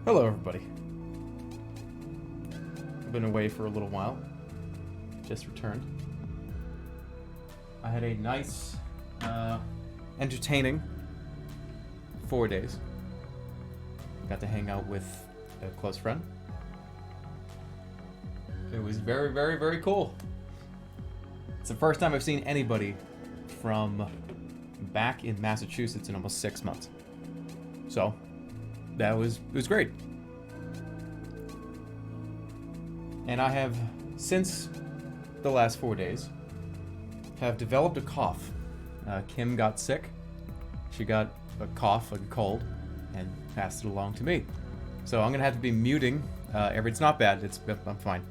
Hello, everybody. I've been away for a little while. Just returned. I had a nice, entertaining 4 days. Got to hang out with a close friend. It was very, very, very cool. It's the first time I've seen anybody from back in Massachusetts in almost 6 months. So, it was great. And I have, since the last 4 days, have developed a cough. Kim got sick. She got a cough, like a cold, and passed it along to me. So I'm gonna have to be muting it's not bad, I'm fine.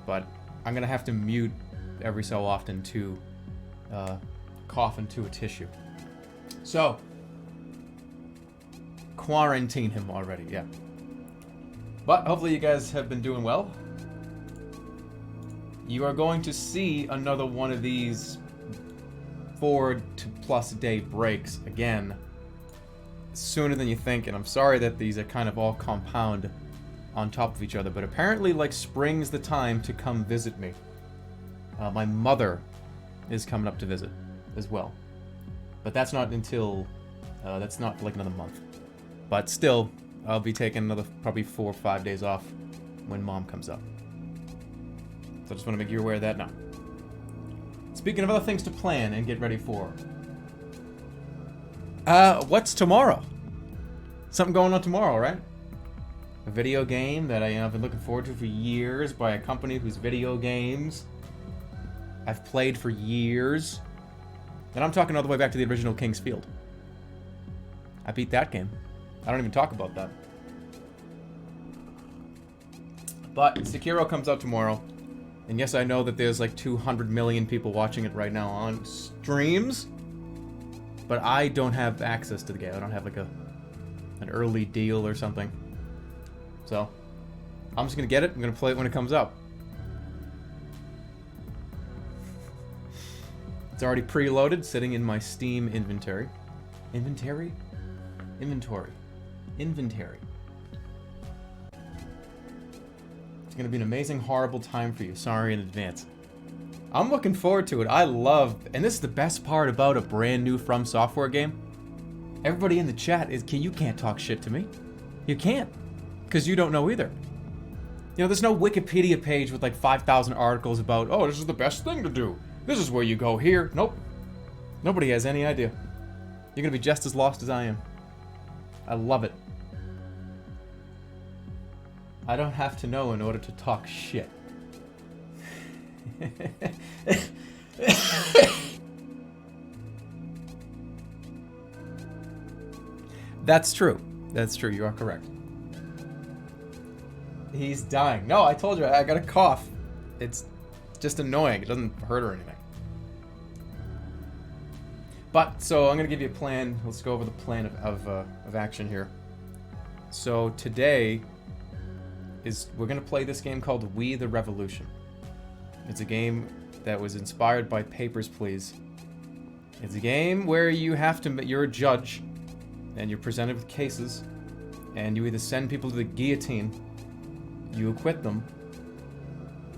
But I'm gonna have to mute every so often to cough into a tissue. So, quarantine him already, yeah. But hopefully you guys have been doing well. You are going to see another one of these 4+ day breaks again sooner than you think, and I'm sorry that these are kind of all compound on top of each other, but apparently like spring's the time to come visit me. My mother is coming up to visit as well, but that's not until that's not like another month. But still, I'll be taking another probably 4 or 5 days off when Mom comes up. So I just want to make you aware of that now. Speaking of other things to plan and get ready for. What's tomorrow? Something going on tomorrow, right? A video game that I've been looking forward to for years by a company whose video games I've played for years. And I'm talking all the way back to the original King's Field. I beat that game. I don't even talk about that. But Sekiro comes out tomorrow. And yes, I know that there's like 200 million people watching it right now on streams. But I don't have access to the game. I don't have like an early deal or something. So, I'm just gonna get it. I'm gonna play it when it comes out. It's already preloaded, sitting in my Steam inventory. Inventory. It's gonna be an amazing, horrible time for you. Sorry in advance. I'm looking forward to it. I love, and this is the best part about a brand new From Software game. Everybody in the chat you can't talk shit to me. You can't, because you don't know either. You know, there's no Wikipedia page with like 5,000 articles about, oh, this is the best thing to do. This is where you go here. Nope. Nobody has any idea. You're gonna be just as lost as I am. I love it. I don't have to know in order to talk shit. That's true. That's true. You are correct. He's dying. No, I told you, I got a cough. It's just annoying. It doesn't hurt or anything. But, so I'm going to give you a plan. Let's go over the plan of action here. So today we're going to play this game called We the Revolution. It's a game that was inspired by Papers, Please. It's a game where you're a judge, and you're presented with cases, and you either send people to the guillotine, you acquit them,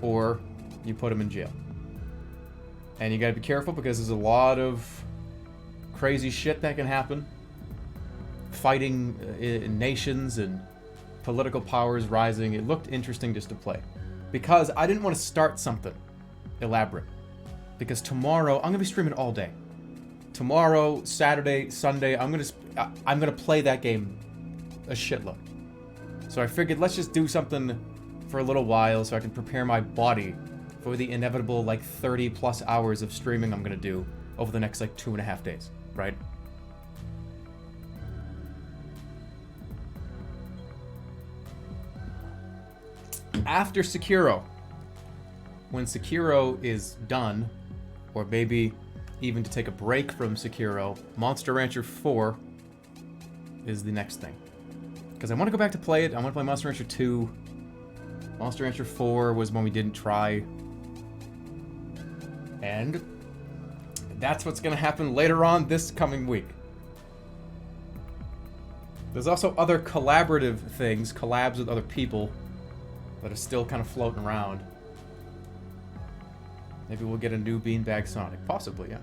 or you put them in jail. And you gotta be careful because there's a lot of crazy shit that can happen. Fighting in nations and political powers rising. It looked interesting just to play. Because I didn't want to start something elaborate. Because tomorrow, I'm gonna be streaming all day. Tomorrow, Saturday, Sunday, I'm gonna play that game a shitload. So I figured let's just do something for a little while so I can prepare my body for the inevitable like 30+ hours of streaming I'm gonna do over the next like 2.5 days, right? After Sekiro, when Sekiro is done, or maybe even to take a break from Sekiro, Monster Rancher 4 is the next thing. Because I want to go back to play it. I want to play Monster Rancher 2. Monster Rancher 4 was one we didn't try. And that's what's going to happen later on this coming week. There's also other collaborative things, collabs with other people, that are still kind of floating around. Maybe we'll get a new Beanbag Sonic. Possibly, yeah.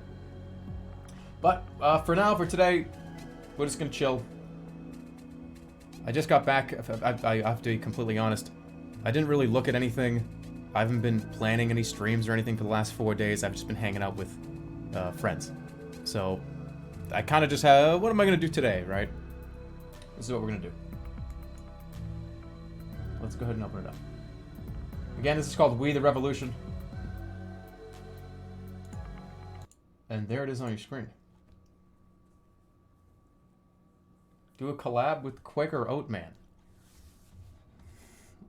But for now, for today, we're just gonna chill. I just got back. I have to be completely honest. I didn't really look at anything. I haven't been planning any streams or anything for the last 4 days. I've just been hanging out with friends. So I kind of just have, what am I gonna do today, right? This is what we're gonna do. Let's go ahead and open it up. Again, this is called We the Revolution. And there it is on your screen. Do a collab with Quaker Oatman.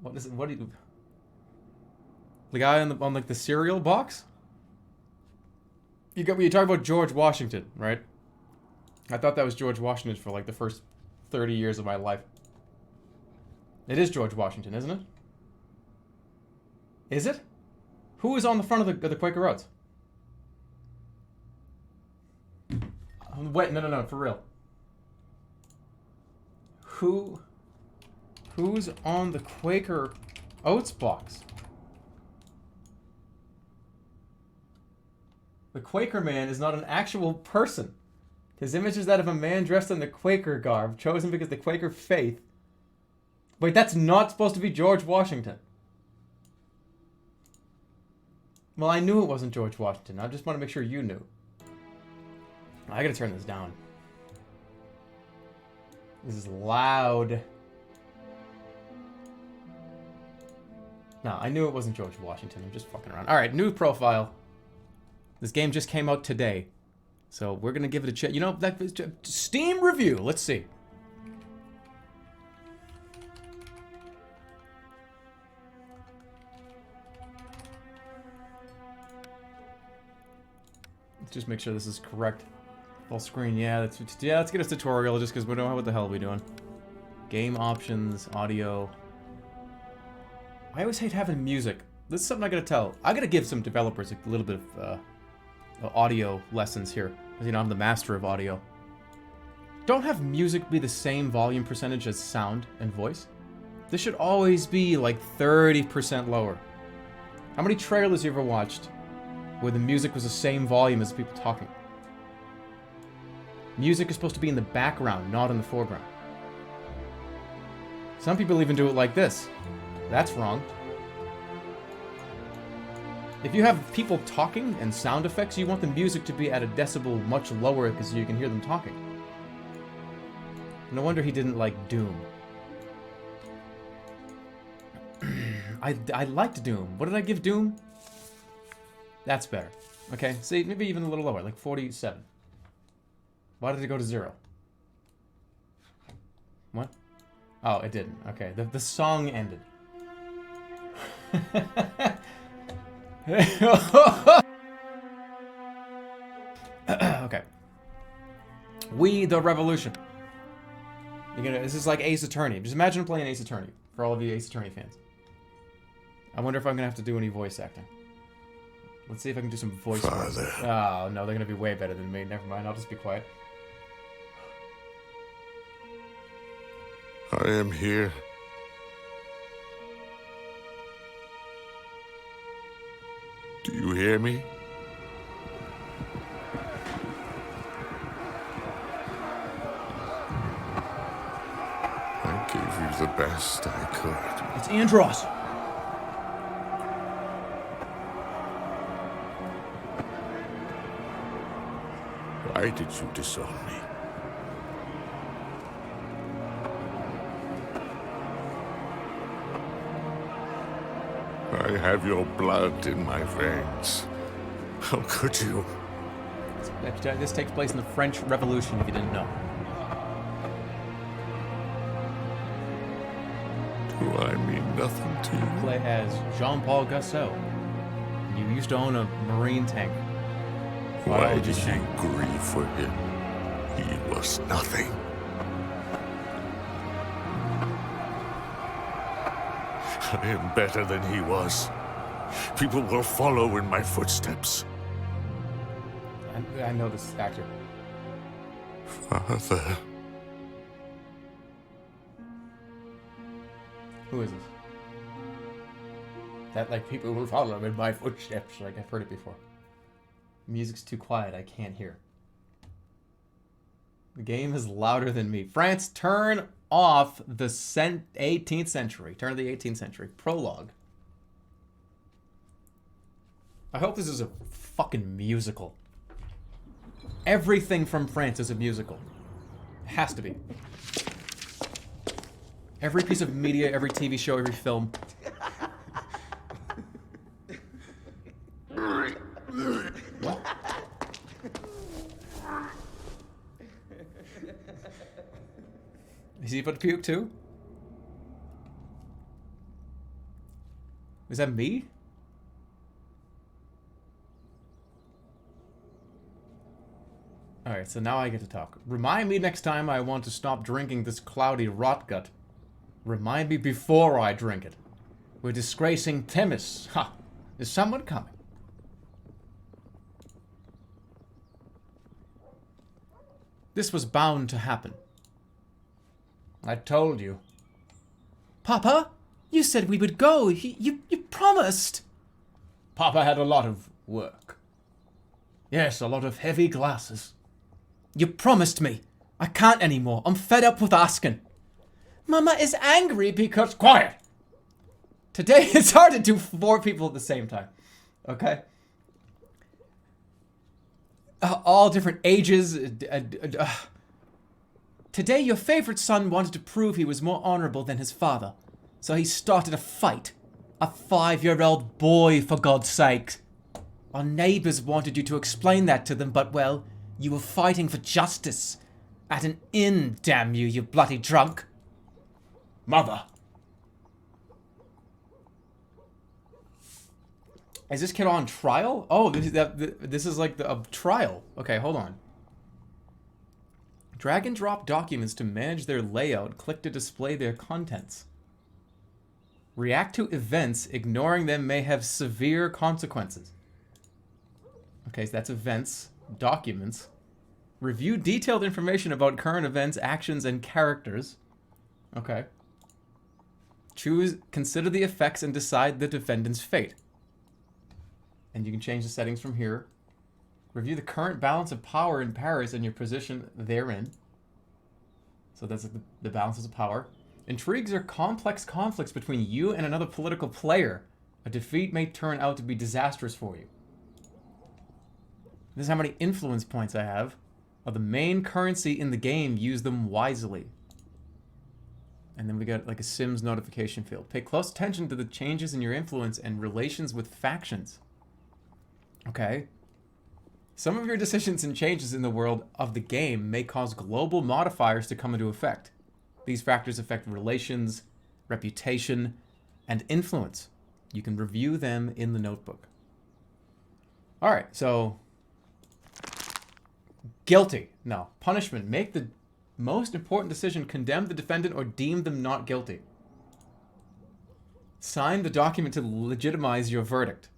What is it? What do you... The guy on like the cereal box? You talk about George Washington, right? I thought that was George Washington for like the first 30 years of my life. It is George Washington, isn't it? Is it? Who is on the front of the Quaker Oats? Wait, no, for real. Who's on the Quaker Oats box? The Quaker man is not an actual person. His image is that of a man dressed in the Quaker garb, chosen because the Quaker faith... Wait, that's not supposed to be George Washington. Well, I knew it wasn't George Washington. I just want to make sure you knew. I gotta turn this down. This is loud. No, I knew it wasn't George Washington. I'm just fucking around. Alright, new profile. This game just came out today. So we're gonna give it a check. You know, that Steam review. Let's see. Let's just make sure this is correct. Full screen, yeah, let's get a tutorial just because we don't know what the hell we're doing. Game options, audio. I always hate having music. This is something I gotta give some developers a little bit of audio lessons here. Because, you know, I'm the master of audio. Don't have music be the same volume percentage as sound and voice. This should always be like 30% lower. How many trailers you ever watched where the music was the same volume as people talking? Music is supposed to be in the background, not in the foreground. Some people even do it like this. That's wrong. If you have people talking and sound effects, you want the music to be at a decibel much lower because you can hear them talking. No wonder he didn't like Doom. I liked Doom. What did I give Doom? That's better. Okay, see, maybe even a little lower, like 47. Why did it go to 0? What? Oh, it didn't. Okay, the song ended. Okay. We the Revolution. This is like Ace Attorney. Just imagine playing Ace Attorney for all of you Ace Attorney fans. I wonder if I'm gonna have to do any voice acting. Let's see if I can do some voice. Father. Oh no, they're gonna be way better than me. Never mind. I'll just be quiet. I am here. Do you hear me? I gave you the best I could. It's Andros. Why did you disown me? I have your blood in my veins. How could you? This takes place in the French Revolution, if you didn't know. Do I mean nothing to you? Play as Jean-Paul Gassot. You used to own a marine tank. Why did you grieve for him? He was nothing. I am better than he was. People will follow in my footsteps. I know this actor. Father. Who is this? That, like, people will follow in my footsteps. Like, I've heard it before. Music's too quiet. I can't hear. The game is louder than me. France, turn off the 18th century. Turn to the 18th century. Prologue. I hope this is a fucking musical. Everything from France is a musical. It has to be. Every piece of media, every TV show, every film. What? Is he about to puke too? Is that me? Alright, so now I get to talk. Remind me next time I want to stop drinking this cloudy rotgut. Remind me before I drink it. We're disgracing Themis. Ha! Is someone coming? This was bound to happen. I told you. Papa? You said we would go. You promised. Papa had a lot of work. Yes, a lot of heavy glasses. You promised me. I can't anymore. I'm fed up with asking. Mama is angry because... Quiet! Today, it's hard to do 4 people at the same time. Okay? All different ages. Today, your favorite son wanted to prove he was more honorable than his father. So he started a fight. A 5-year-old boy, for God's sake. Our neighbors wanted you to explain that to them, but, well, you were fighting for justice. At an inn, damn you, you bloody drunk. Mother. Is this kid on trial? Oh, this is like a trial. Okay, hold on. Drag and drop documents to manage their layout. Click to display their contents. React to events. Ignoring them may have severe consequences. Okay, so that's events. Documents. Review detailed information about current events, actions, and characters. Okay. Consider the effects and decide the defendant's fate. And you can change the settings from here. Review the current balance of power in Paris and your position therein. So that's the balances of power. Intrigues are complex conflicts between you and another political player. A defeat may turn out to be disastrous for you. This is how many influence points I have. Are the main currency in the game. Use them wisely. And then we got like a Sims notification field. Pay close attention to the changes in your influence and relations with factions. Okay. Some of your decisions and changes in the world of the game may cause global modifiers to come into effect. These factors affect relations, reputation, and influence. You can review them in the notebook. Alright, so... Guilty. No. Punishment. Make the most important decision. Condemn the defendant or deem them not guilty. Sign the document to legitimize your verdict.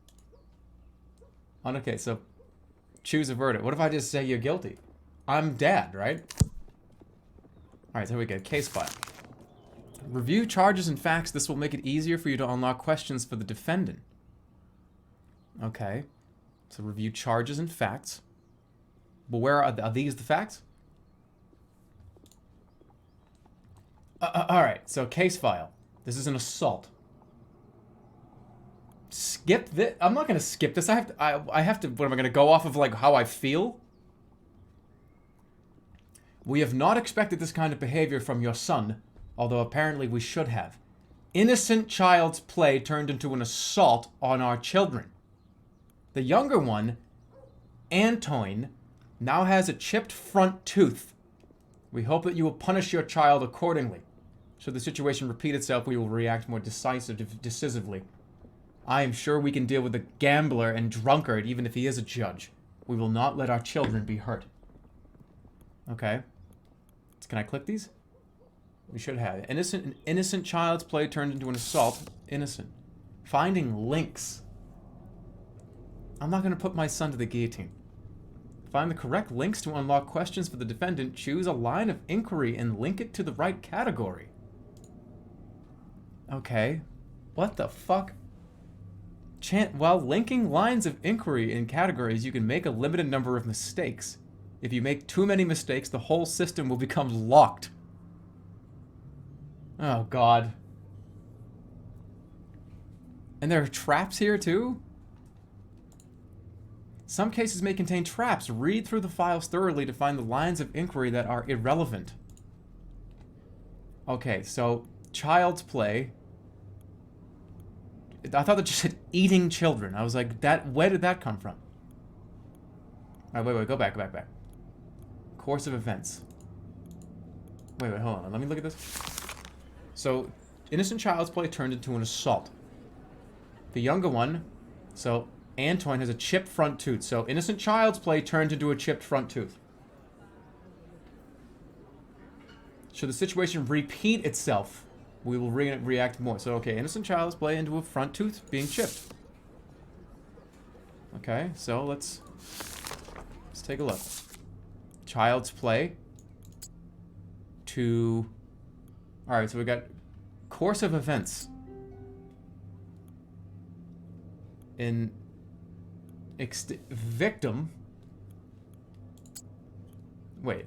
Okay, so choose a verdict. What if I just say you're guilty? I'm dad, right? Alright, so here we go. Case file. Review charges and facts. This will make it easier for you to unlock questions for the defendant. Okay. So review charges and facts. But where are these the facts? Alright, so case file. This is an assault. Skip this? I'm not gonna skip this. I have to, what am I gonna go off of, like, how I feel? We have not expected this kind of behavior from your son, although apparently we should have. Innocent child's play turned into an assault on our children. The younger one, Antoine, now has a chipped front tooth. We hope that you will punish your child accordingly. Should the situation repeat itself, we will react more decisively. I am sure we can deal with the gambler and drunkard, even if he is a judge. We will not let our children be hurt. Okay. So can I click these? We should have. An innocent child's play turned into an assault. Innocent. Finding links. I'm not going to put my son to the guillotine. Find the correct links to unlock questions for the defendant. Choose a line of inquiry and link it to the right category. Okay. What the fuck? While linking lines of inquiry in categories, you can make a limited number of mistakes. If you make too many mistakes, the whole system will become locked. Oh, God. And there are traps here, too? Some cases may contain traps. Read through the files thoroughly to find the lines of inquiry that are irrelevant. Okay, so child's play. I thought that just said eating children. I was like, where did that come from? Alright, wait, go back. Course of events. Wait, hold on. Let me look at this. So, innocent child's play turned into an assault. The younger one, so Antoine has a chipped front tooth. So, innocent child's play turned into a chipped front tooth. Should the situation repeat itself, we will react more. So, okay, innocent child's play into a front tooth being chipped. Okay, so let's take a look. Child's play to... Alright, so we got course of events. In victim. Wait,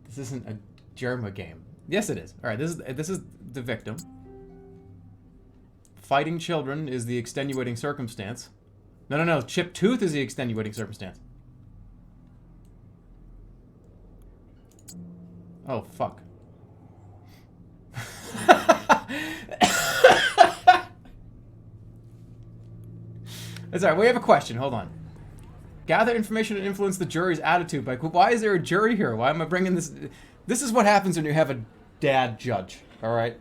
this isn't a Jerma game. Yes, it is. All right, this is the victim. Fighting children is the extenuating circumstance. No. Chipped tooth is the extenuating circumstance. Oh, fuck. That's alright, we have a question. Hold on. Gather information and influence the jury's attitude. Like, why is there a jury here? Why am I bringing this? This is what happens when you have a dad judge, alright?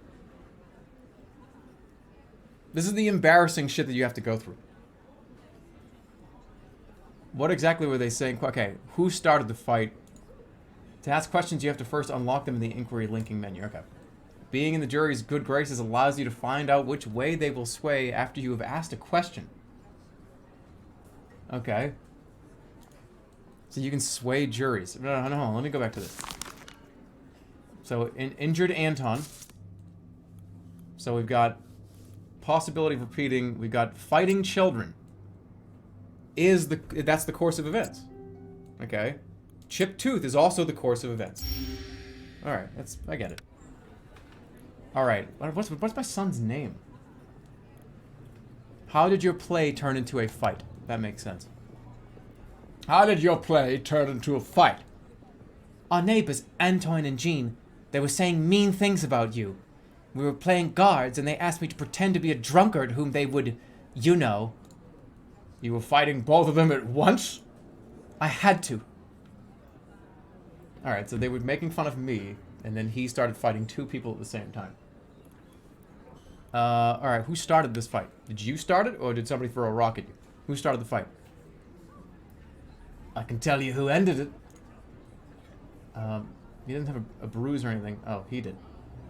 This is the embarrassing shit that you have to go through. What exactly were they saying? Okay, who started the fight? To ask questions, you have to first unlock them in the inquiry linking menu. Okay. Being in the jury's good graces allows you to find out which way they will sway after you have asked a question. Okay. So you can sway juries. No, let me go back to this. So, injured Anton. So we've got possibility of repeating. We've got fighting children. That's the course of events. Okay. Chipped tooth is also the course of events. Alright, I get it. Alright, what's my son's name? How did your play turn into a fight? That makes sense. How did your play turn into a fight? Our neighbors, Antoine and Jean, they were saying mean things about you. We were playing guards, and they asked me to pretend to be a drunkard whom they would, you know. You were fighting both of them at once? I had to. Alright, so they were making fun of me, and then he started fighting two people at the same time. Alright, who started this fight? Did you start it, or did somebody throw a rock at you? Who started the fight? I can tell you who ended it. He didn't have a bruise or anything. Oh, he did.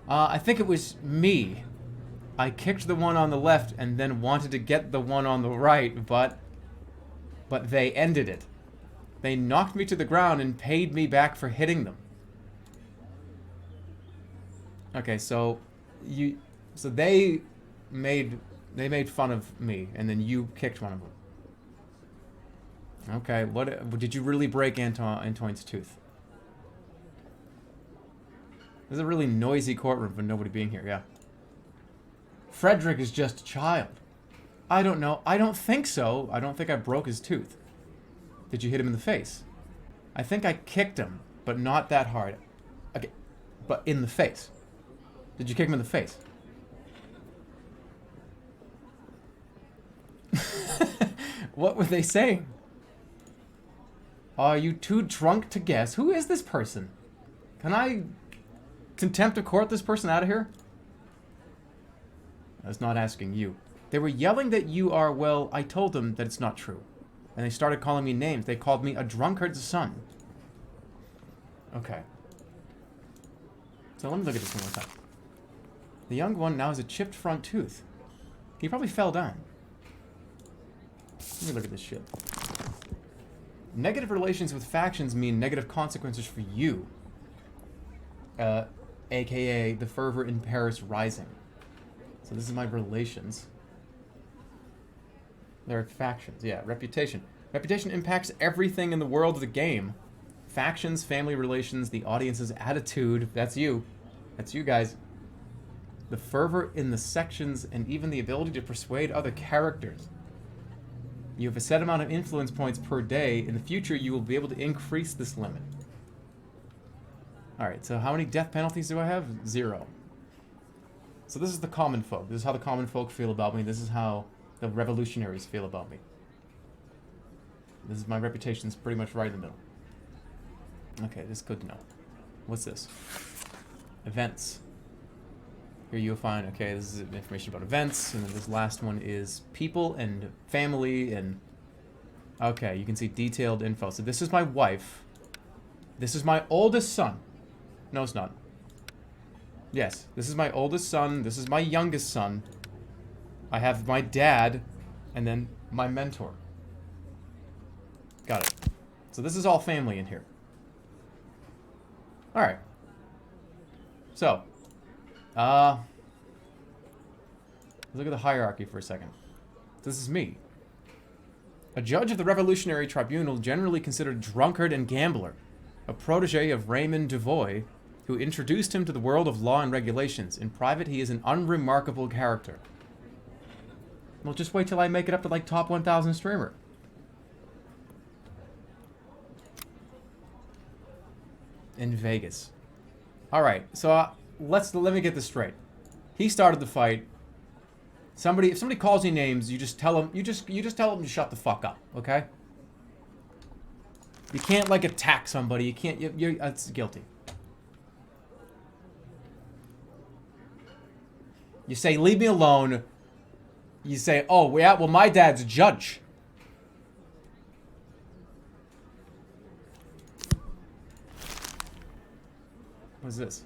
I think it was me. I kicked the one on the left and then wanted to get the one on the right, but they ended it. They knocked me to the ground and paid me back for hitting them. Okay, so they made fun of me, and then you kicked one of them. Okay, what did you really break Antoine's tooth? This is a really noisy courtroom for nobody being here, yeah. Frederick is just a child. I don't know. I don't think so. I don't think I broke his tooth. Did you hit him in the face? I think I kicked him, but not that hard. Okay, but in the face. Did you kick him in the face? What were they saying? Are you too drunk to guess? Who is this person? Can I contempt of court this person out of here? I was not asking you. They were yelling that you are, well, I told them that it's not true. And they started calling me names. They called me a drunkard's son. Okay. So let me look at this one more time. The young one now has a chipped front tooth. He probably fell down. Let me look at this shit. Negative relations with factions mean negative consequences for you. aka the fervor in Paris rising. So this is my relations. There are factions. Yeah, reputation. Reputation impacts everything in the world of the game. Factions, family relations, the audience's attitude. That's you. That's you guys. The fervor in the sections, and even the ability to persuade other characters. You have a set amount of influence points per day. In the future, you will be able to increase this limit. Alright, so how many death penalties do I have? 0. So this is the common folk. This is how the common folk feel about me. This is how the revolutionaries feel about me. This is my reputation's pretty much right in the middle. Okay, this is good to know. What's this? Events. Here you'll find, okay, this is information about events, and then this last one is people and family, and okay, you can see detailed info. So this is my wife. This is my oldest son. No, it's not. Yes, this is my oldest son. This is my youngest son. I have my dad, and then my mentor. Got it. So this is all family in here. Alright. So, let's look at the hierarchy for a second. This is me. A judge of the Revolutionary Tribunal, generally considered drunkard and gambler. A protege of Raymond Devoy, who introduced him to the world of law and regulations. In private, he is an unremarkable character. Well, just wait till I make it up to, like, top 1,000 streamer. In Vegas. Alright, so let me get this straight. He started the fight. If somebody calls you names, you just tell them, you just tell them to shut the fuck up, okay? You can't, like, attack somebody. You can't, you're that's guilty. You say, leave me alone. You say, oh, yeah, well, my dad's a judge. What's this?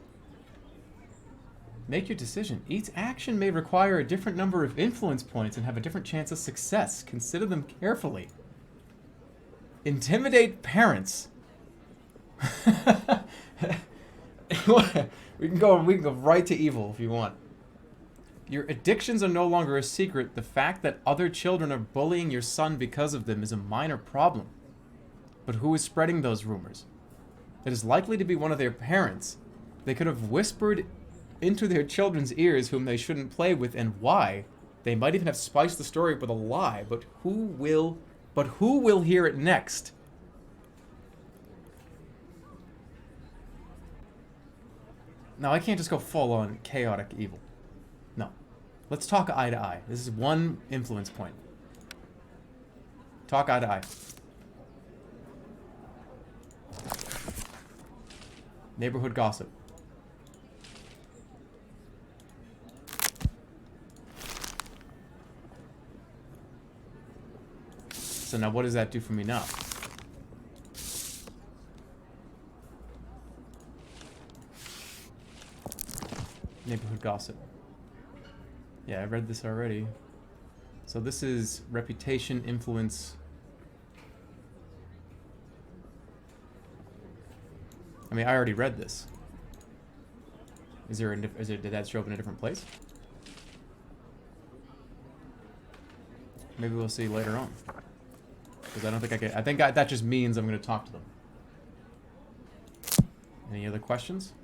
Make your decision. Each action may require a different number of influence points and have a different chance of success. Consider them carefully. Intimidate parents. we can go right to evil if you want. Your addictions are no longer a secret. The fact that other children are bullying your son because of them is a minor problem. But who is spreading those rumors? It is likely to be one of their parents. They could have whispered into their children's ears whom they shouldn't play with and why. They might even have spiced the story with a lie, but who will hear it next? Now, I can't just go full on chaotic evil. No. Let's talk eye to eye. This is one influence point. Talk eye to eye. Neighborhood gossip. So now what does that do for me now? Neighborhood gossip. Yeah, I read this already. So this is reputation, influence. I mean, I already read this. Did that show up in a different place? Maybe we'll see later on. Because I don't think I can. I think that just means I'm going to talk to them. Any other questions?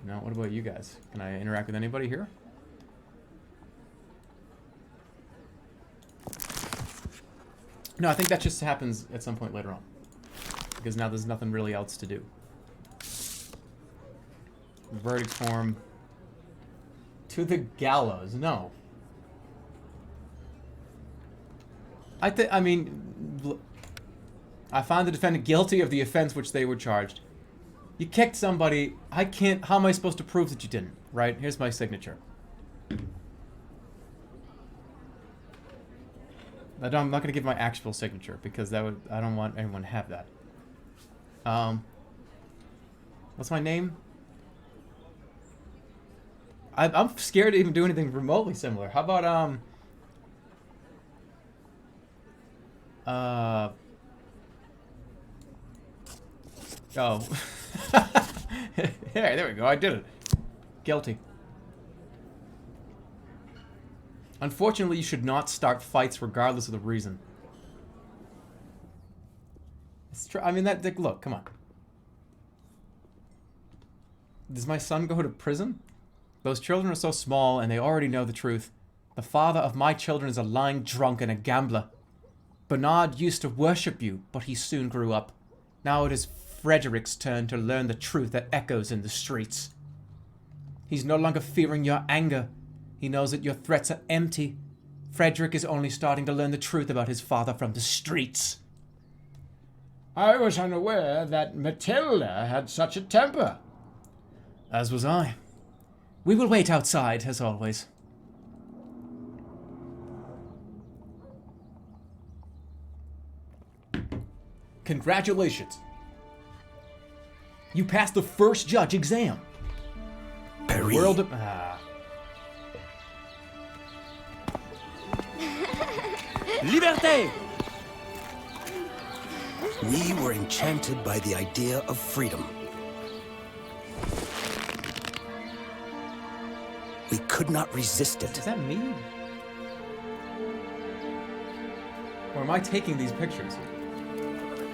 No? What about you guys? Can I interact with anybody here? No, I think that just happens at some point later on. Because now there's nothing really else to do. Verdict form. To the gallows. No. I mean, I found the defendant guilty of the offense which they were charged. You kicked somebody. I can't. How am I supposed to prove that you didn't? Right? Here's my signature. I'm not going to give my actual signature because that would. I don't want anyone to have that. What's my name? I'm scared to even do anything remotely similar. How about oh. Yeah, there we go. I did it. Guilty. Unfortunately, you should not start fights regardless of the reason. It's true. I mean, look, come on. Does my son go to prison? Those children are so small and they already know the truth. The father of my children is a lying drunk and a gambler. Bernard used to worship you, but he soon grew up. Now it is Frederick's turn to learn the truth that echoes in the streets. He's no longer fearing your anger. He knows that your threats are empty. Frederick is only starting to learn the truth about his father from the streets. I was unaware that Matilda had such a temper. As was I. We will wait outside, as always. Congratulations. You passed the first judge exam. Perry. World. Liberté! We were enchanted by the idea of freedom. We could not resist it. Is that me? Or am I taking these pictures?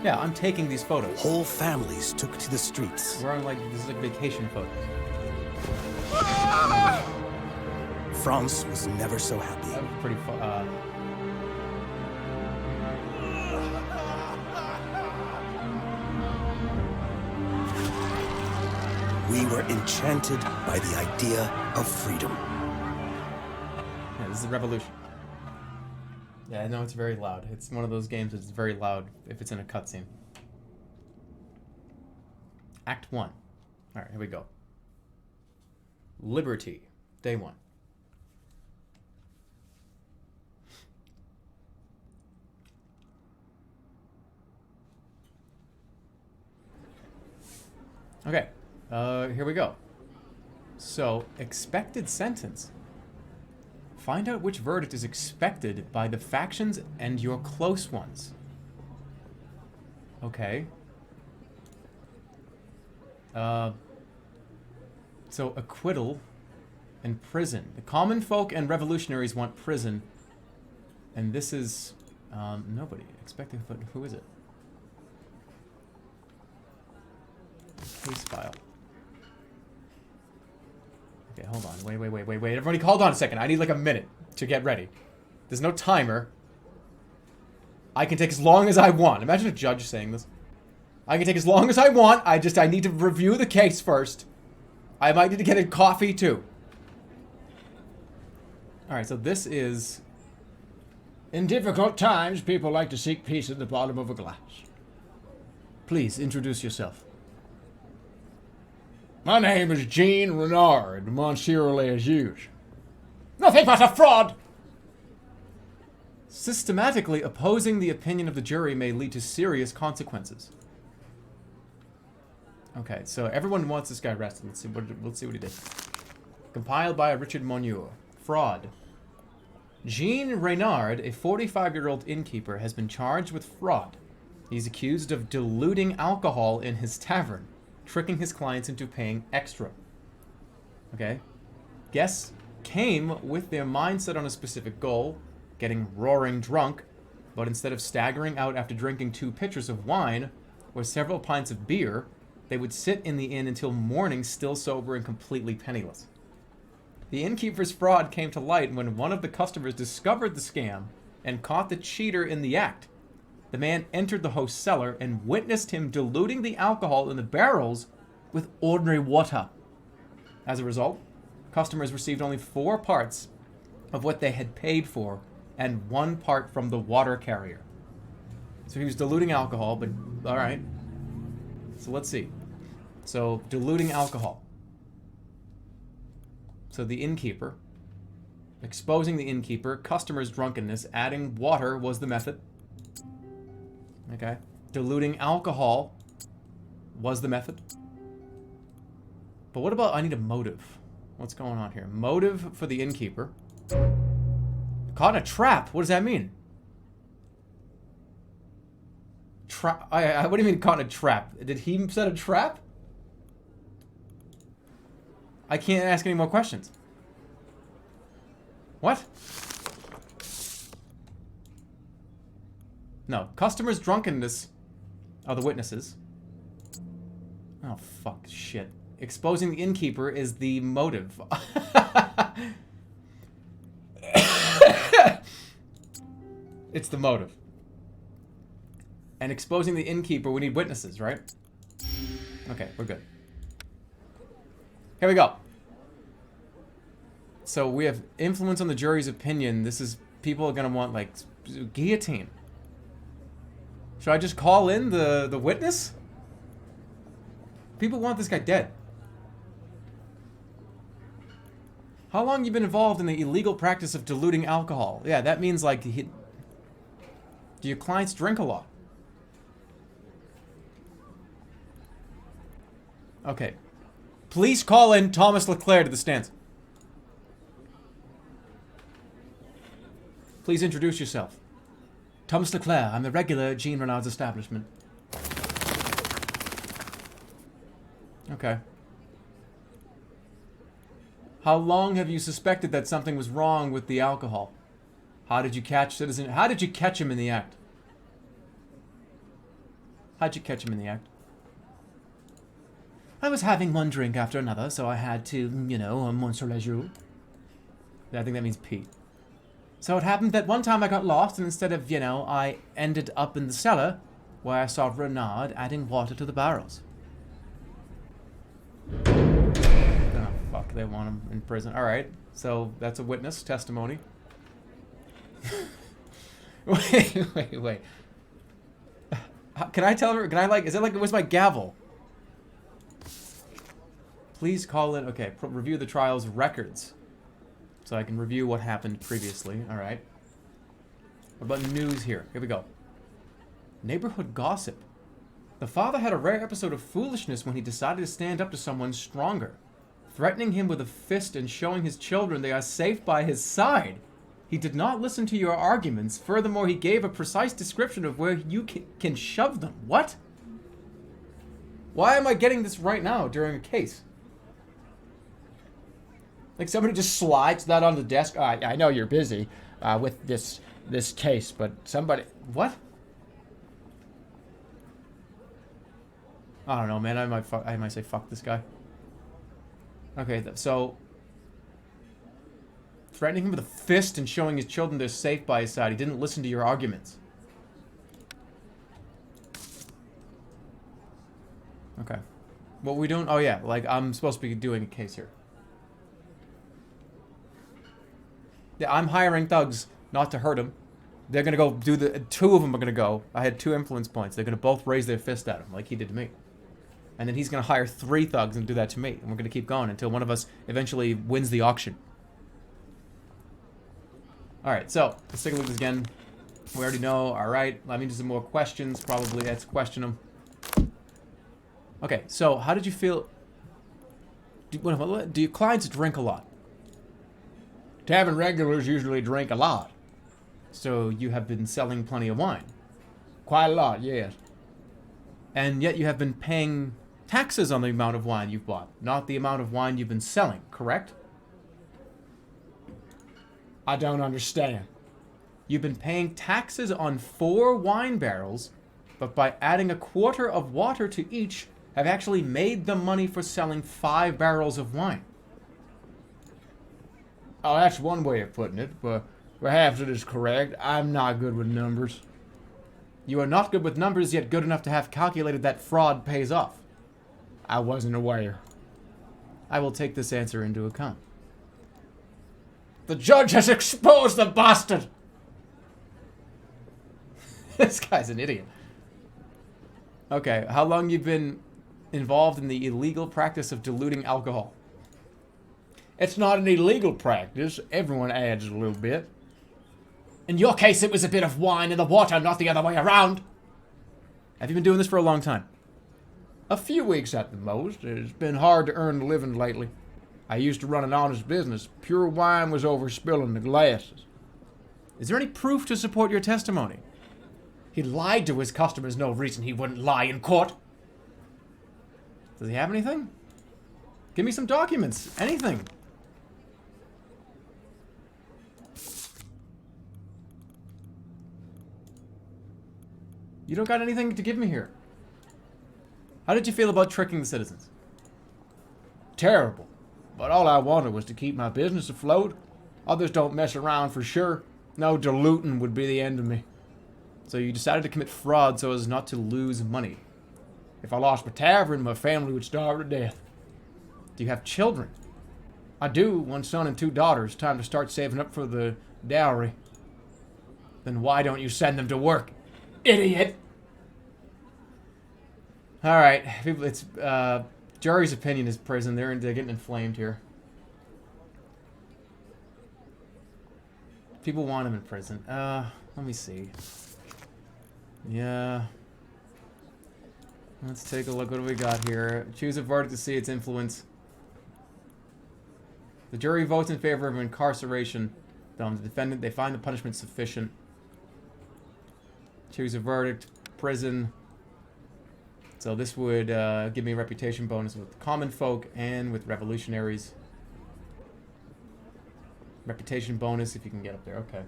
Yeah, I'm taking these photos. Whole families took to the streets. We're on this is like vacation photos. France was never so That happy. was pretty fun. We were enchanted by the idea of freedom. Yeah, this is a revolution. Yeah, I know it's very loud. It's one of those games that's very loud if it's in a cutscene. Act 1. Alright, here we go. Liberty. Day 1. Okay, here we go. So, expected sentence. Find out which verdict is expected by the factions and your close ones. Okay. So, acquittal and prison. The common folk and revolutionaries want prison. And this is, nobody. Expected, but who is it? Case file. Okay, hold on. Wait. Everybody hold on a second. I need like a minute to get ready. There's no timer. I can take as long as I want. Imagine a judge saying this. I can take as long as I want. I need to review the case first. I might need to get a coffee too. Alright, so this is... In difficult times, people like to seek peace at the bottom of a glass. Please, introduce yourself. My name is Jean Renard, Monsieur les Juges. Nothing but a fraud! Systematically opposing the opinion of the jury may lead to serious consequences. Okay, so everyone wants this guy arrested. Let's see what he did. Compiled by Richard Monure. Fraud. Jean Renard, a 45-year-old innkeeper, has been charged with fraud. He's accused of diluting alcohol in his tavern, tricking his clients into paying extra. Okay? Guests came with their mindset on a specific goal, getting roaring drunk, but instead of staggering out after drinking 2 pitchers of wine or several pints of beer, they would sit in the inn until morning still sober and completely penniless. The innkeeper's fraud came to light when one of the customers discovered the scam and caught the cheater in the act. The man entered the host's cellar and witnessed him diluting the alcohol in the barrels with ordinary water. As a result, customers received only 4 parts of what they had paid for and 1 part from the water carrier. So he was diluting alcohol, but alright. So let's see. So, diluting alcohol. So the innkeeper, exposing the innkeeper, customers' drunkenness, adding water was the method. Okay. Diluting alcohol was the method. But what about, I need a motive. What's going on here? Motive for the innkeeper. Caught in a trap. What does that mean? What do you mean caught in a trap? Did he set a trap? I can't ask any more questions. What? No. Customers' drunkenness are the witnesses. Oh, fuck. Shit. Exposing the innkeeper is the motive. It's the motive. And exposing the innkeeper, we need witnesses, right? Okay, we're good. Here we go. So we have influence on the jury's opinion. This is... People are gonna want, like, guillotine. Should I just call in the witness? People want this guy dead. How long you been involved in the illegal practice of diluting alcohol? Yeah, that means, like, do your clients drink a lot? Okay. Please call in Thomas Leclerc to the stands. Please introduce yourself. Thomas Leclerc, I'm the regular at Jean Renard's establishment. Okay. How long have you suspected that something was wrong with the alcohol? How did you catch citizen? How did you catch him in the act? How'd you catch him in the act? I was having one drink after another, so I had to, you know, monsieur le jour. I think that means pee. So it happened that one time I got lost, and instead of, you know, I ended up in the cellar, where I saw Renard adding water to the barrels. Oh, fuck, they want him in prison. Alright, so that's a witness testimony. Wait. Can I tell her, can I, like, is it like, where's my gavel? Please call in, okay, review the trial's records. So I can review what happened previously, alright. What about news here? Here we go. Neighborhood gossip. The father had a rare episode of foolishness when he decided to stand up to someone stronger, threatening him with a fist and showing his children they are safe by his side. He did not listen to your arguments. Furthermore, he gave a precise description of where you can shove them. What? Why am I getting this right now during a case? Like somebody just slides that on the desk. I know you're busy with this case, but somebody... What? I don't know, man. I might say fuck this guy. Okay, so threatening him with a fist and showing his children they're safe by his side. He didn't listen to your arguments. Okay. What we doing? Oh yeah, like I'm supposed to be doing a case here. Yeah, I'm hiring thugs not to hurt him. They're gonna go do the... Two of them are gonna go. I had 2 influence points. They're gonna both raise their fist at him like he did to me. And then he's gonna hire 3 thugs and do that to me. And we're gonna keep going until one of us eventually wins the auction. Alright, so let's take a look at this again. We already know. Alright, let me do some more questions. Probably let's question them. Okay, so how did you feel... Do your clients drink a lot? Tavern regulars usually drink a lot. So you have been selling plenty of wine? Quite a lot, yes. And yet you have been paying taxes on the amount of wine you've bought, not the amount of wine you've been selling, correct? I don't understand. You've been paying taxes on 4 wine barrels, but by adding a quarter of water to each, have actually made the money for selling 5 barrels of wine. Oh, that's one way of putting it, but perhaps it is correct. I'm not good with numbers. You are not good with numbers, yet good enough to have calculated that fraud pays off. I wasn't aware. I will take this answer into account. The judge has exposed the bastard! This guy's an idiot. Okay, how long you been involved in the illegal practice of diluting alcohol? It's not an illegal practice. Everyone adds a little bit. In your case, it was a bit of wine in the water, not the other way around. Have you been doing this for a long time? A few weeks at the most. It's been hard to earn a living lately. I used to run an honest business. Pure wine was overspilling the glasses. Is there any proof to support your testimony? He lied to his customers. No reason he wouldn't lie in court. Does he have anything? Give me some documents. Anything. You don't got anything to give me here. How did you feel about tricking the citizens? Terrible. But all I wanted was to keep my business afloat. Others don't mess around for sure. No diluting would be the end of me. So you decided to commit fraud so as not to lose money. If I lost my tavern, my family would starve to death. Do you have children? I do, 1 son and 2 daughters. Time to start saving up for the dowry. Then why don't you send them to work? Idiot! Alright, people, it's, jury's opinion is prison. They're getting inflamed here. People want him in prison. Let me see. Yeah. Let's take a look. What do we got here? Choose a verdict to see its influence. The jury votes in favor of incarceration. The defendant, they find the punishment sufficient. Choose a verdict. Prison. So this would give me a reputation bonus with common folk and with revolutionaries. Reputation bonus if you can get up there. Okay.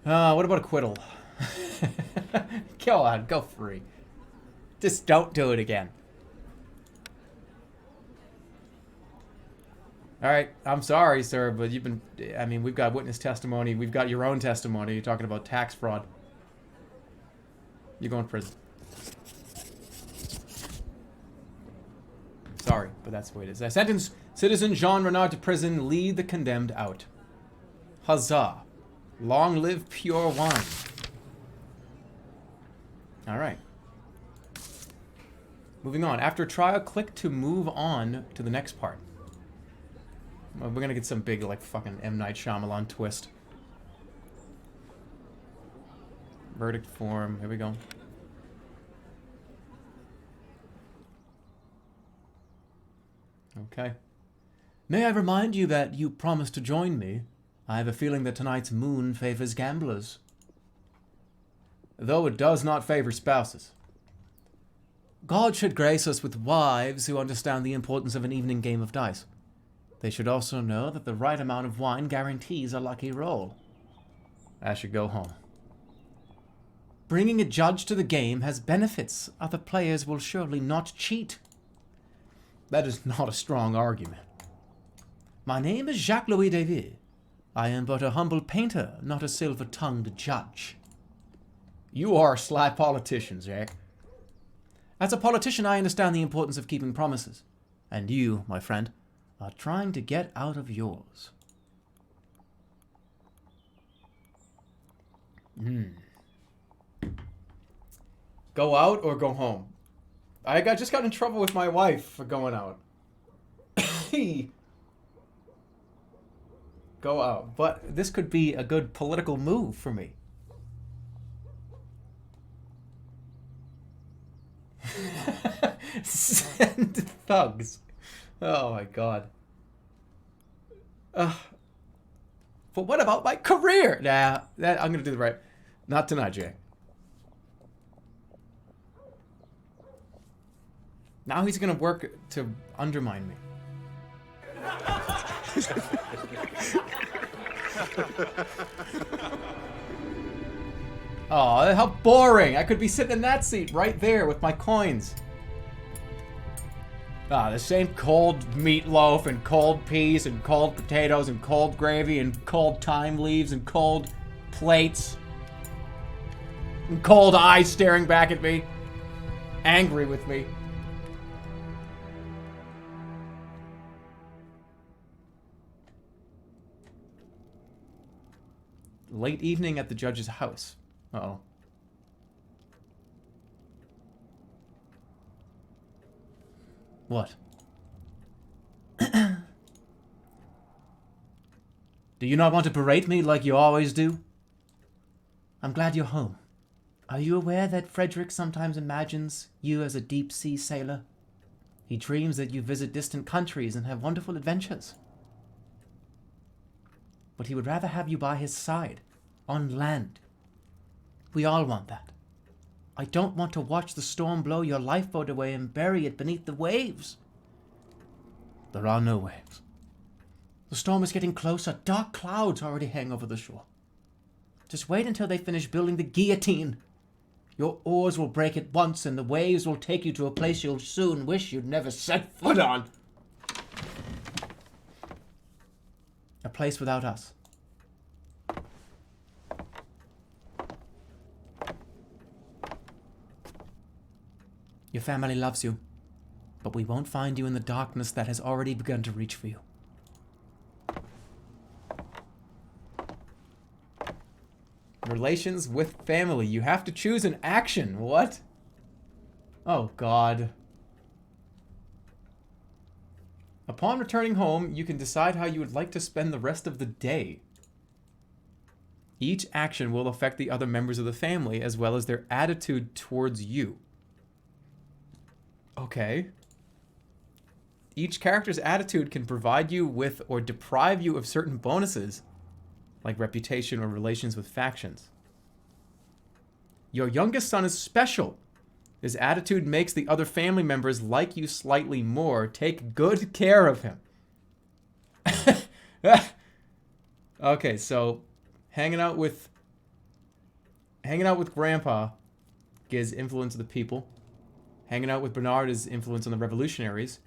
What about acquittal? Go on, go free. Just don't do it again. Alright, I'm sorry, sir, but you've been... I mean, we've got witness testimony. We've got your own testimony. You're talking about tax fraud. You're going to prison. Sorry, but that's the way it is. I sentence Citizen Jean Renard to prison. Lead the condemned out. Huzzah. Long live pure wine. Alright. Moving on. After trial, click to move on to the next part. We're gonna get some big, like, fucking M. Night Shyamalan twist. Verdict form. Here we go. Okay. May I remind you that you promised to join me? I have a feeling that tonight's moon favors gamblers. Though it does not favor spouses. God should grace us with wives who understand the importance of an evening game of dice. They should also know that the right amount of wine guarantees a lucky roll. I should go home. Bringing a judge to the game has benefits. Other players will surely not cheat. That is not a strong argument. My name is Jacques-Louis David. I am but a humble painter, not a silver-tongued judge. You are a sly politician, Jack. As a politician, I understand the importance of keeping promises. And you, my friend, are trying to get out of yours. Go out or go home? Just got in trouble with my wife for going out. Go out. But this could be a good political move for me. Send thugs. Oh my god. But what about my career? Nah, I'm gonna do the right. Not tonight, Jay. Now he's gonna work to undermine me. Oh, how boring! I could be sitting in that seat right there with my coins. The same cold meatloaf and cold peas and cold potatoes and cold gravy and cold thyme leaves and cold plates. And cold eyes staring back at me. Angry with me. Late evening at the judge's house. Uh-oh. What? Do you not want to berate me like you always do? I'm glad you're home. Are you aware that Frederick sometimes imagines you as a deep-sea sailor? He dreams that you visit distant countries and have wonderful adventures. But he would rather have you by his side, on land. We all want that. I don't want to watch the storm blow your lifeboat away and bury it beneath the waves. There are no waves. The storm is getting closer. Dark clouds already hang over the shore. Just wait until they finish building the guillotine. Your oars will break at once, and the waves will take you to a place you'll soon wish you'd never set foot on. A place without us. Your family loves you, but we won't find you in the darkness that has already begun to reach for you. Relations with family. You have to choose an action. What? Oh, God. Upon returning home, you can decide how you would like to spend the rest of the day. Each action will affect the other members of the family as well as their attitude towards you. Okay. Each character's attitude can provide you with or deprive you of certain bonuses, like reputation or relations with factions. Your youngest son is special. His attitude makes the other family members like you slightly more. Take good care of him. Okay, so hanging out with Grandpa gives influence of the people. Hanging out with Bernard is influence on the revolutionaries.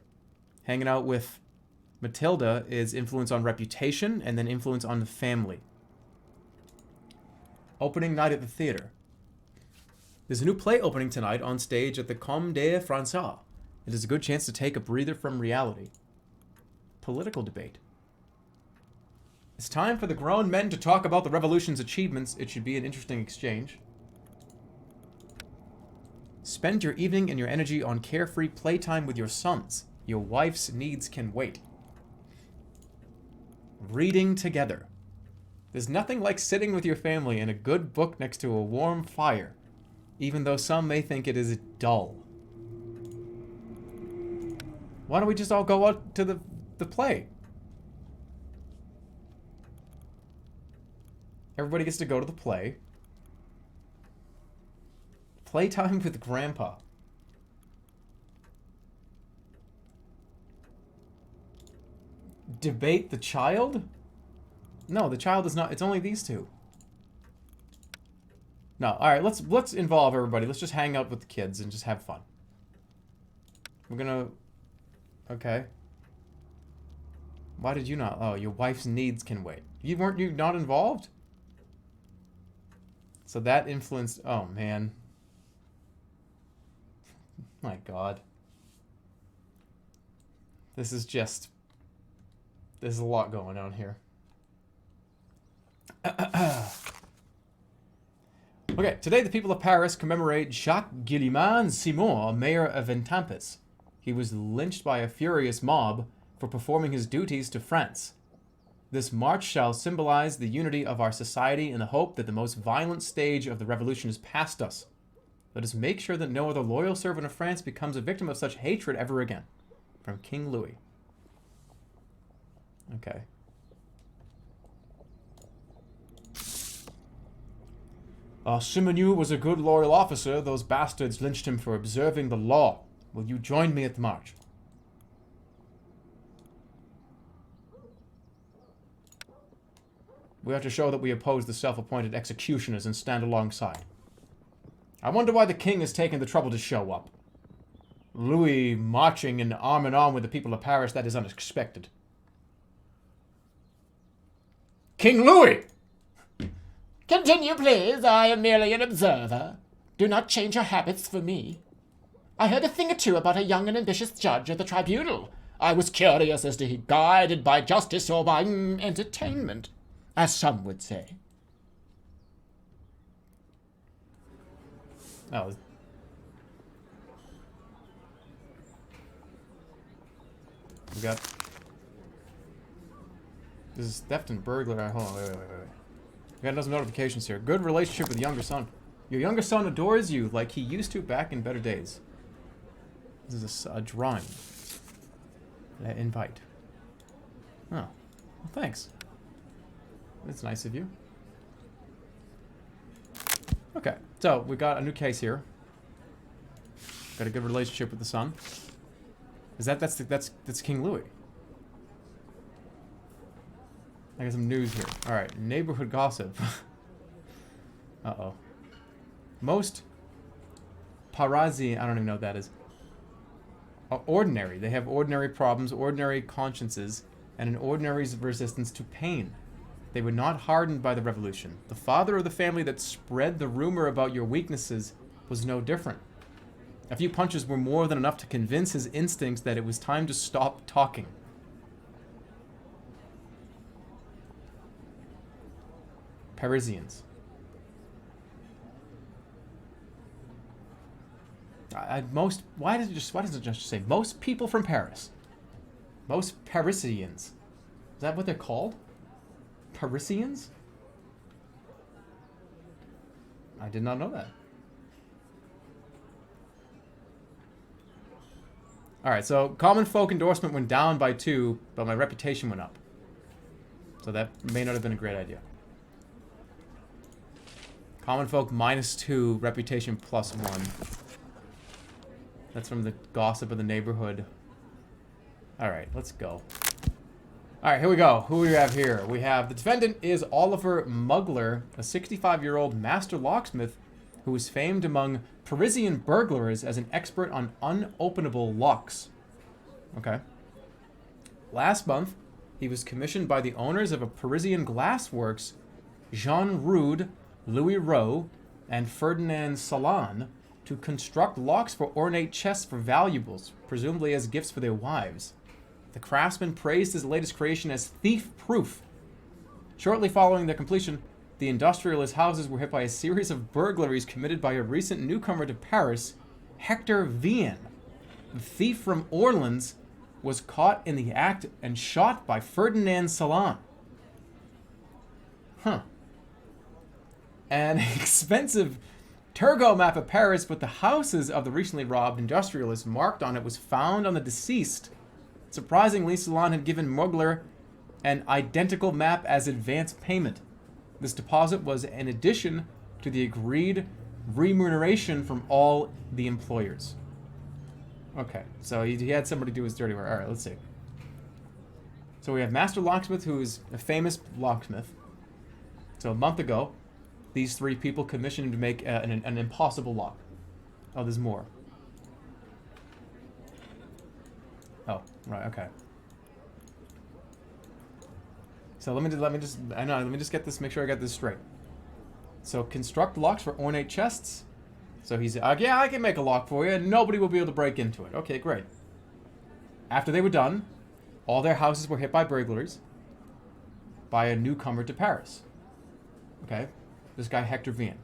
Hanging out with Matilda is influence on reputation, and then influence on the family. Opening night at the theater. There's a new play opening tonight on stage at the Comédie Française. It is a good chance to take a breather from reality. Political debate. It's time for the grown men to talk about the revolution's achievements. It should be an interesting exchange. Spend your evening and your energy on carefree playtime with your sons. Your wife's needs can wait. Reading together. There's nothing like sitting with your family and a good book next to a warm fire, even though some may think it is dull. Why don't we just all go out to the play? Everybody gets to go to the play. Playtime with Grandpa. Debate the child? No, the child is not. It's only these two. No, alright, let's involve everybody. Let's just hang out with the kids and just have fun. We're gonna... Okay. Why did you not? Oh, your wife's needs can wait. Weren't you not involved? So that influenced... Oh, man. My God. This is just... There's a lot going on here. Okay, today the people of Paris commemorate Jacques Guillemant Simon, mayor of Etampes. He was lynched by a furious mob for performing his duties to France. This march shall symbolize the unity of our society in the hope that the most violent stage of the revolution is past us. Let us make sure that no other loyal servant of France becomes a victim of such hatred ever again. From King Louis. Okay. Simeonu was a good loyal officer. Those bastards lynched him for observing the law. Will you join me at the march? We have to show that we oppose the self-appointed executioners and stand alongside. I wonder why the king has taken the trouble to show up. Louis marching in arm in arm with the people of Paris, that is unexpected. King Louis! Continue, please. I am merely an observer. Do not change your habits for me. I heard a thing or two about a young and ambitious judge of the tribunal. I was curious as to he guided by justice or by entertainment, as some would say. Oh. We got... This is theft and burglary. Hold on, wait. We got some notifications here. Good relationship with younger son. Your younger son adores you like he used to back in better days. This is a drawing. Invite. Oh. Well, thanks. That's nice of you. Okay, so we got a new case here. Got a good relationship with the son. Is that's King Louis? I got some news here. Alright, neighborhood gossip. Uh-oh. Most parazzi, I don't even know what that is. Ordinary. They have ordinary problems, ordinary consciences, and an ordinary resistance to pain. They were not hardened by the revolution. The father of the family that spread the rumor about your weaknesses was no different. A few punches were more than enough to convince his instincts that it was time to stop talking. Parisians. Why does it just say most people from Paris? Most Parisians. Is that what they're called? Parisians? I did not know that. Alright, so common folk endorsement went down by 2, but my reputation went up. So that may not have been a great idea. Common folk -2, reputation +1. That's from the gossip of the neighborhood. Alright, let's go. Alright, here we go. Who do we have here? We have the defendant is Oliver Mugler, a 65-year-old master locksmith who is famed among Parisian burglars as an expert on unopenable locks. Okay. Last month, he was commissioned by the owners of a Parisian glassworks, Jean Rude, Louis Rowe, and Ferdinand Salon, to construct locks for ornate chests for valuables, presumably as gifts for their wives. The craftsman praised his latest creation as thief-proof. Shortly following their completion, the industrialist houses were hit by a series of burglaries committed by a recent newcomer to Paris, Hector Vienne. The thief from Orleans was caught in the act and shot by Ferdinand Salon. Huh. An expensive Turgot map of Paris with the houses of the recently robbed industrialists marked on it was found on the deceased. Surprisingly, Salon had given Mugler an identical map as advance payment. This deposit was in addition to the agreed remuneration from all the employers. Okay, so he had somebody do his dirty work. All right, let's see. So we have Master Locksmith, who is a famous locksmith. So a month ago, these 3 people commissioned him to make an impossible lock. Oh, there's more. Oh, right, okay. So let me just get this, make sure I got this straight. So construct locks for ornate chests. So he's yeah, I can make a lock for you, and nobody will be able to break into it. Okay, great. After they were done, all their houses were hit by burglaries by a newcomer to Paris. Okay, this guy Hector Vienne.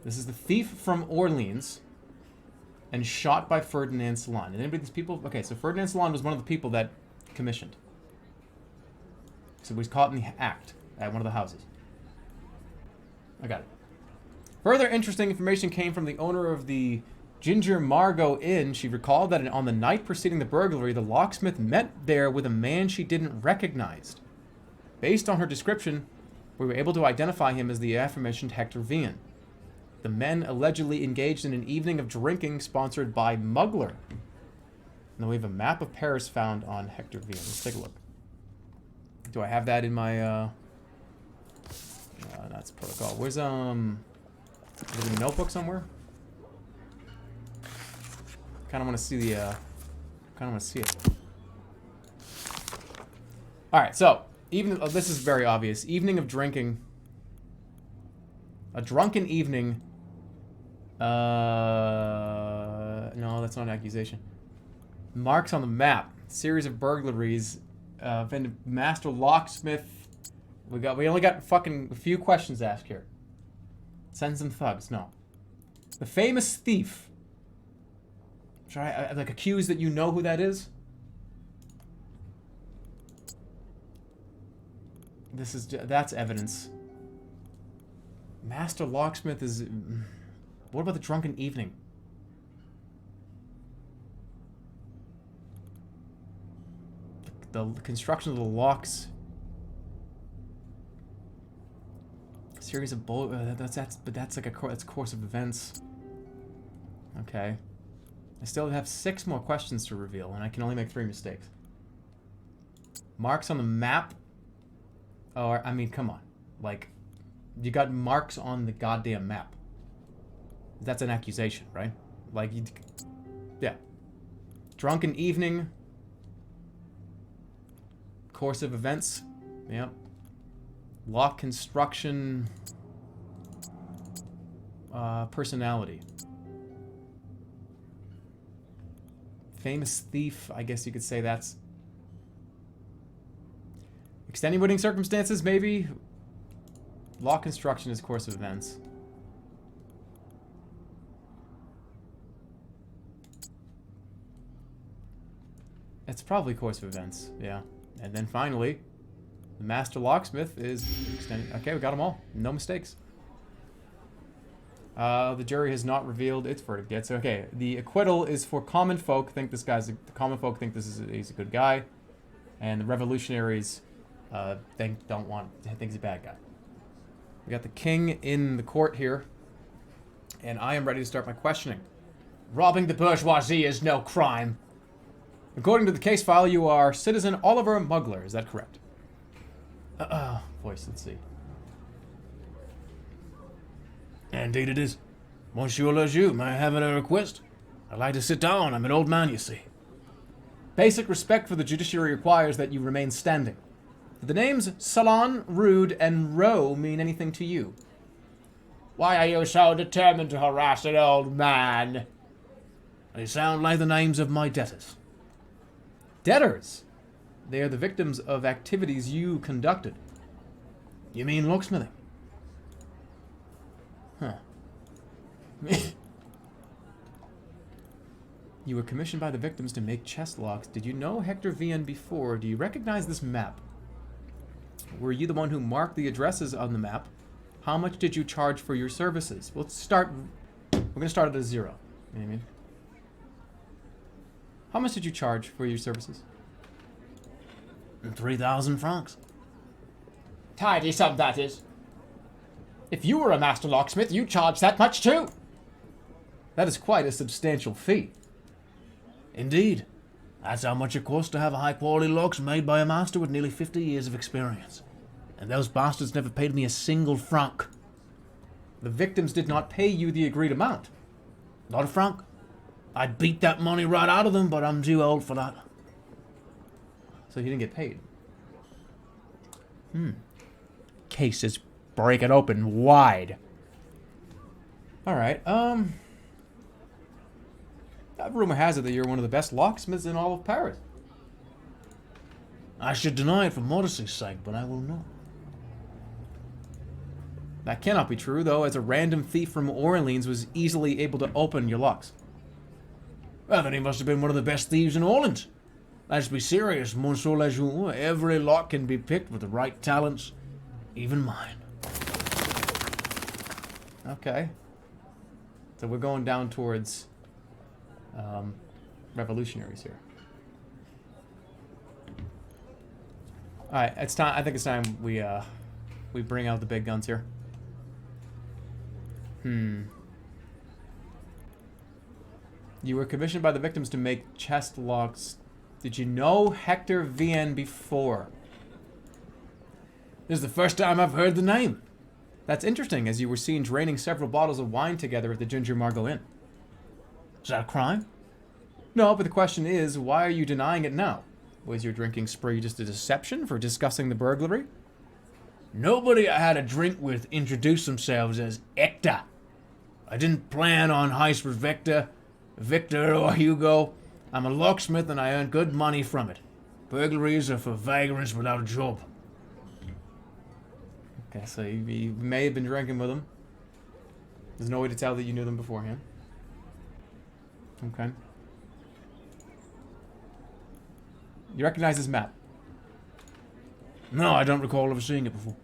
This is the thief from Orleans, and shot by Ferdinand Salon. And anybody, these people? Okay, so Ferdinand Salon was one of the people that commissioned. So he was caught in the act at one of the houses. I got it. Further interesting information came from the owner of the Ginger Margot Inn. She recalled that on the night preceding the burglary, the locksmith met there with a man she didn't recognize. Based on her description, we were able to identify him as the aforementioned Hector Vienne. The men allegedly engaged in an evening of drinking sponsored by Mugler. Now we have a map of Paris found on Hector Vienne. Let's take a look. Do I have that in my, that's protocol. Where's, is it in a notebook somewhere? Kind of want to see the, kind of want to see it. Alright, so, this is very obvious. Evening of drinking. A drunken evening. No, that's not an accusation. Marks on the map. Series of burglaries. Master locksmith. We only got fucking a few questions asked here. Send some thugs. No. The famous thief. Should I like accuse that you know who that is? That's evidence. Master locksmith is. What about the drunken evening? The construction of the locks. A series of that's like that's a course of events. Okay. I still have 6 more questions to reveal, and I can only make 3 mistakes. Marks on the map. Or, I mean, come on. Like, you got marks on the goddamn map. That's an accusation, right? Like, yeah. Drunken evening. Course of events. Yep. Lock construction. Personality. Famous thief. I guess you could say that's... Extenuating circumstances, maybe? Law construction is course of events. It's probably course of events, yeah. And then finally, the master locksmith is extended. Okay, we got them all. No mistakes. The jury has not revealed its verdict yet. So, okay, the acquittal is for common folk. The common folk think he's a good guy, and the revolutionaries think he's a bad guy. We got the king in the court here, and I am ready to start my questioning. Robbing the bourgeoisie is no crime. According to the case file, you are citizen Oliver Mugler. Is that correct? Voice. Let's see. Indeed it is. Monsieur le Juge, may I have a request? I'd like to sit down. I'm an old man, you see. Basic respect for the judiciary requires that you remain standing. Do the names Salon, Rude, and Rowe mean anything to you? Why are you so determined to harass an old man? They sound like the names of my debtors. Debtors? They are the victims of activities you conducted. You mean locksmithing? Huh. You were commissioned by the victims to make chest locks. Did you know Hector Vian before? Do you recognize this map? Were you the one who marked the addresses on the map? How much did you charge for your services? We're going to start at a 0. You know what I mean? How much did you charge for your services? 3,000 francs. Tidy sum, that is. If you were a master locksmith, you'd charge that much too. That is quite a substantial fee. Indeed. That's how much it costs to have high-quality locks made by a master with nearly 50 years of experience. And those bastards never paid me a single franc. The victims did not pay you the agreed amount. Not a franc. I'd beat that money right out of them, but I'm too old for that. So you didn't get paid. Case is breaking open wide. Alright, rumor has it that you're one of the best locksmiths in all of Paris. I should deny it for modesty's sake, but I will not. That cannot be true, though, as a random thief from Orleans was easily able to open your locks. Well, then he must have been one of the best thieves in Orleans. Let's be serious, Monsieur le Juge. Every lock can be picked with the right talents, even mine. Okay. So we're going down towards revolutionaries here. Alright, it's time. I think it's time we bring out the big guns here. You were commissioned by the victims to make chest locks. Did you know Hector Vian before? This is the first time I've heard the name. That's interesting, as you were seen draining several bottles of wine together at the Ginger Margot Inn. Is that a crime? No, but the question is, why are you denying it now? Was your drinking spree just a deception for discussing the burglary? Nobody I had a drink with introduced themselves as Hector. I didn't plan on heist with Victor or Hugo. I'm a locksmith and I earn good money from it. Burglaries are for vagrants without a job. Okay, so you may have been drinking with them. There's no way to tell that you knew them beforehand. Okay. You recognize this map? No, I don't recall ever seeing it before.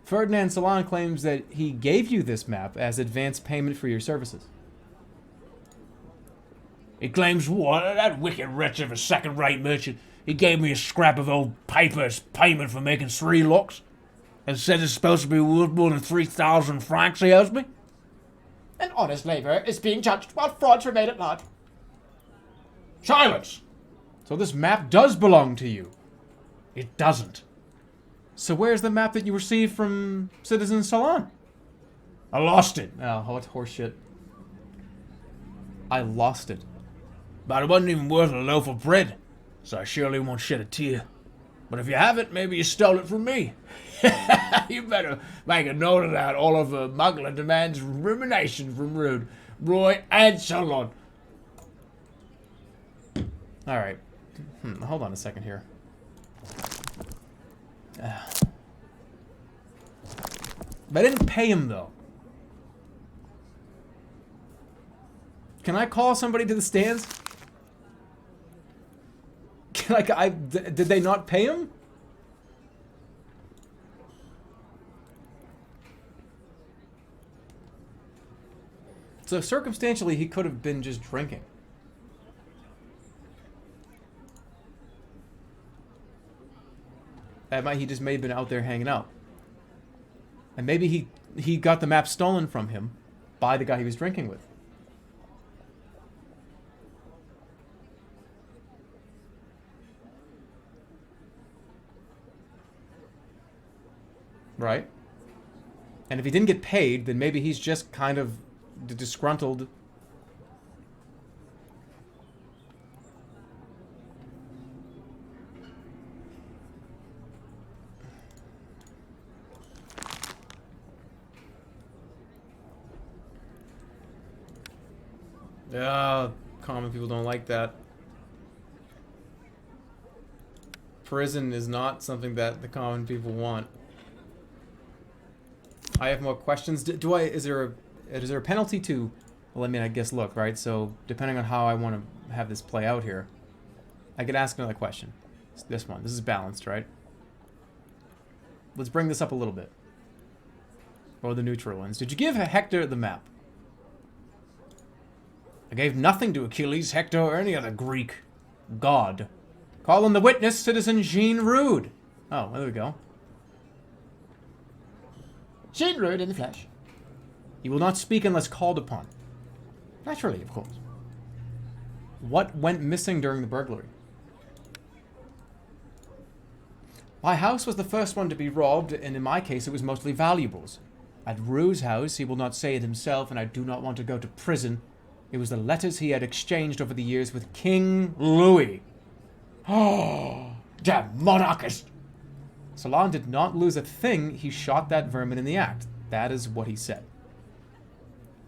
Ferdinand Salon claims that he gave you this map as advance payment for your services. He claims what? That wicked wretch of a second-rate merchant. He gave me a scrap of old paper as payment for making 3 locks. And said it's supposed to be worth more than 3,000 francs he owes me. An honest labourer is being judged while frauds remain at large. Silence! So this map does belong to you. It doesn't. So where's the map that you received from Citizen Salon? I lost it. Oh, what horseshit. I lost it. But it wasn't even worth a loaf of bread, so I surely won't shed a tear. But if you have it, maybe you stole it from me. You better make a note of that. Oliver Muggler demands rumination from Rude, Roy, and Salon. Alright. Hold on a second here. But I didn't pay him, though. Can I call somebody to the stands? Did they not pay him? So circumstantially, he could have been just drinking. He just may have been out there hanging out. And maybe he got the map stolen from him by the guy he was drinking with. Right? And if he didn't get paid, then maybe he's just kind of disgruntled. Common people don't like that. Prison is not something that the common people want. I have more questions. Is there a penalty to... Well, I mean, I guess, look, right? So, depending on how I want to have this play out here, I could ask another question. It's this one. This is balanced, right? Let's bring this up a little bit. Or the neutral ones. Did you give Hector the map? I gave nothing to Achilles, Hector, or any other Greek god. Call in the witness, Citizen Jean Rude. Oh, there we go. Jean Rude in the flesh. You will not speak unless called upon. Naturally, of course. What went missing during the burglary? My house was the first one to be robbed, and in my case it was mostly valuables. At Rue's house, he will not say it himself, and I do not want to go to prison. It was the letters he had exchanged over the years with King Louis. Oh, damn monarchist! Salon did not lose a thing. He shot that vermin in the act. That is what he said.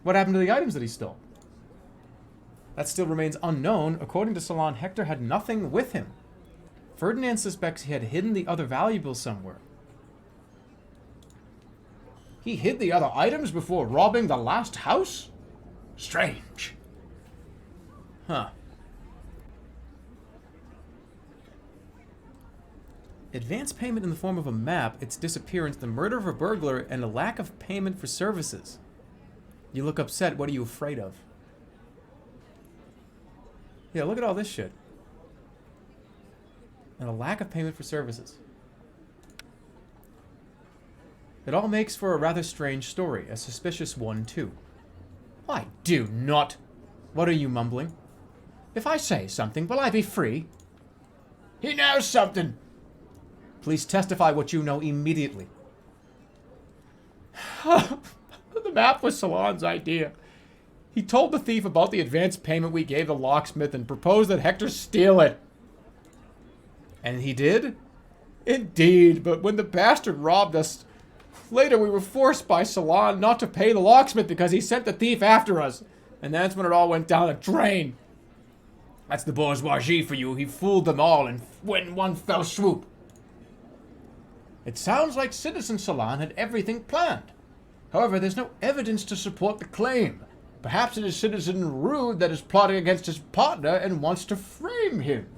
What happened to the items that he stole? That still remains unknown. According to Salon, Hector had nothing with him. Ferdinand suspects he had hidden the other valuables somewhere. He hid the other items before robbing the last house? Strange. Huh. Advance payment in the form of a map, its disappearance, the murder of a burglar, and a lack of payment for services. You look upset. What are you afraid of? Yeah, look at all this shit. And a lack of payment for services. It all makes for a rather strange story, a suspicious one, too. I do not. What are you mumbling? If I say something, will I be free? He knows something. Please testify what you know immediately. The map was Salon's idea. He told the thief about the advance payment we gave the locksmith and proposed that Hector steal it. And he did? Indeed, but when the bastard robbed us, later we were forced by Salon not to pay the locksmith because he sent the thief after us. And that's when it all went down the drain. That's the bourgeoisie for you. He fooled them all and went in one fell swoop. It sounds like Citizen Salon had everything planned. However, there's no evidence to support the claim. Perhaps it is Citizen Rude that is plotting against his partner and wants to frame him.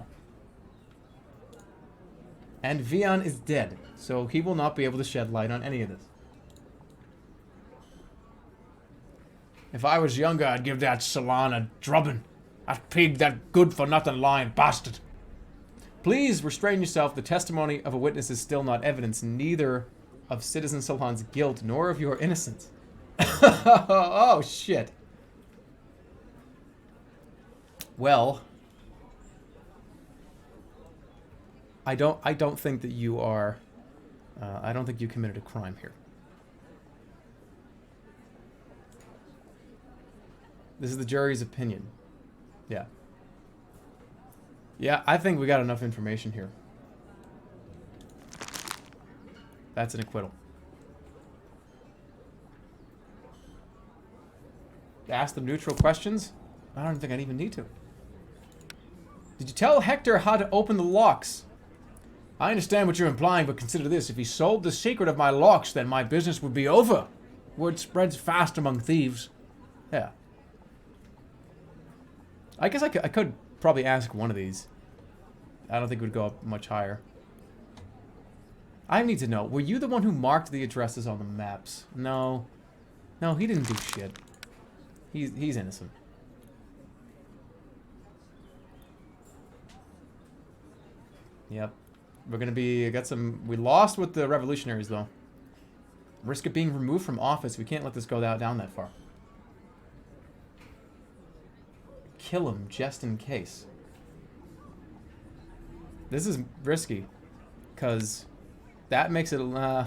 And Vian is dead, so he will not be able to shed light on any of this. If I was younger, I'd give that Salon a drubbing. That pig, that good-for-nothing lying bastard. Please restrain yourself. The testimony of a witness is still not evidence, neither of Citizen Salon's guilt nor of your innocence. Oh, shit. Well, I don't think that you are I don't think you committed a crime here. This is the jury's opinion. Yeah. Yeah, I think we got enough information here. That's an acquittal. Ask them neutral questions? I don't think I'd even need to. Did you tell Hector how to open the locks? I understand what you're implying, but consider this. If he sold the secret of my locks, then my business would be over. Word spreads fast among thieves. Yeah. I guess I could probably ask one of these. I don't think it would go up much higher. I need to know, were you the one who marked the addresses on the maps? No. No, he didn't do shit. He's innocent. Yep. We're gonna be... We lost with the revolutionaries, though. Risk of being removed from office. We can't let this go down that far. Kill him just in case. This is risky. Because that makes it... I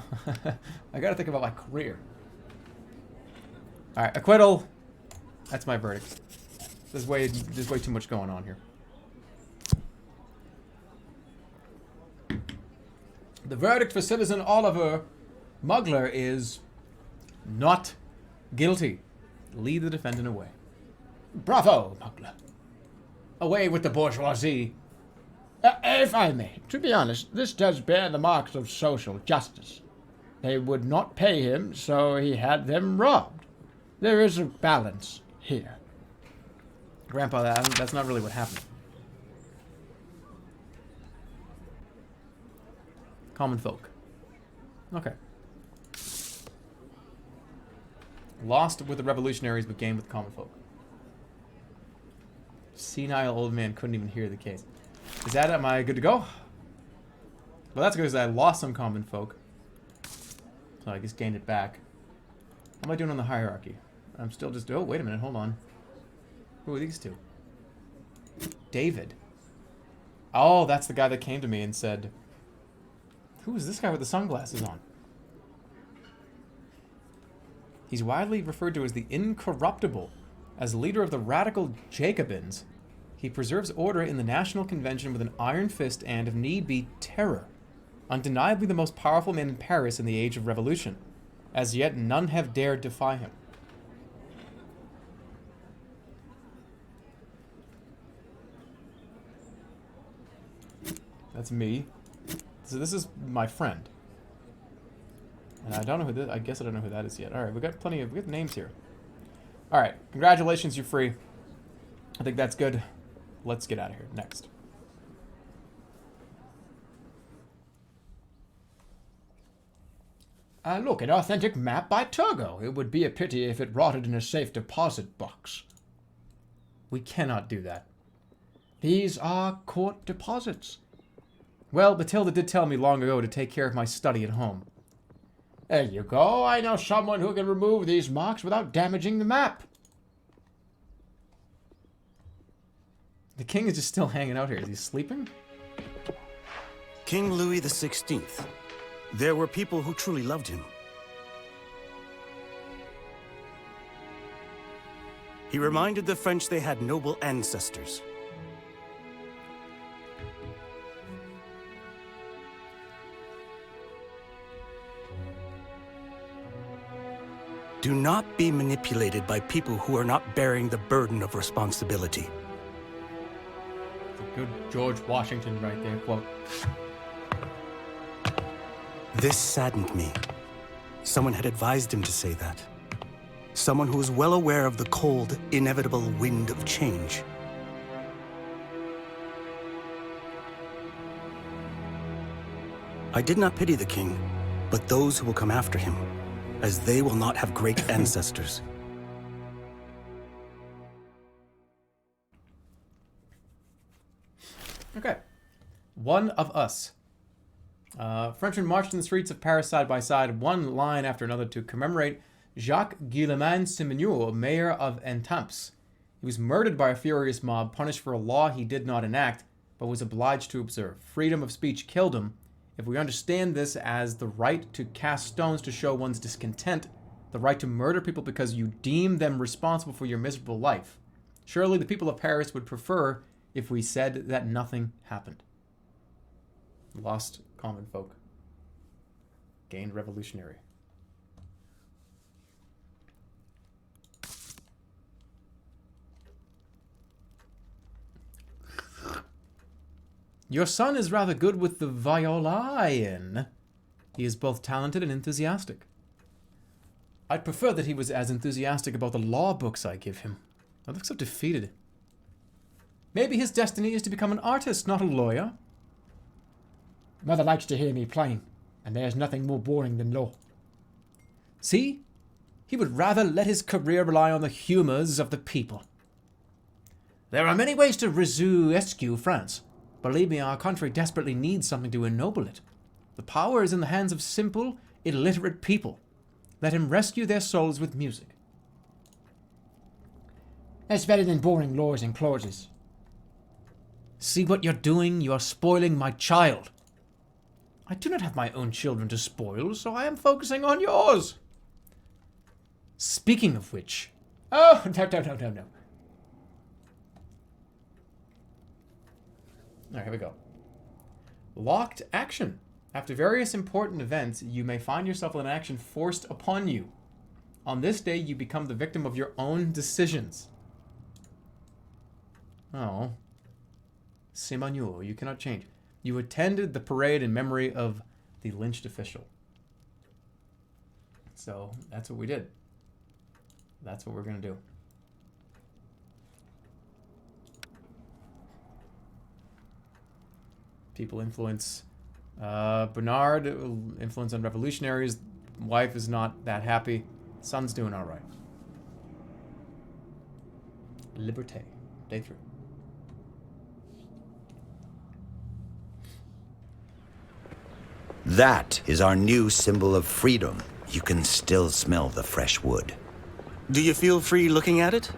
gotta think about my career. Alright, acquittal. That's my verdict. There's way too much going on here. The verdict for Citizen Oliver Mugler is Not guilty. Lead the defendant away. bravo, Mugler. Away with the bourgeoisie. If I may, to be honest, this does bear the marks of social justice. They would not pay him, so he had them robbed. There is a balance here. Grandpa, that's not really what happened. Common folk. Okay. Lost with the revolutionaries, but gained with common folk. Senile old man couldn't even hear the case. Is that, am I good to go? Well, that's good because I lost some common folk. So I just gained it back. How am I doing on the hierarchy? I'm still just... Oh, wait a minute. Hold on. Who are these two? David. Oh, that's the guy that came to me and said... Who is this guy with the sunglasses on? He's widely referred to as the Incorruptible. As leader of the radical Jacobins, he preserves order in the National Convention with an iron fist and, if need be, terror. Undeniably the most powerful man in Paris in the age of revolution. As yet, none have dared defy him. That's me. So this is my friend. And I don't know who this... I guess I don't know who that is yet. Alright, we got plenty of... We got names here. Alright, congratulations, you're free. I think that's good. Let's get out of here. Next. Look, an authentic map by Turgo. It would be a pity if it rotted in a safe deposit box. We cannot do that. These are court deposits. Well, Matilda did tell me long ago to take care of my study at home. There you go. I know someone who can remove these marks without damaging the map. The king is just still hanging out here. Is he sleeping? King Louis XVI. There were people who truly loved him. He reminded the French they had noble ancestors. Do not be manipulated by people who are not bearing the burden of responsibility. It's a good George Washington right there, quote. This saddened me. Someone had advised him to say that. Someone who was well aware of the cold, inevitable wind of change. I did not pity the king, but those who will come after him, as they will not have great ancestors. Okay. One of us. Frenchmen marched in the streets of Paris side by side, one line after another, to commemorate Jacques Guillaumin Simoneur, mayor of Etampes. He was murdered by a furious mob, punished for a law he did not enact, but was obliged to observe. Freedom of speech killed him. If we understand this as the right to cast stones to show one's discontent, the right to murder people because you deem them responsible for your miserable life, surely the people of Paris would prefer if we said that nothing happened. Lost common folk. Gained revolutionary. Your son is rather good with the violin. He is both talented and enthusiastic. I'd prefer that he was as enthusiastic about the law books I give him. I look so defeated. Maybe his destiny is to become an artist, not a lawyer. Mother likes to hear me playing, and there's nothing more boring than law. See? He would rather let his career rely on the humors of the people. There are many ways to rescue France. Believe me, our country desperately needs something to ennoble it. The power is in the hands of simple, illiterate people. Let him rescue their souls with music. That's better than boring laws and clauses. See what you're doing? You are spoiling my child. I do not have my own children to spoil, so I am focusing on yours. Speaking of which... Oh, no. Alright, here we go. Locked action. After various important events, you may find yourself in an action forced upon you. On this day, you become the victim of your own decisions. Oh. Simagnuolo, you cannot change. You attended the parade in memory of the lynched official. So, that's what we did. That's what we're going to do. People influence. Bernard, influence on revolutionaries. Wife is not that happy. Son's doing all right. Liberté. Day 3. That is our new symbol of freedom. You can still smell the fresh wood. Do you feel free looking at it?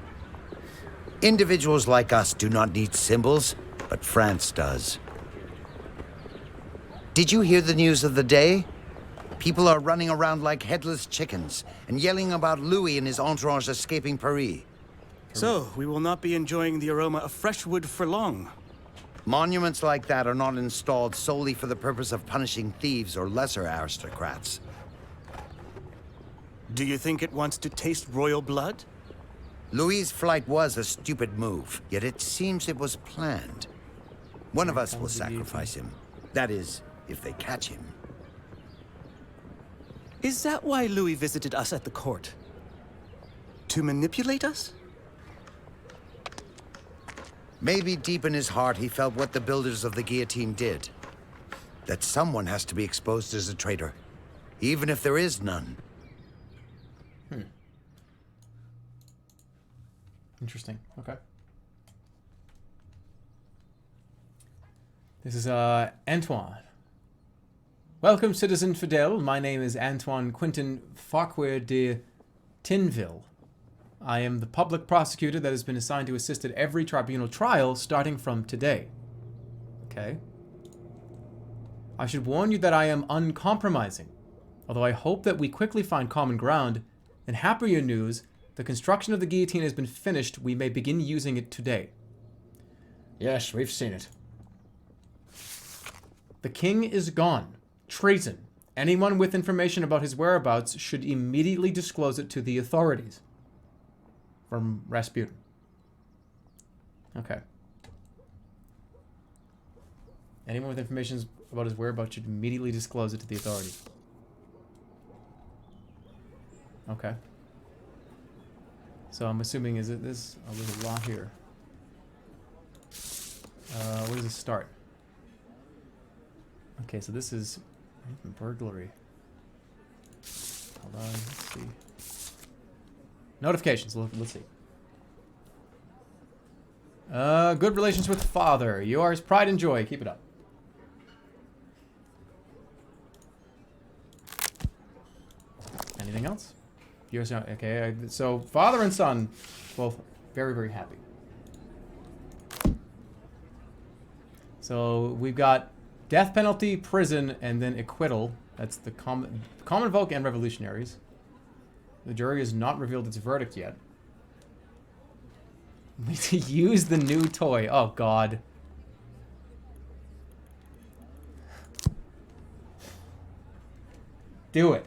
Individuals like us do not need symbols, but France does. Did you hear the news of the day? People are running around like headless chickens and yelling about Louis and his entourage escaping Paris. So, we will not be enjoying the aroma of fresh wood for long. Monuments like that are not installed solely for the purpose of punishing thieves or lesser aristocrats. Do you think it wants to taste royal blood? Louis's flight was a stupid move, yet it seems it was planned. One of us will sacrifice him. That is, if they catch him. Is that why Louis visited us at the court? To manipulate us? Maybe deep in his heart he felt what the builders of the guillotine did. That someone has to be exposed as a traitor, even if there is none. Interesting. Okay. This is Antoine. Welcome, Citizen Fidel. My name is Antoine Quentin Farquhar de Tinville. I am the public prosecutor that has been assigned to assist at every tribunal trial starting from today. Okay. I should warn you that I am uncompromising. Although I hope that we quickly find common ground, and happier news, the construction of the guillotine has been finished. We may begin using it today. Yes, we've seen it. The king is gone. Treason. Anyone with information about his whereabouts should immediately disclose it to the authorities. From Rasputin. Okay. Anyone with information about his whereabouts should immediately disclose it to the authorities. Okay. So I'm assuming, is it this? Oh, there's a lot here. Where does it start? Okay, so this is burglary. Hold on, let's see. Notifications, let's see. Good relations with father. Yours, pride and joy. Keep it up. Anything else? Yours, okay, so father and son, both very, very happy. So we've got Death penalty, prison, and then acquittal. That's the common folk and revolutionaries. The jury has not revealed its verdict yet. We need to use the new toy. Oh, God. Do it.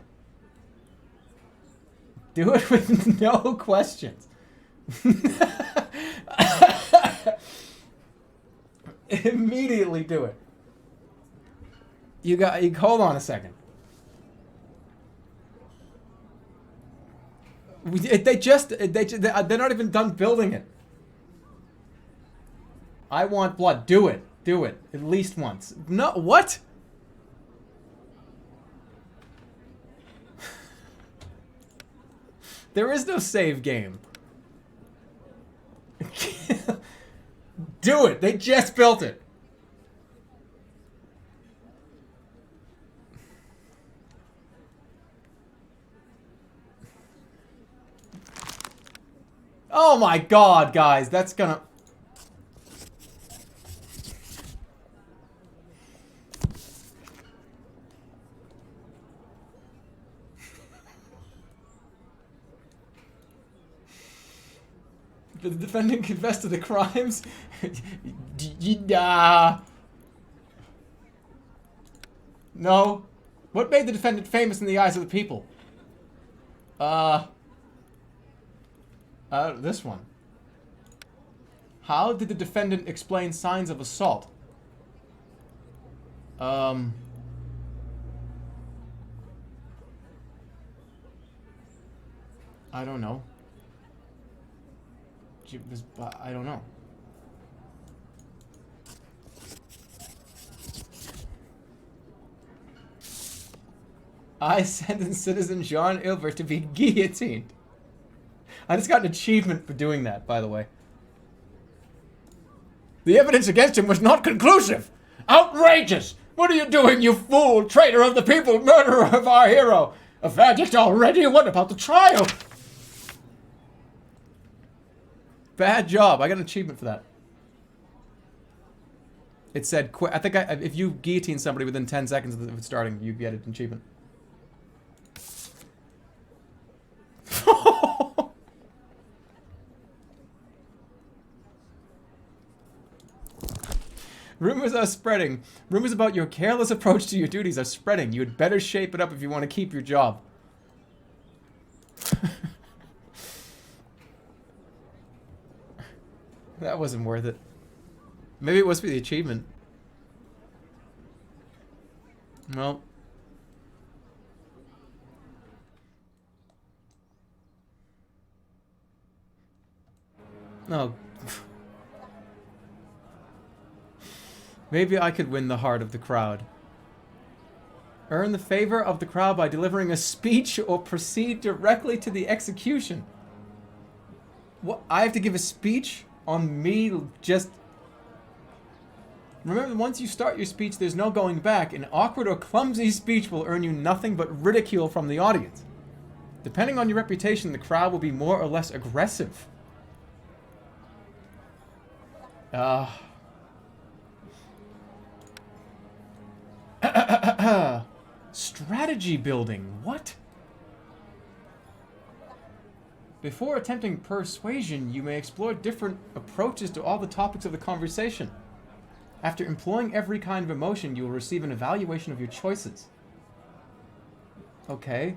Do it with no questions. Immediately do it. Hold on a second. They're not even done building it. I want blood. Do it. Do it. At least once. No, what? There is no save game. Do it. They just built it. Oh my God, guys. That's gonna... The defendant confessed to the crimes. No. What made the defendant famous in the eyes of the people? This one. How did the defendant explain signs of assault? I don't know. I don't know. I sentenced citizen Jean Ilbert to be guillotined. I just got an achievement for doing that, by the way. The evidence against him was not conclusive. Outrageous! What are you doing, you fool, traitor of the people, murderer of our hero? A verdict already? What about the trial? Bad job. I got an achievement for that. It said, I think if you guillotine somebody within 10 seconds of it starting, you get an achievement. Rumors are spreading. Rumors about your careless approach to your duties are spreading. You had better shape it up if you want to keep your job. That wasn't worth it. Maybe it was for the achievement. Well. No. Maybe I could win the heart of the crowd. Earn the favor of the crowd by delivering a speech or proceed directly to the execution. What? I have to give a speech on me just... Remember, once you start your speech, there's no going back. An awkward or clumsy speech will earn you nothing but ridicule from the audience. Depending on your reputation, the crowd will be more or less aggressive. Strategy building. What? Before attempting persuasion, you may explore different approaches to all the topics of the conversation. After employing every kind of emotion, you will receive an evaluation of your choices. Okay.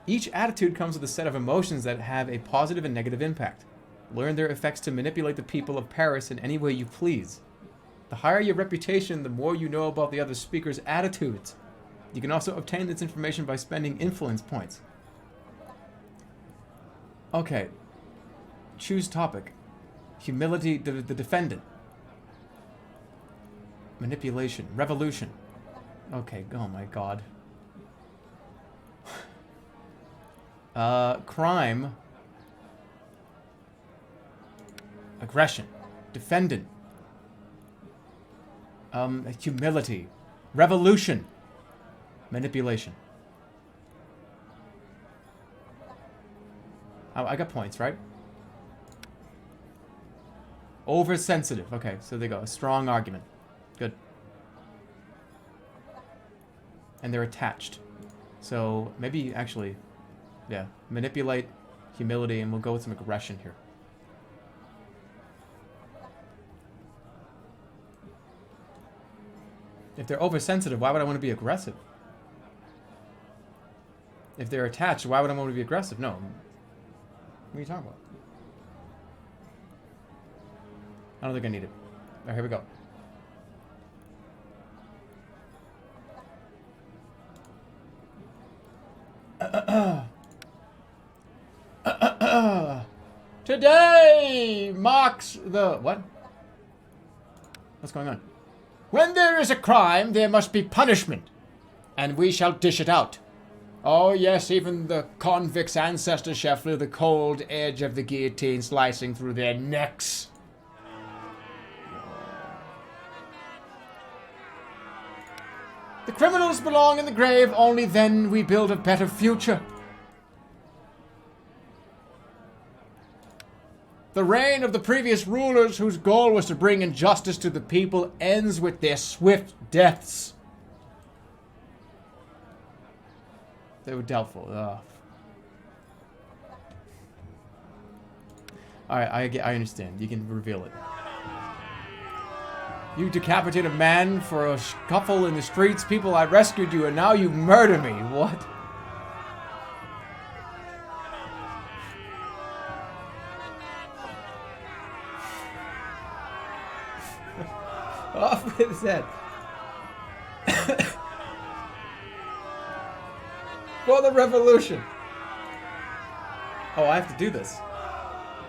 Each attitude comes with a set of emotions that have a positive and negative impact. Learn their effects to manipulate the people of Paris in any way you please. The higher your reputation, the more you know about the other speaker's attitudes. You can also obtain this information by spending influence points. Okay. Choose topic. Humility to the defendant. Manipulation. Revolution. Okay, oh my god. Crime. Aggression. Defendant. Humility. Revolution. Manipulation. Oh, I got points, right? Oversensitive. Okay, so they go. A strong argument. Good. and they're attached. So maybe actually, yeah, manipulate, humility, and we'll go with some aggression here. If they're oversensitive, why would I want to be aggressive? If they're attached, why would I want to be aggressive? No. What are you talking about? I don't think I need it. Alright, here we go. Today marks the... What? What's going on? When there is a crime, there must be punishment, and we shall dish it out. Oh yes, even the convicts' ancestors shall feel the cold edge of the guillotine slicing through their necks. The criminals belong in the grave, only then we build a better future. The reign of the previous rulers, whose goal was to bring injustice to the people, ends with their swift deaths. They were doubtful. Ugh. Alright, I understand. You can reveal it. You decapitate a man for a scuffle in the streets. People, I rescued you, and now you murder me. What? Off with his head. For the revolution. Oh, I have to do this.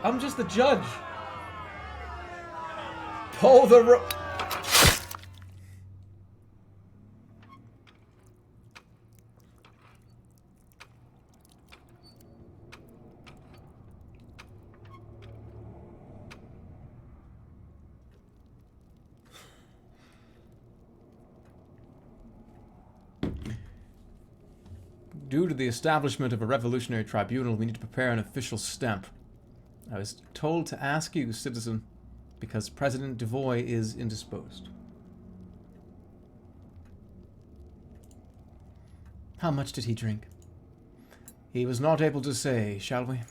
I'm just the judge. Pull the rope. Due to the establishment of a revolutionary tribunal, we need to prepare an official stamp. I was told to ask you, citizen, because President Devoy is indisposed. How much did he drink? He was not able to say, shall we?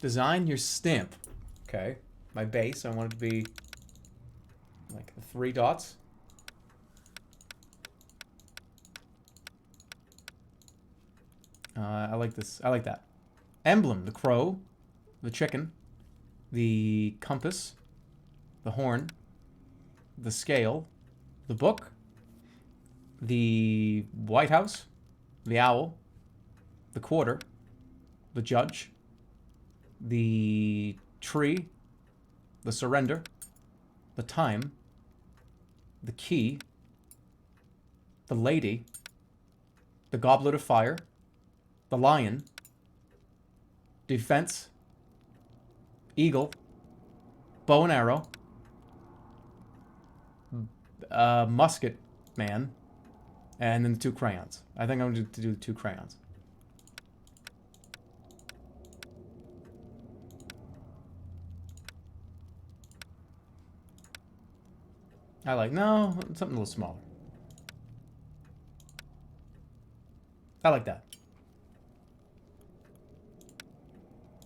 Design your stamp. Okay. My base, I want it to be like the 3 dots. I like this. I like that. Emblem, the crow, the chicken, the compass, the horn, the scale, the book, the White House, the owl, the quarter, the judge, the tree, the surrender, the time, the key, the lady, the goblet of fire, the lion, defense, eagle, bow and arrow, musket man, and then the 2 crayons. I think I'm going to do the 2 crayons. I like, no, something a little smaller. I like that.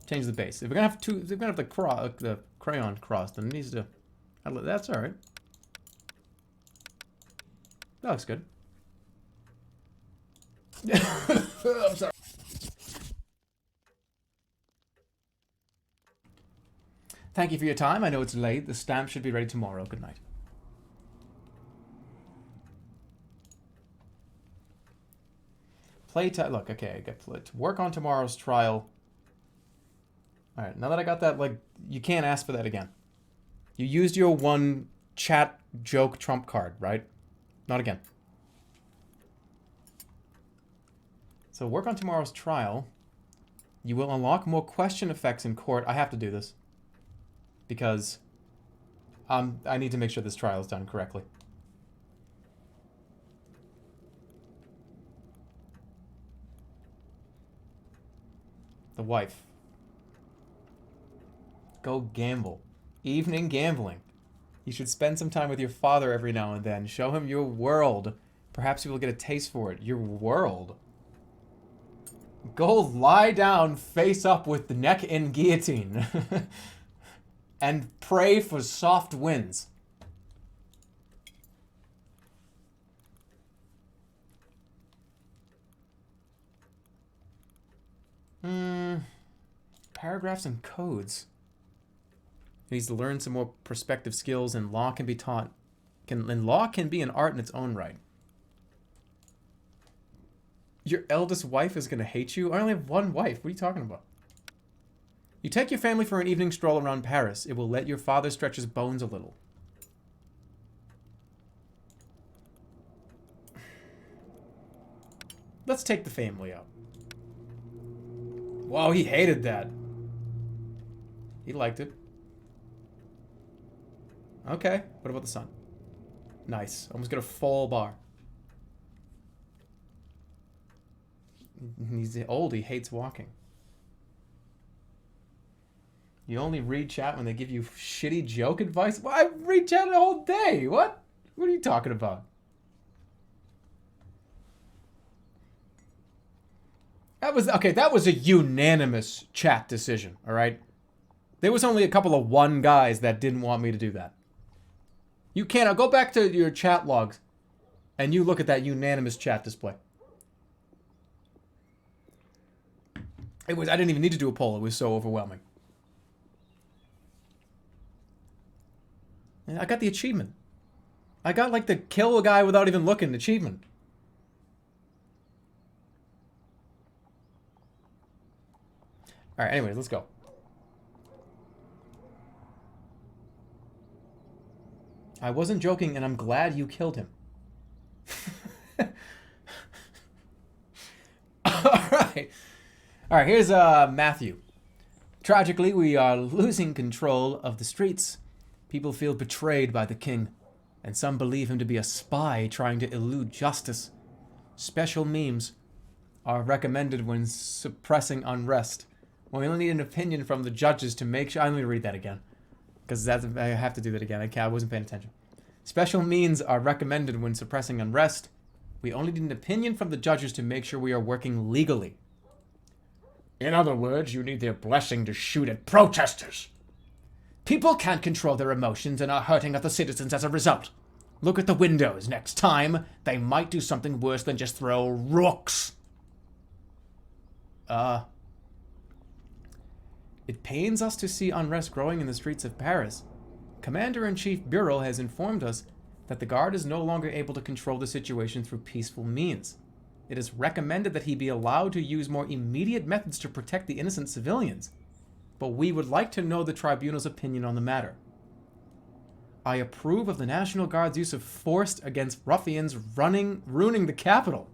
Change the base. If we're gonna have if we're gonna have the crayon crossed, then it needs to. That's all right. That looks good. I'm sorry. Thank you for your time. I know it's late. The stamp should be ready tomorrow. Good night. Playtime. Look, okay, I got to work on tomorrow's trial. Alright, now that I got that, like, you can't ask for that again. You used your 1 chat joke trump card, right? Not again. So work on tomorrow's trial. You will unlock more question effects in court. I have to do this. Because I need to make sure this trial is done correctly. The wife. Go gamble. Evening gambling. You should spend some time with your father every now and then. Show him your world. Perhaps you will get a taste for it. Your world. Go lie down, face up with the neck in guillotine. And pray for soft winds. Paragraphs and codes. He needs to learn some more perspective skills, and law can be taught. And law can be an art in its own right. Your eldest wife is going to hate you? I only have one wife. What are you talking about? You take your family for an evening stroll around Paris. It will let your father stretch his bones a little. Let's take the family out. Wow, he hated that. He liked it. Okay, what about the son? Nice. Almost got a full bar. He's old, he hates walking. You only read chat when they give you shitty joke advice? Well, I read chat the whole day. What? What are you talking about? That was a unanimous chat decision, all right? There was only a couple of one guys that didn't want me to do that. You can't. Go back to your chat logs and you look at that unanimous chat display. I didn't even need to do a poll. It was so overwhelming. And I got the achievement. I got like the kill a guy without even looking achievement. All right, anyways, let's go. I wasn't joking, and I'm glad you killed him. All right, here's Matthew. Tragically, we are losing control of the streets. People feel betrayed by the king, and some believe him to be a spy trying to elude justice. Special memes are recommended when suppressing unrest. We only need an opinion from the judges to make sure. I'm going to read that again, because I have to do that again. I wasn't paying attention. Special means are recommended when suppressing unrest. We only need an opinion from the judges to make sure we are working legally. In other words, you need their blessing to shoot at protesters. People can't control their emotions and are hurting other citizens as a result. Look at the windows. Next time, they might do something worse than just throw rocks. It pains us to see unrest growing in the streets of Paris. Commander-in-Chief Bureau has informed us that the guard is no longer able to control the situation through peaceful means. It is recommended that he be allowed to use more immediate methods to protect the innocent civilians. But we would like to know the tribunal's opinion on the matter. I approve of the National Guard's use of force against ruffians ruining the capital.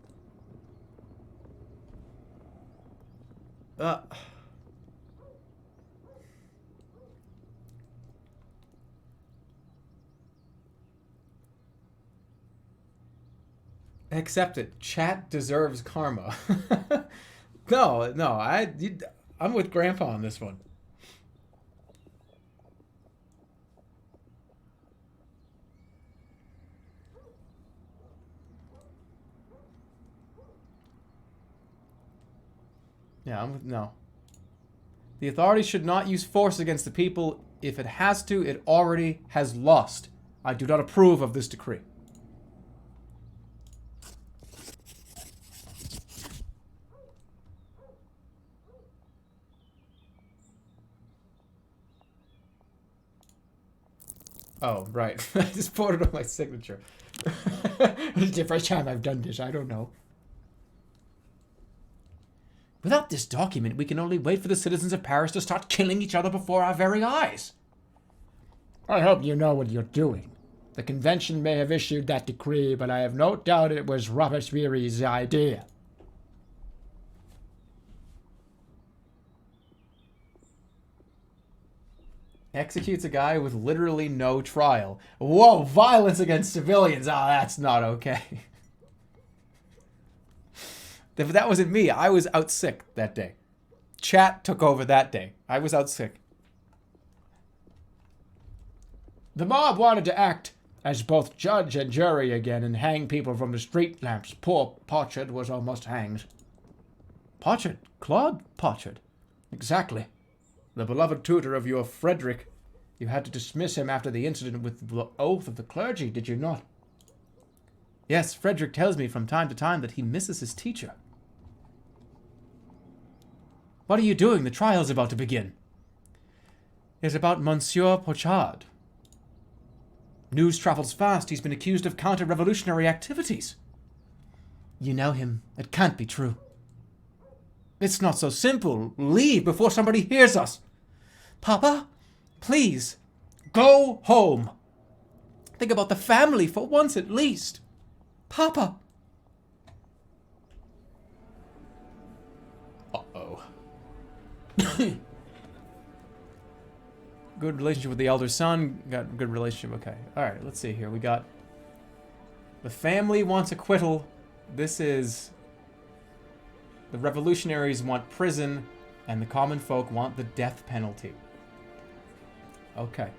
Accept it. Chat deserves karma. No, I'm with Grandpa on this one. Yeah, no. The authorities should not use force against the people. If it has to, it already has lost. I do not approve of this decree. Oh, right. I just put it on my signature. It's the first time I've done this. I don't know. Without this document, we can only wait for the citizens of Paris to start killing each other before our very eyes. I hope you know what you're doing. The convention may have issued that decree, but I have no doubt it was Robespierre's idea. Executes a guy with literally no trial. Whoa, violence against civilians. Ah, that's not okay. That wasn't me. I was out sick that day. Chat took over that day. I was out sick. The mob wanted to act as both judge and jury again and hang people from the street lamps. Poor Pochard was almost hanged. Pochard? Claude Pochard? Exactly. The beloved tutor of your Frederick. You had to dismiss him after the incident with the oath of the clergy, did you not? Yes, Frederick tells me from time to time that he misses his teacher. What are you doing? The trial's about to begin. It's about Monsieur Pochard. News travels fast. He's been accused of counter-revolutionary activities. You know him. It can't be true. It's not so simple. Leave before somebody hears us. Papa, please, go home. Think about the family for once at least. Papa. Uh-oh. Good relationship with the elder son. Got good relationship. Okay. All right. Let's see here. We got the family wants acquittal. This is the revolutionaries want prison, and the common folk want the death penalty. Okay.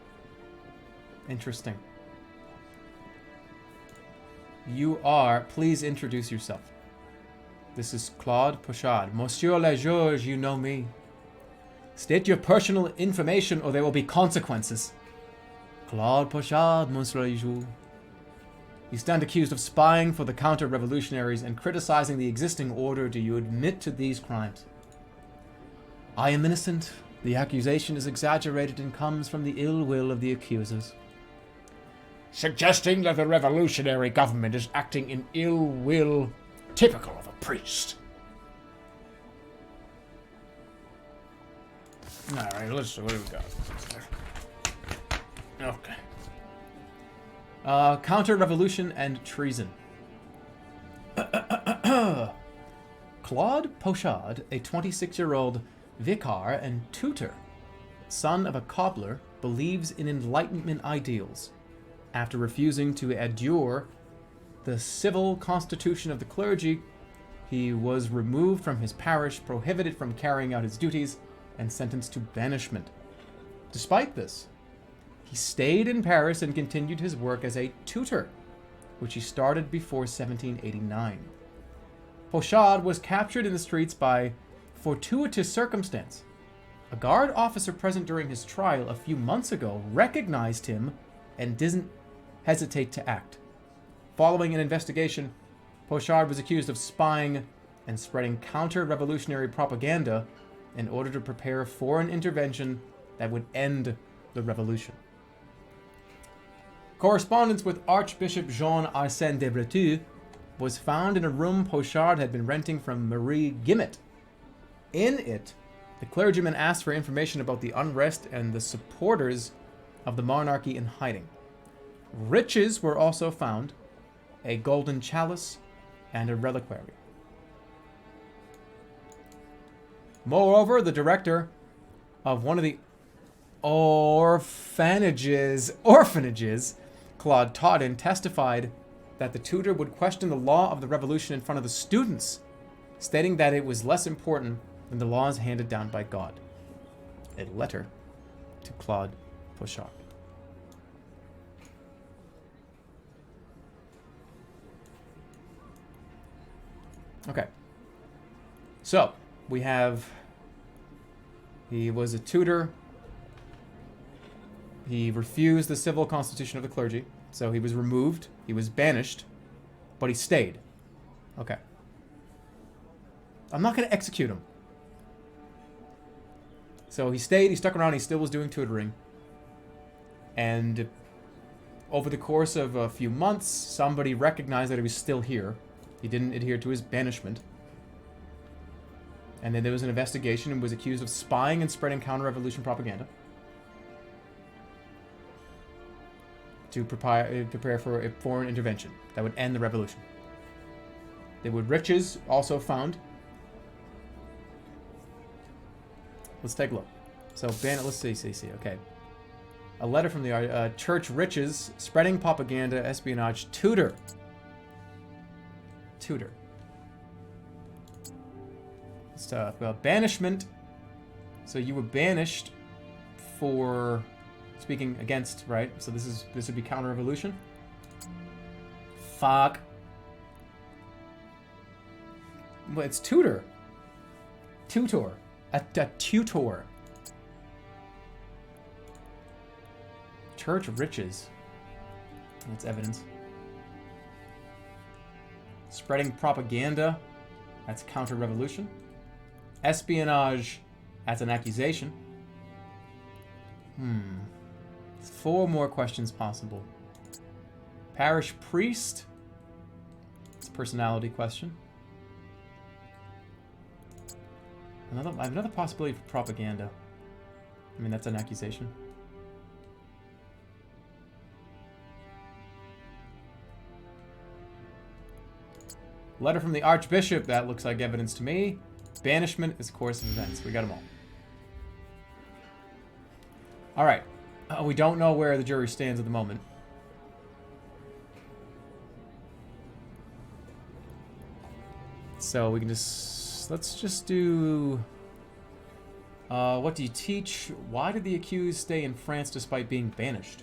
Interesting. You are. Please introduce yourself. This is Claude Pochard. Monsieur le Juge, you know me. State your personal information or there will be consequences. Claude Pochard, Monsieur le Juge. You stand accused of spying for the counter-revolutionaries and criticizing the existing order. Do you admit to these crimes? I am innocent. The accusation is exaggerated and comes from the ill will of the accusers. Suggesting that the revolutionary government is acting in ill will, typical of a priest. Alright, let's see, what do we got? Okay. Counter-revolution and treason. Claude Pochard, a 26-year-old vicar and tutor, son of a cobbler, believes in Enlightenment ideals. After refusing to adhere the civil constitution of the clergy, he was removed from his parish, prohibited from carrying out his duties, and sentenced to banishment. Despite this, he stayed in Paris and continued his work as a tutor, which he started before 1789. Pochard was captured in the streets by fortuitous circumstance. A guard officer present during his trial a few months ago recognized him and didn't hesitate to act. Following an investigation, Pochard was accused of spying and spreading counter-revolutionary propaganda in order to prepare foreign intervention that would end the revolution. Correspondence with Archbishop Jean-Arsène de Breteuil was found in a room Pochard had been renting from Marie Guillemot. In it, the clergyman asked for information about the unrest and the supporters of the monarchy in hiding. Riches were also found, a golden chalice, and a reliquary. Moreover, the director of one of the orphanages Claude taught in testified that the tutor would question the law of the revolution in front of the students, stating that it was less important than the laws handed down by God. A letter to Claude Pochard. Okay. So, we have... He was a tutor. He refused the civil constitution of the clergy, so he was removed. He was banished, but he stayed. Okay. I'm not going to execute him. So he stayed, he stuck around, he still was doing tutoring. And over the course of a few months, somebody recognized that he was still here. He didn't adhere to his banishment. And then there was an investigation and was accused of spying and spreading counter-revolution propaganda to prepare for a foreign intervention that would end the revolution. There were riches also found. Let's take a look. So, let's see. Okay. A letter from the church riches, spreading propaganda, espionage, tutor. Stuff. Well, banishment. So you were banished for speaking against, right? So this would be counter-revolution. fuck? Well, it's tutor. Tutor. A tutor. Church riches. That's evidence. Spreading propaganda. That's counter-revolution. Espionage. That's an accusation. 4 more questions possible. Parish priest. It's a personality question. I have another possibility for propaganda. I mean, that's an accusation. Letter from the Archbishop. That looks like evidence to me. Banishment is course of events. We got them all. Alright. We don't know where the jury stands at the moment. So we can just... Let's just do... what do you teach? Why did the accused stay in France despite being banished?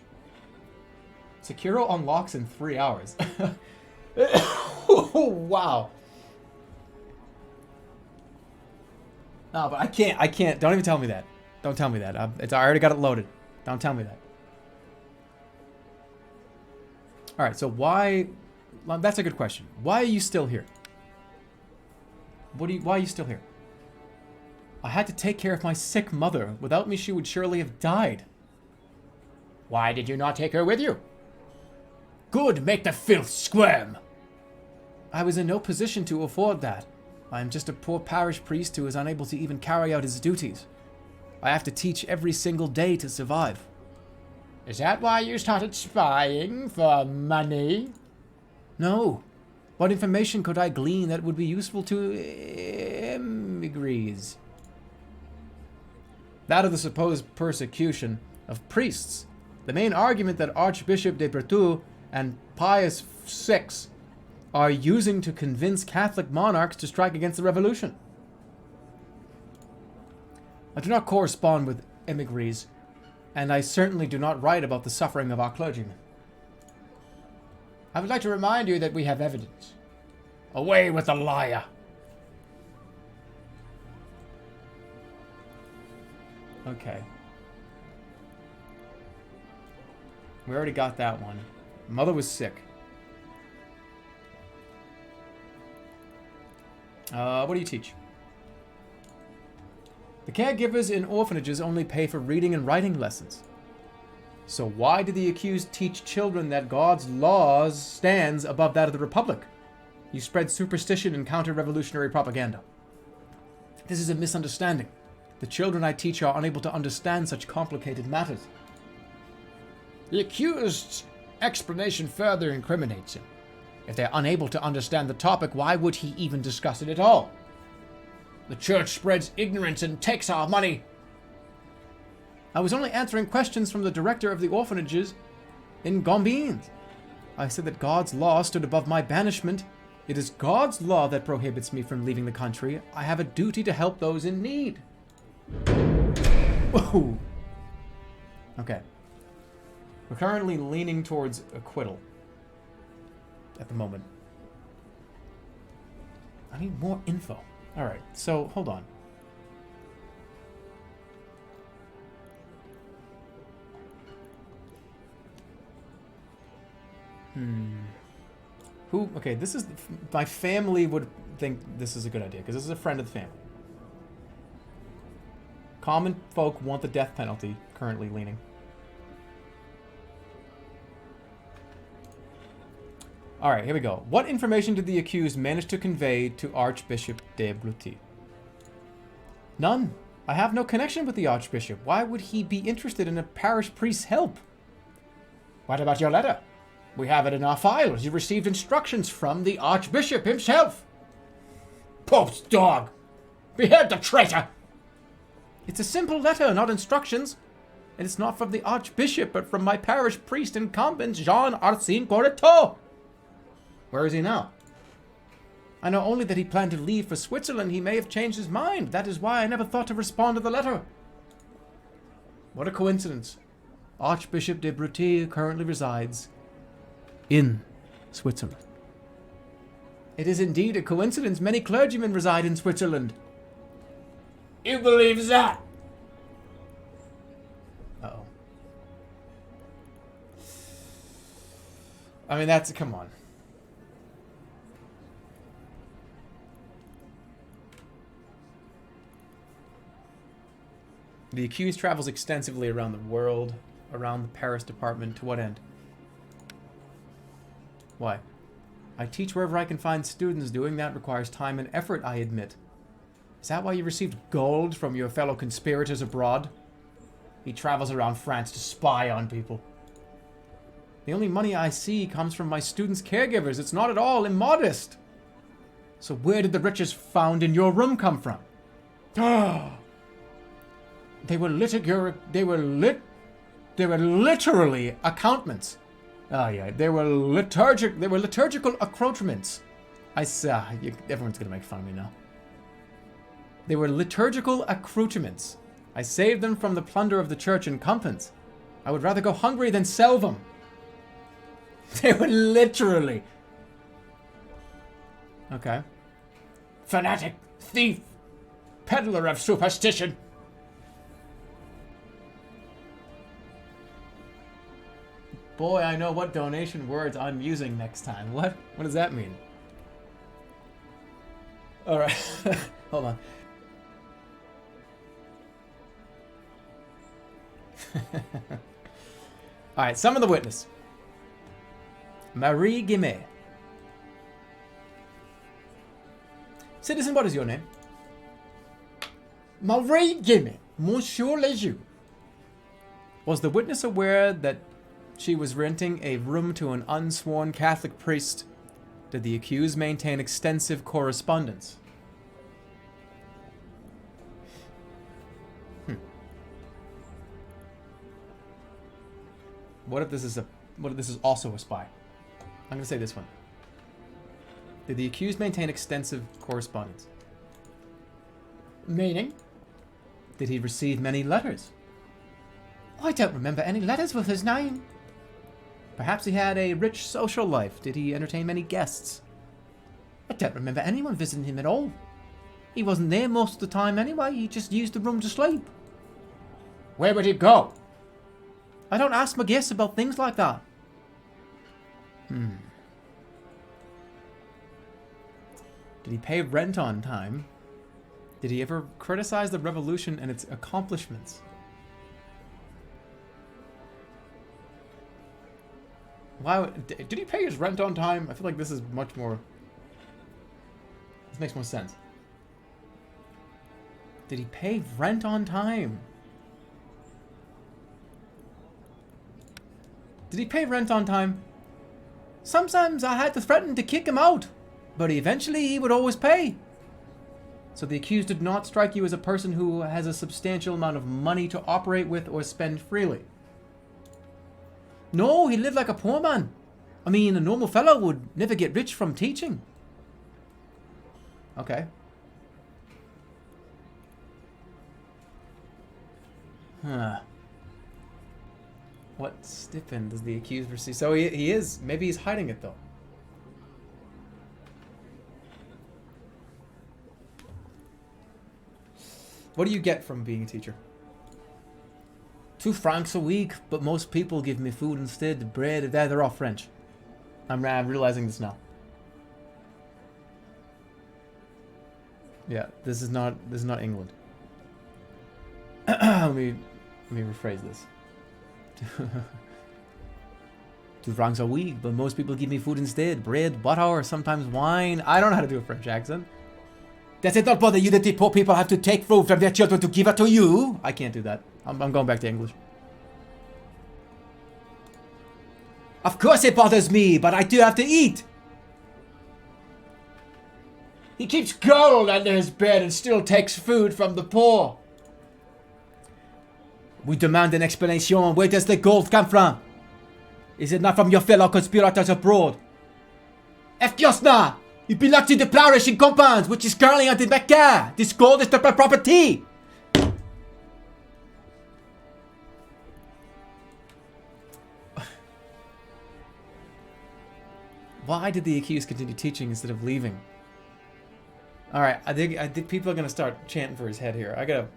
Sekiro unlocks in 3 hours. Wow. No, but I can't. Don't even tell me that. Don't tell me that. I already got it loaded. Don't tell me that. Alright, so why... That's a good question. Why are you still here? Why are you still here? I had to take care of my sick mother. Without me, she would surely have died. Why did you not take her with you? Good, make the filth squirm. I was in no position to afford that. I am just a poor parish priest who is unable to even carry out his duties. I have to teach every single day to survive. Is that why you started spying for money? No. What information could I glean that would be useful to emigres? That of the supposed persecution of priests. The main argument that Archbishop de Bretou and Pius VI are using to convince Catholic monarchs to strike against the revolution. I do not correspond with emigres, and I certainly do not write about the suffering of our clergymen. I would like to remind you that we have evidence. Away with the liar. Okay. We already got that one. Mother was sick. What do you teach? The caregivers in orphanages only pay for reading and writing lessons. So why did the accused teach children that God's laws stands above that of the Republic? You spread superstition and counter-revolutionary propaganda. This is a misunderstanding. The children I teach are unable to understand such complicated matters. The accused's explanation further incriminates him. If they're unable to understand the topic, why would he even discuss it at all? The church spreads ignorance and takes our money. I was only answering questions from the director of the orphanages in Gombines. I said that God's law stood above my banishment. It is God's law that prohibits me from leaving the country. I have a duty to help those in need. Whoa. Okay. We're currently leaning towards acquittal at the moment. I need more info. Alright, so hold on. Who? Okay, this is... My family would think this is a good idea, because this is a friend of the family. Common folk want the death penalty, currently leaning. Alright, here we go. What information did the accused manage to convey to Archbishop de Bretou? None. I have no connection with the Archbishop. Why would he be interested in a parish priest's help? What about your letter? We have it in our files. You received instructions from the Archbishop himself. Pope's dog! Behead the traitor! It's a simple letter, not instructions. And it's not from the Archbishop, but from my parish priest in convent, Jean-Arsène Courteau. Where is he now? I know only that he planned to leave for Switzerland. He may have changed his mind. That is why I never thought to respond to the letter. What a coincidence. Archbishop de Bretou currently resides in Switzerland. It is indeed a coincidence many clergymen reside in Switzerland. You believe that? Uh-oh. I mean, that's... Come on. The accused travels extensively around the world, around the Paris department. To what end? Why? I teach wherever I can find students. Doing that requires time and effort, I admit. Is that why you received gold from your fellow conspirators abroad? He travels around France to spy on people. The only money I see comes from my students' caregivers. It's not at all immodest. So where did the riches found in your room come from? They were literally accoutrements. Oh yeah, they were liturgical accoutrements. Everyone's gonna make fun of me now. They were liturgical accoutrements. I saved them from the plunder of the church and convents. I would rather go hungry than sell them. They were literally. Okay. Fanatic, thief, peddler of superstition. Boy, I know what donation words I'm using next time. What? What does that mean? Alright. Hold on. Alright, summon the witness. Marie Guimet. Citizen, what is your name? Marie Guimet, Monsieur Lejeune. Was the witness aware that she was renting a room to an unsworn Catholic priest? Did the accused maintain extensive correspondence? What if this is also a spy? I'm gonna say this one. Did the accused maintain extensive correspondence? Meaning? Did he receive many letters? I don't remember any letters with his name. Perhaps he had a rich social life. Did he entertain many guests? I don't remember anyone visiting him at all. He wasn't there most of the time anyway. He just used the room to sleep. Where would he go? I don't ask my guests about things like that. Did he pay rent on time? Did he ever criticize the revolution and its accomplishments? Why did he pay his rent on time? I feel like this is much more... This makes more sense. Did he pay rent on time? Did he pay rent on time? Sometimes I had to threaten to kick him out, but eventually he would always pay. So the accused did not strike you as a person who has a substantial amount of money to operate with or spend freely? No, he lived like a poor man. I mean, a normal fellow would never get rich from teaching. Okay. Huh. What stipend does the accused receive? So he is... Maybe he's hiding it, though. What do you get from being a teacher? 2 francs a week, but most people give me food instead. Bread, they're all French. I'm realizing this now. Yeah, this is not England. let me rephrase this. 2 francs a week, but most people give me food instead. Bread, butter, sometimes wine. I don't know how to do a French accent. Does it not bother you that the poor people have to take food from their children to give it to you? I can't do that. I'm going back to English. Of course it bothers me, but I do have to eat. He keeps gold under his bed and still takes food from the poor. We demand an explanation. Where does the gold come from? Is it not from your fellow conspirators abroad? Of course not. It belongs to the flourishing compounds, which is currently under my care. This gold is the property. Why did the accused continue teaching instead of leaving? Alright, I think people are gonna start chanting for his head here. I gotta...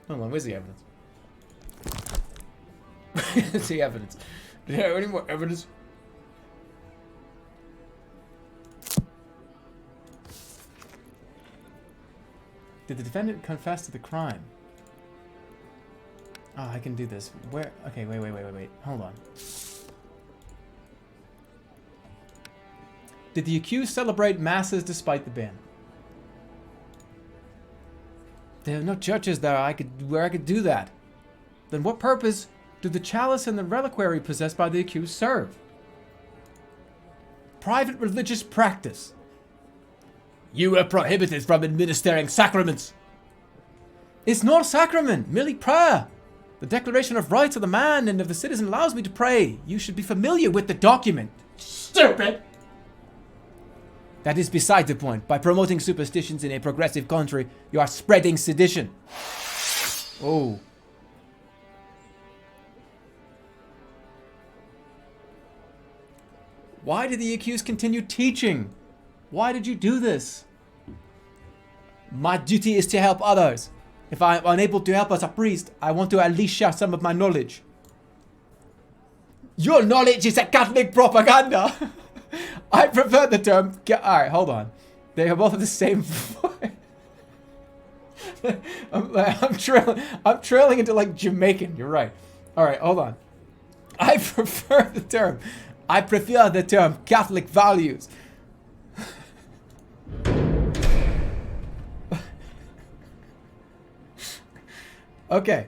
Hold on, where's the evidence? Where's the evidence? Do you have any more evidence? Did the defendant confess to the crime? Oh, I can do this. Where? Okay, wait. Hold on. Did the accused celebrate masses despite the ban? There are no churches there where I could do that. Then what purpose do the chalice and the reliquary possessed by the accused serve? Private religious practice. You are prohibited from administering sacraments. It's not a sacrament, merely prayer. The Declaration of Rights of the Man and of the Citizen allows me to pray. You should be familiar with the document. Stupid! That is beside the point. By promoting superstitions in a progressive country, you are spreading sedition. Oh. Why did the accused continue teaching? Why did you do this? My duty is to help others. If I am unable to help as a priest, I want to at least share some of my knowledge. Your knowledge is a Catholic propaganda. I prefer the term... Alright, hold on. They are both the same voice. I'm trailing into like Jamaican. You're right. Alright, hold on. I prefer the term Catholic values. Okay.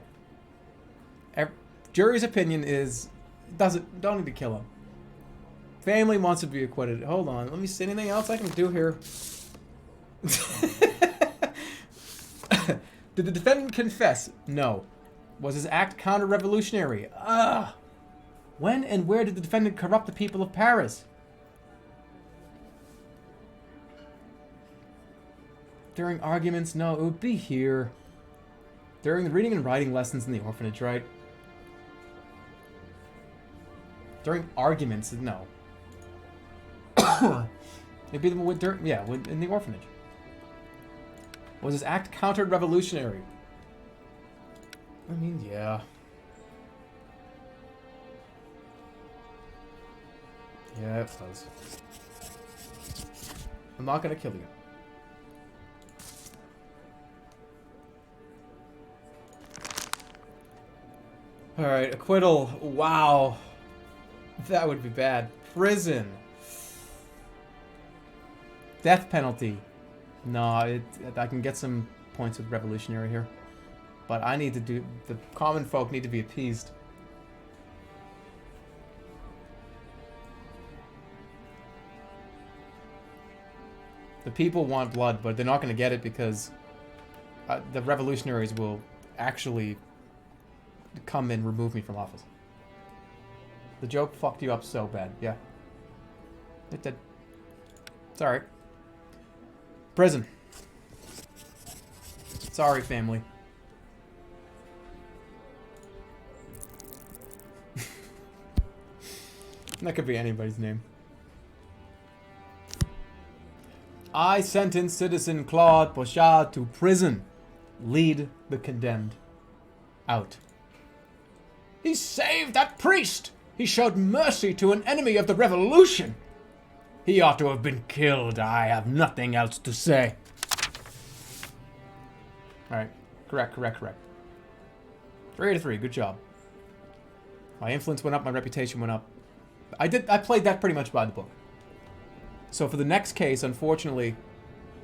Jury's opinion is don't need to kill him. Family wants to be acquitted. Hold on, let me see anything else I can do here. Did the defendant confess? No. Was his act counter-revolutionary? When and where did the defendant corrupt the people of Paris? During arguments? No, it would be here. During the reading and writing lessons in the orphanage, right? During arguments? No. It'd be in the orphanage. Was his act counter-revolutionary? I mean, yeah. Yeah, it was. I'm not gonna kill you. Alright, acquittal. Wow. That would be bad. Prison. Death penalty. No, I can get some points with revolutionary here. But I need to do... The common folk need to be appeased. The people want blood, but they're not going to get it because the revolutionaries will actually come and remove me from office. The joke fucked you up so bad. Yeah. It did. It's alright. Prison. Sorry, family. That could be anybody's name. I sentence citizen Claude Pochard to prison. Lead the condemned out. He saved that priest! He showed mercy to an enemy of the revolution! He ought to have been killed. I have nothing else to say. Alright. Correct. 3 out of 3. Good job. My influence went up, my reputation went up. I played that pretty much by the book. So for the next case, unfortunately,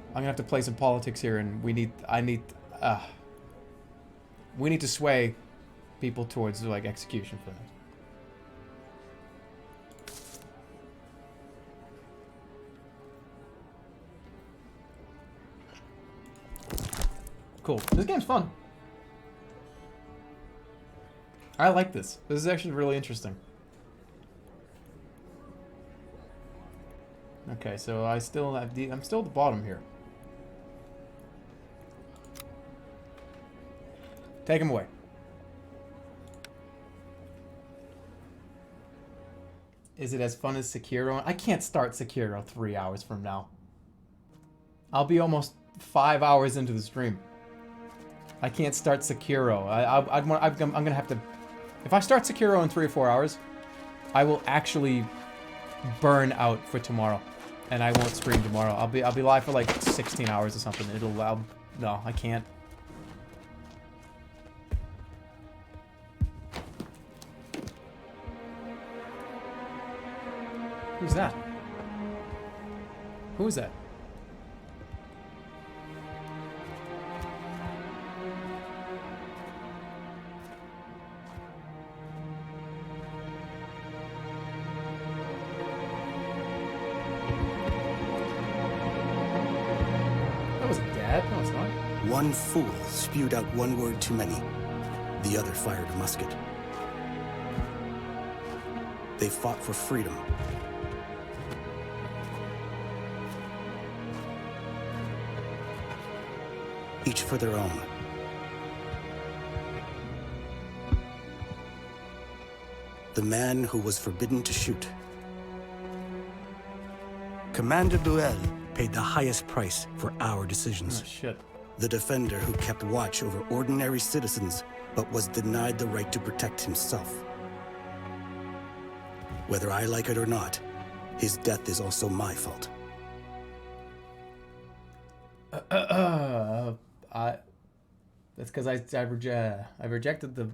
I'm gonna have to play some politics here, and we need to sway people towards like execution for that. Cool. This game's fun. I like this. This is actually really interesting. Okay, so I'm still at the bottom here. Take him away. Is it as fun as Sekiro? I can't start Sekiro 3 hours from now. I'll be almost 5 hours into the stream. I can't start Sekiro. I'm gonna have to... If I start Sekiro in 3 or 4 hours, I will actually burn out for tomorrow. And I won't stream tomorrow. I'll be live for like 16 hours or something. No, I can't. Who's that? Who is that? That wasn't Dad. No, it's not. One fool spewed out one word too many. The other fired a musket. They fought for freedom. Each for their own. The man who was forbidden to shoot. Commander Buell paid the highest price for our decisions. Oh, shit. The defender who kept watch over ordinary citizens, but was denied the right to protect himself. Whether I like it or not, his death is also my fault. That's because I rejected the...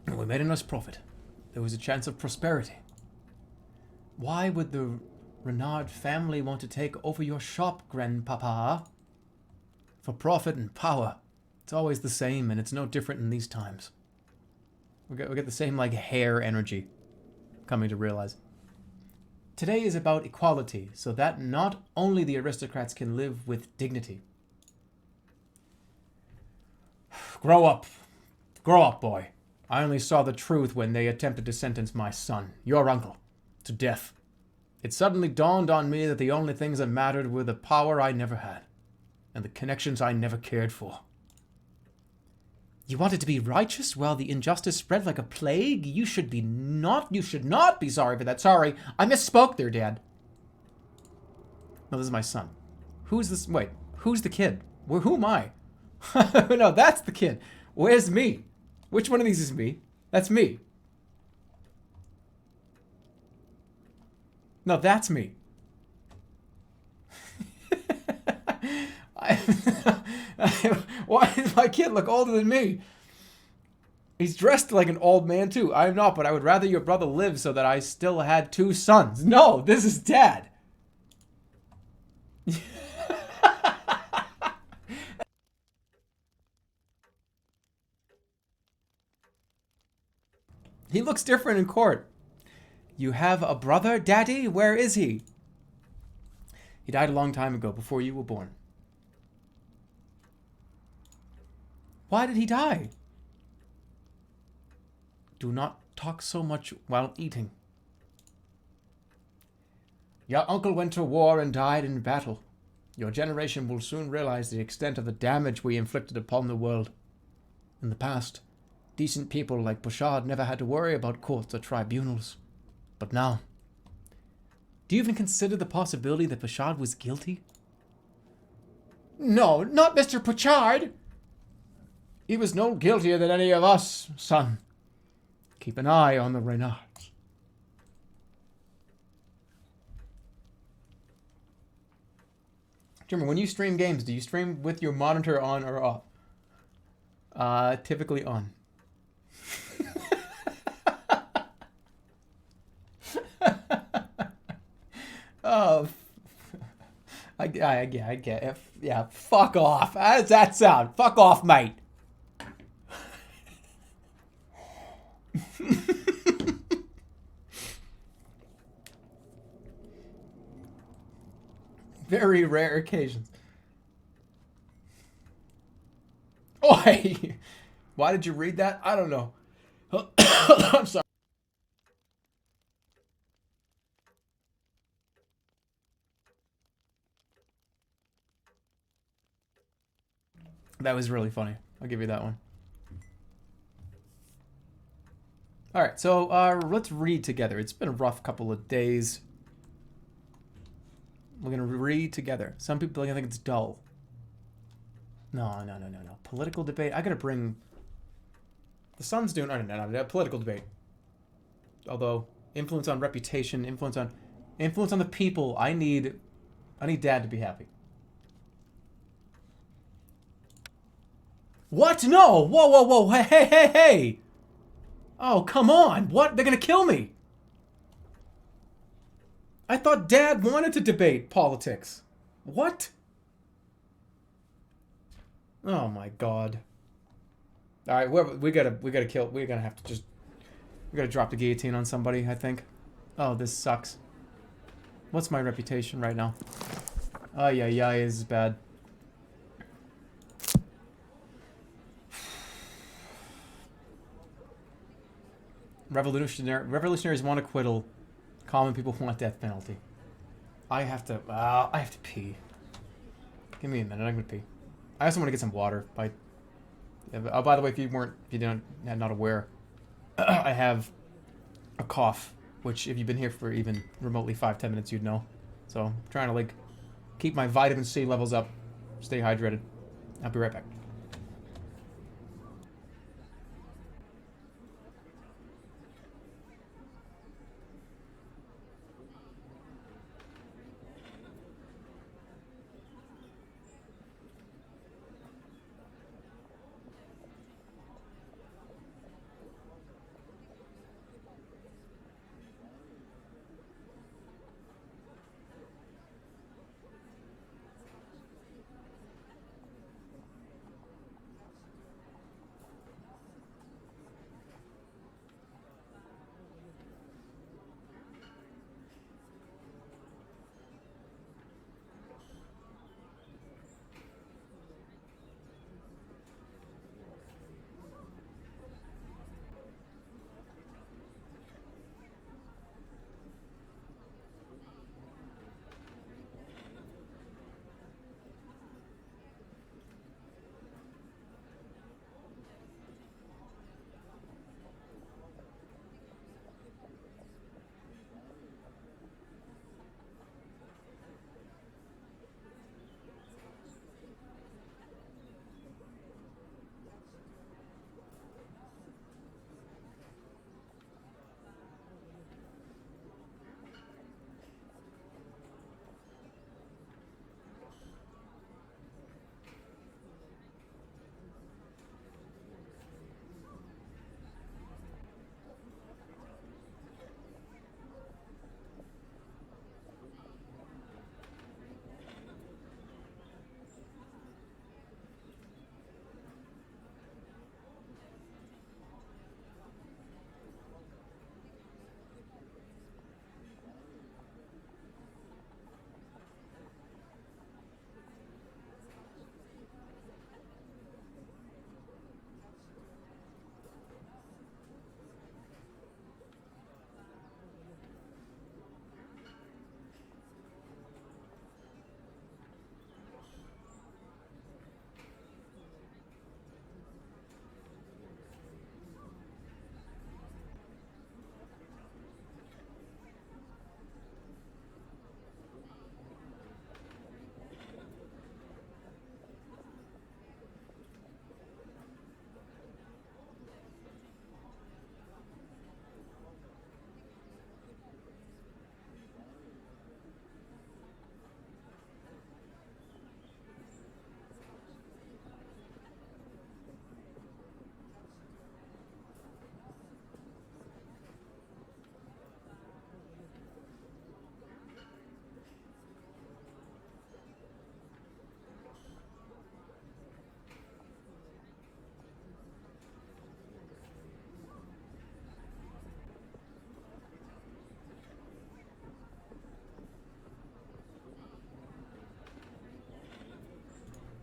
We made a nice profit. There was a chance of prosperity. Why would the Renard family want to take over your shop, Grandpapa? For profit and power. It's always the same, and it's no different in these times. We get the same, like, hair energy. Coming to realize. Today is about equality, so that not only the aristocrats can live with dignity. Grow up. Grow up, boy. I only saw the truth when they attempted to sentence my son, your uncle, to death. It suddenly dawned on me that the only things that mattered were the power I never had, and the connections I never cared for. You wanted to be righteous while the injustice spread like a plague? You should not be sorry for that. Sorry, I misspoke there, Dad. No, this is my son. Who's this? Wait, who's the kid? Who am I? No, that's the kid. Where's me? Which one of these is me? That's me. No, that's me. Why does my kid look older than me? He's dressed like an old man too. I'm not, but I would rather your brother live so that I still had 2 sons. No, this is Dad. He looks different in court. You have a brother, Daddy? Where is he? He died a long time ago, before you were born. Why did he die? Do not talk so much while eating. Your uncle went to war and died in battle. Your generation will soon realize the extent of the damage we inflicted upon the world. In the past, decent people like Bouchard never had to worry about courts or tribunals. But now, do you even consider the possibility that Bouchard was guilty? No, not Mr. Bouchard! He was no guiltier than any of us, son. Keep an eye on the Reynards. Jerma, when you stream games, do you stream with your monitor on or off? Typically on. Oh, I get it. Yeah, fuck off. How does that sound? Fuck off, mate. Very rare occasions. Oi! Why did you read that? I don't know. I'm sorry. That was really funny. I'll give you that one. All right, so let's read together. It's been a rough couple of days. We're gonna read together. Some people are gonna think it's dull. No. Political debate. I gotta bring. The Sun's doing. No. Political debate. Although influence on reputation, influence on the people. I need Dad to be happy. What? No! Whoa! Hey! Oh, come on! What? They're gonna kill me! I thought Dad wanted to debate politics. What? Oh my God! All right, we gotta kill. We're gonna have to just. We gotta drop the guillotine on somebody. I think. Oh, this sucks. What's my reputation right now? Oh yeah, this is bad. Revolutionaries want acquittal. Common people want death penalty. I have to pee. Give me a minute. I'm gonna pee. I also want to get some water. Oh, by the way, if you're not aware, I have a cough, which if you've been here for even remotely 5-10 minutes, you'd know. So I'm trying to like keep my vitamin C levels up, stay hydrated. I'll be right back.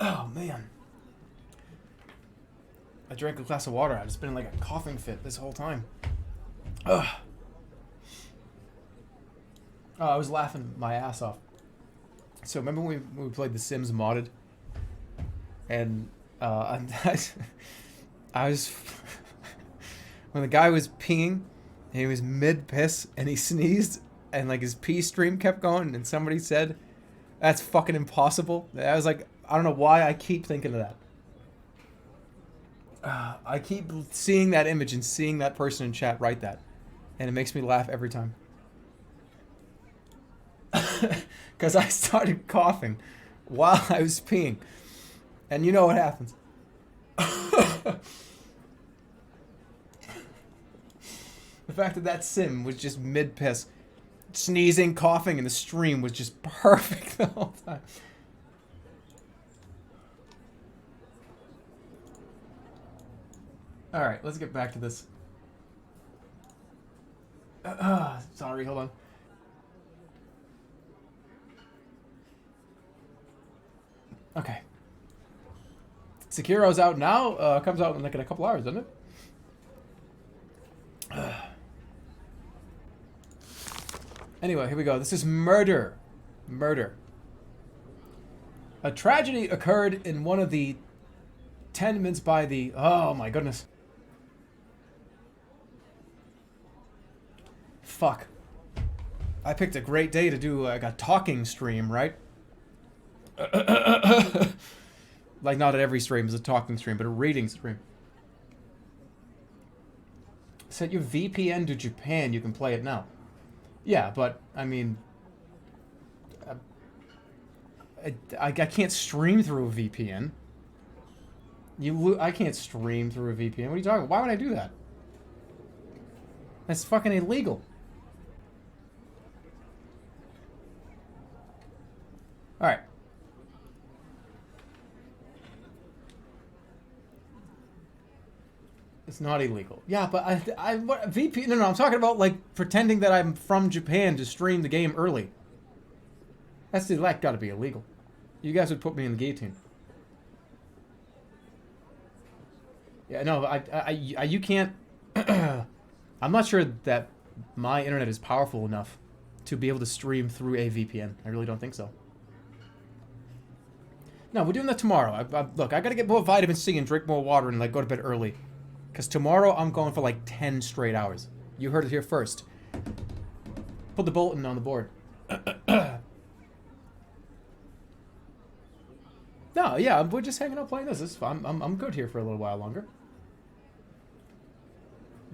Oh man. I drank a glass of water. I've just been in like a coughing fit this whole time. Ugh. Oh, I was laughing my ass off. So remember when we played The Sims modded? And I was when the guy was peeing, and he was mid-piss, and he sneezed, and, like, his pee stream kept going, and somebody said, that's fucking impossible. I was like, I don't know why I keep thinking of that. I keep seeing that image and seeing that person in chat write that. And it makes me laugh every time. Because I started coughing while I was peeing. And you know what happens. The fact that that sim was just mid-piss. Sneezing, coughing, and the stream was just perfect the whole time. Alright, let's get back to this. Sorry, hold on. Okay. Sekiro's out now. Comes out in like in a couple hours, doesn't it? Anyway, here we go. This is murder. Murder. A tragedy occurred in one of the tenements by the... Oh my goodness. Fuck. I picked a great day to do like a talking stream, right? Like not at every stream is a talking stream, but a reading stream. Set your VPN to Japan, you can play it now. Yeah, but, I mean... I can't stream through a VPN. I can't stream through a VPN. What are you talking about? Why would I do that? That's fucking illegal. Alright. It's not illegal. Yeah, but what VPN? No, I'm talking about like pretending that I'm from Japan to stream the game early. That's got to be illegal. You guys would put me in the guillotine. Yeah, no, you can't. I'm not sure that my internet is powerful enough to be able to stream through a VPN. I really don't think so. No, we're doing that tomorrow. Look, I gotta get more vitamin C and drink more water and like go to bed early. Because tomorrow I'm going for like 10 straight hours. You heard it here first. Put the bulletin on the board. No, yeah, we're just hanging out playing this. This is fun. I'm good here for a little while longer.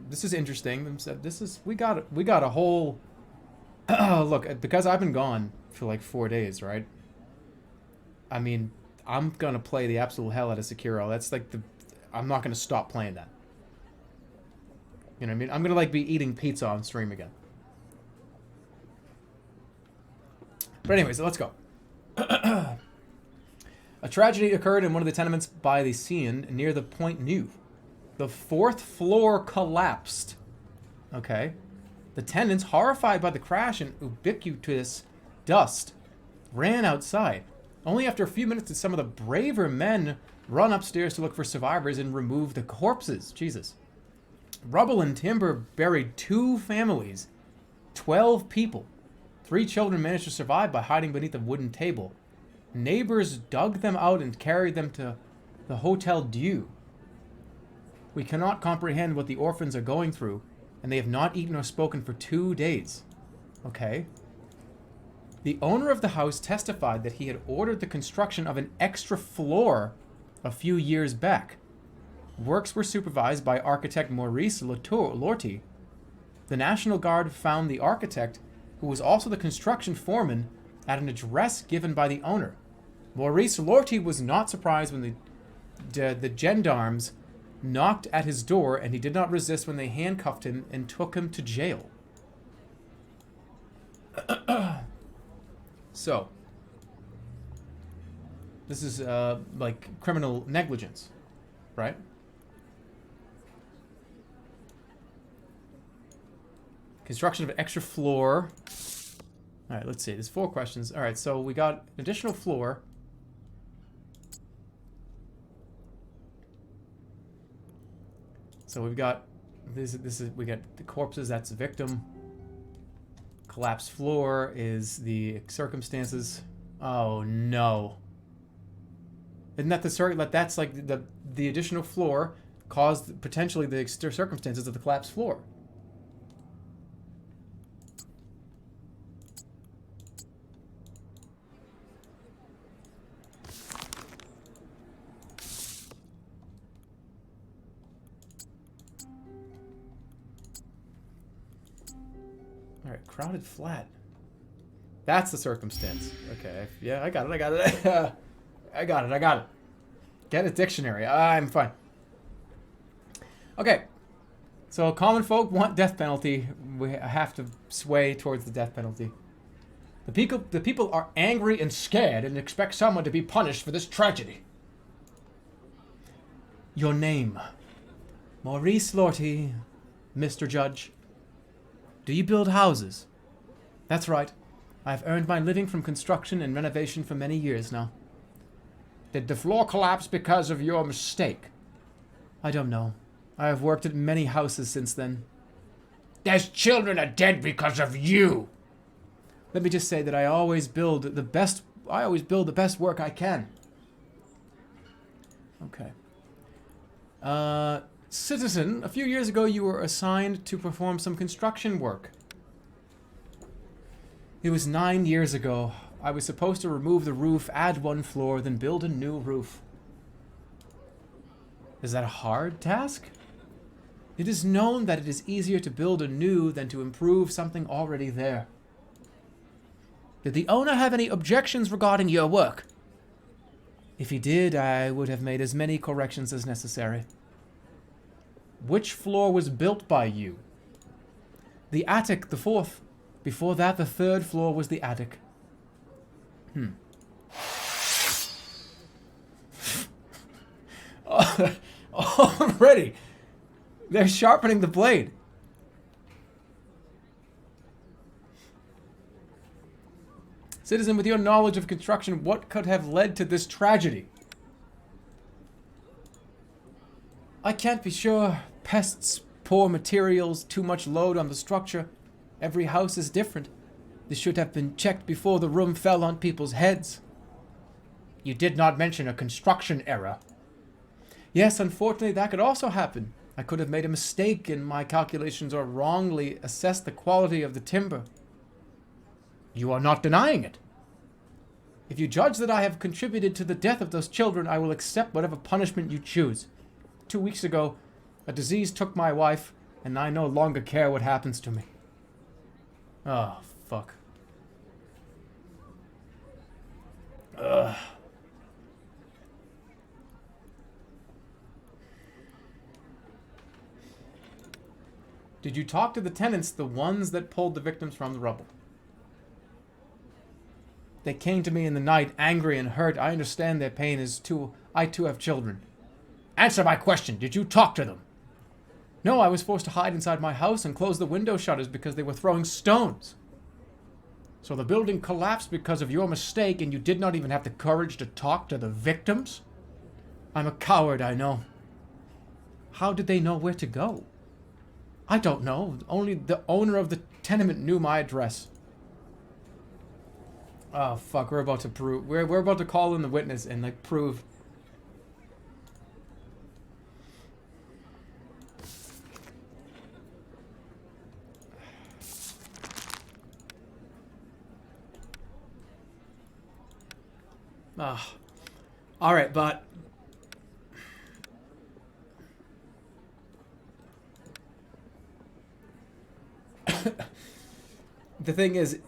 This is interesting. We got a whole... Look, because I've been gone for like 4 days, right? I mean, I'm gonna play the absolute hell out of Sekiro. That's like I'm not gonna stop playing that. You know what I mean? I'm gonna like be eating pizza on stream again. But anyways, let's go. A tragedy occurred in one of the tenements by the Seine near the Point Neuf. The 4th floor collapsed. Okay. The tenants, horrified by the crash and ubiquitous dust, ran outside. Only after a few minutes did some of the braver men run upstairs to look for survivors and remove the corpses. Jesus. Rubble and timber buried 2 families, 12 people. 3 children managed to survive by hiding beneath a wooden table. Neighbors dug them out and carried them to the Hotel Dieu. We cannot comprehend what the orphans are going through, and they have not eaten or spoken for 2 days. Okay. The owner of the house testified that he had ordered the construction of an extra floor a few years back. Works were supervised by architect Maurice Lorty. The National Guard found the architect, who was also the construction foreman, at an address given by the owner. Maurice Lorty was not surprised when the gendarmes knocked at his door, and he did not resist when they handcuffed him and took him to jail. So, this is like criminal negligence, right? Construction of an extra floor. All right, let's see. There's 4 questions. All right, so we got an additional floor. So we've got we got the corpses. That's the victim. Collapsed floor is the circumstances. Oh no! Isn't that that's like the additional floor? caused potentially the circumstances of the collapsed floor. Alright, crowded flat. That's the circumstance. Okay, yeah, I got it. I got it. Get a dictionary. I'm fine. Okay. So common folk want death penalty. We have to sway towards the death penalty. The people are angry and scared and expect someone to be punished for this tragedy. Your name. Maurice Lorty, Mr. Judge. Do you build houses? That's right. I've earned my living from construction and renovation for many years now. Did the floor collapse because of your mistake? I don't know. I have worked at many houses since then. There's children are dead because of you. Let me just say that I always build the best work I can. Okay. Citizen, a few years ago you were assigned to perform some construction work. It was 9 years ago. I was supposed to remove the roof, add 1 floor, then build a new roof. Is that a hard task? It is known that it is easier to build anew than to improve something already there. Did the owner have any objections regarding your work? If he did, I would have made as many corrections as necessary. Which floor was built by you? The attic, the 4th. Before that, the 3rd floor was the attic. Already! They're sharpening the blade. Citizen, with your knowledge of construction, what could have led to this tragedy? I can't be sure. Pests, poor materials, too much load on the structure. Every house is different. This should have been checked before the room fell on people's heads. You did not mention a construction error. Yes, unfortunately, that could also happen. I could have made a mistake in my calculations or wrongly assessed the quality of the timber. You are not denying it. If you judge that I have contributed to the death of those children, I will accept whatever punishment you choose. 2 weeks ago, a disease took my wife, and I no longer care what happens to me. Oh, fuck. Ugh. Did you talk to the tenants, the ones that pulled the victims from the rubble? They came to me in the night, angry and hurt. I understand their pain I too have children. Answer my question. Did you talk to them? No, I was forced to hide inside my house and close the window shutters because they were throwing stones. So the building collapsed because of your mistake and you did not even have the courage to talk to the victims? I'm a coward, I know. How did they know where to go? I don't know. Only the owner of the tenement knew my address. Oh, fuck. We're about to prove... We're about to call in the witness and, like, prove... Alright, but... The thing is,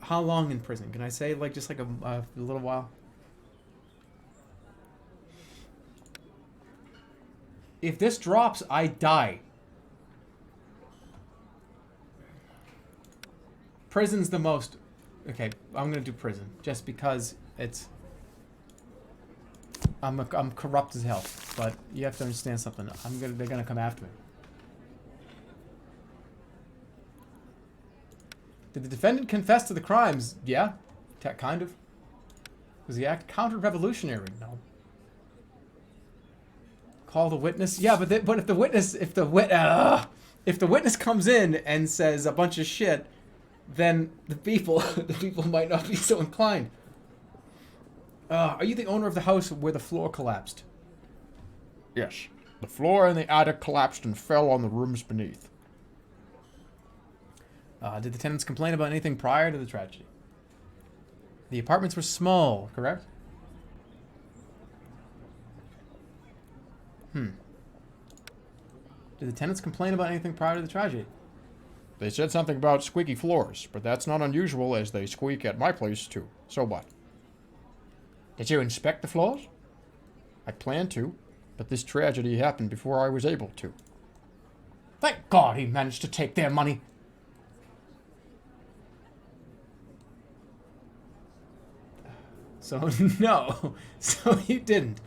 how long in prison? Can I say, like, just like a little while? If this drops, I die. Prison's the most... Okay, I'm gonna do prison. Just because it's... I'm corrupt as hell. But you have to understand something. They're gonna come after me. Did the defendant confess to the crimes? Yeah, kind of. Was the act counter-revolutionary? No. Call the witness? Yeah, but if the witness comes in and says a bunch of shit, then the people might not be so inclined. Are you the owner of the house where the floor collapsed? Yes. The floor in the attic collapsed and fell on the rooms beneath. Did the tenants complain about anything prior to the tragedy? The apartments were small, correct? Did the tenants complain about anything prior to the tragedy? They said something about squeaky floors, but that's not unusual as they squeak at my place too. So what? Did you inspect the floors? I planned to, but this tragedy happened before I was able to. Thank God he managed to take their money. So, no. So you didn't.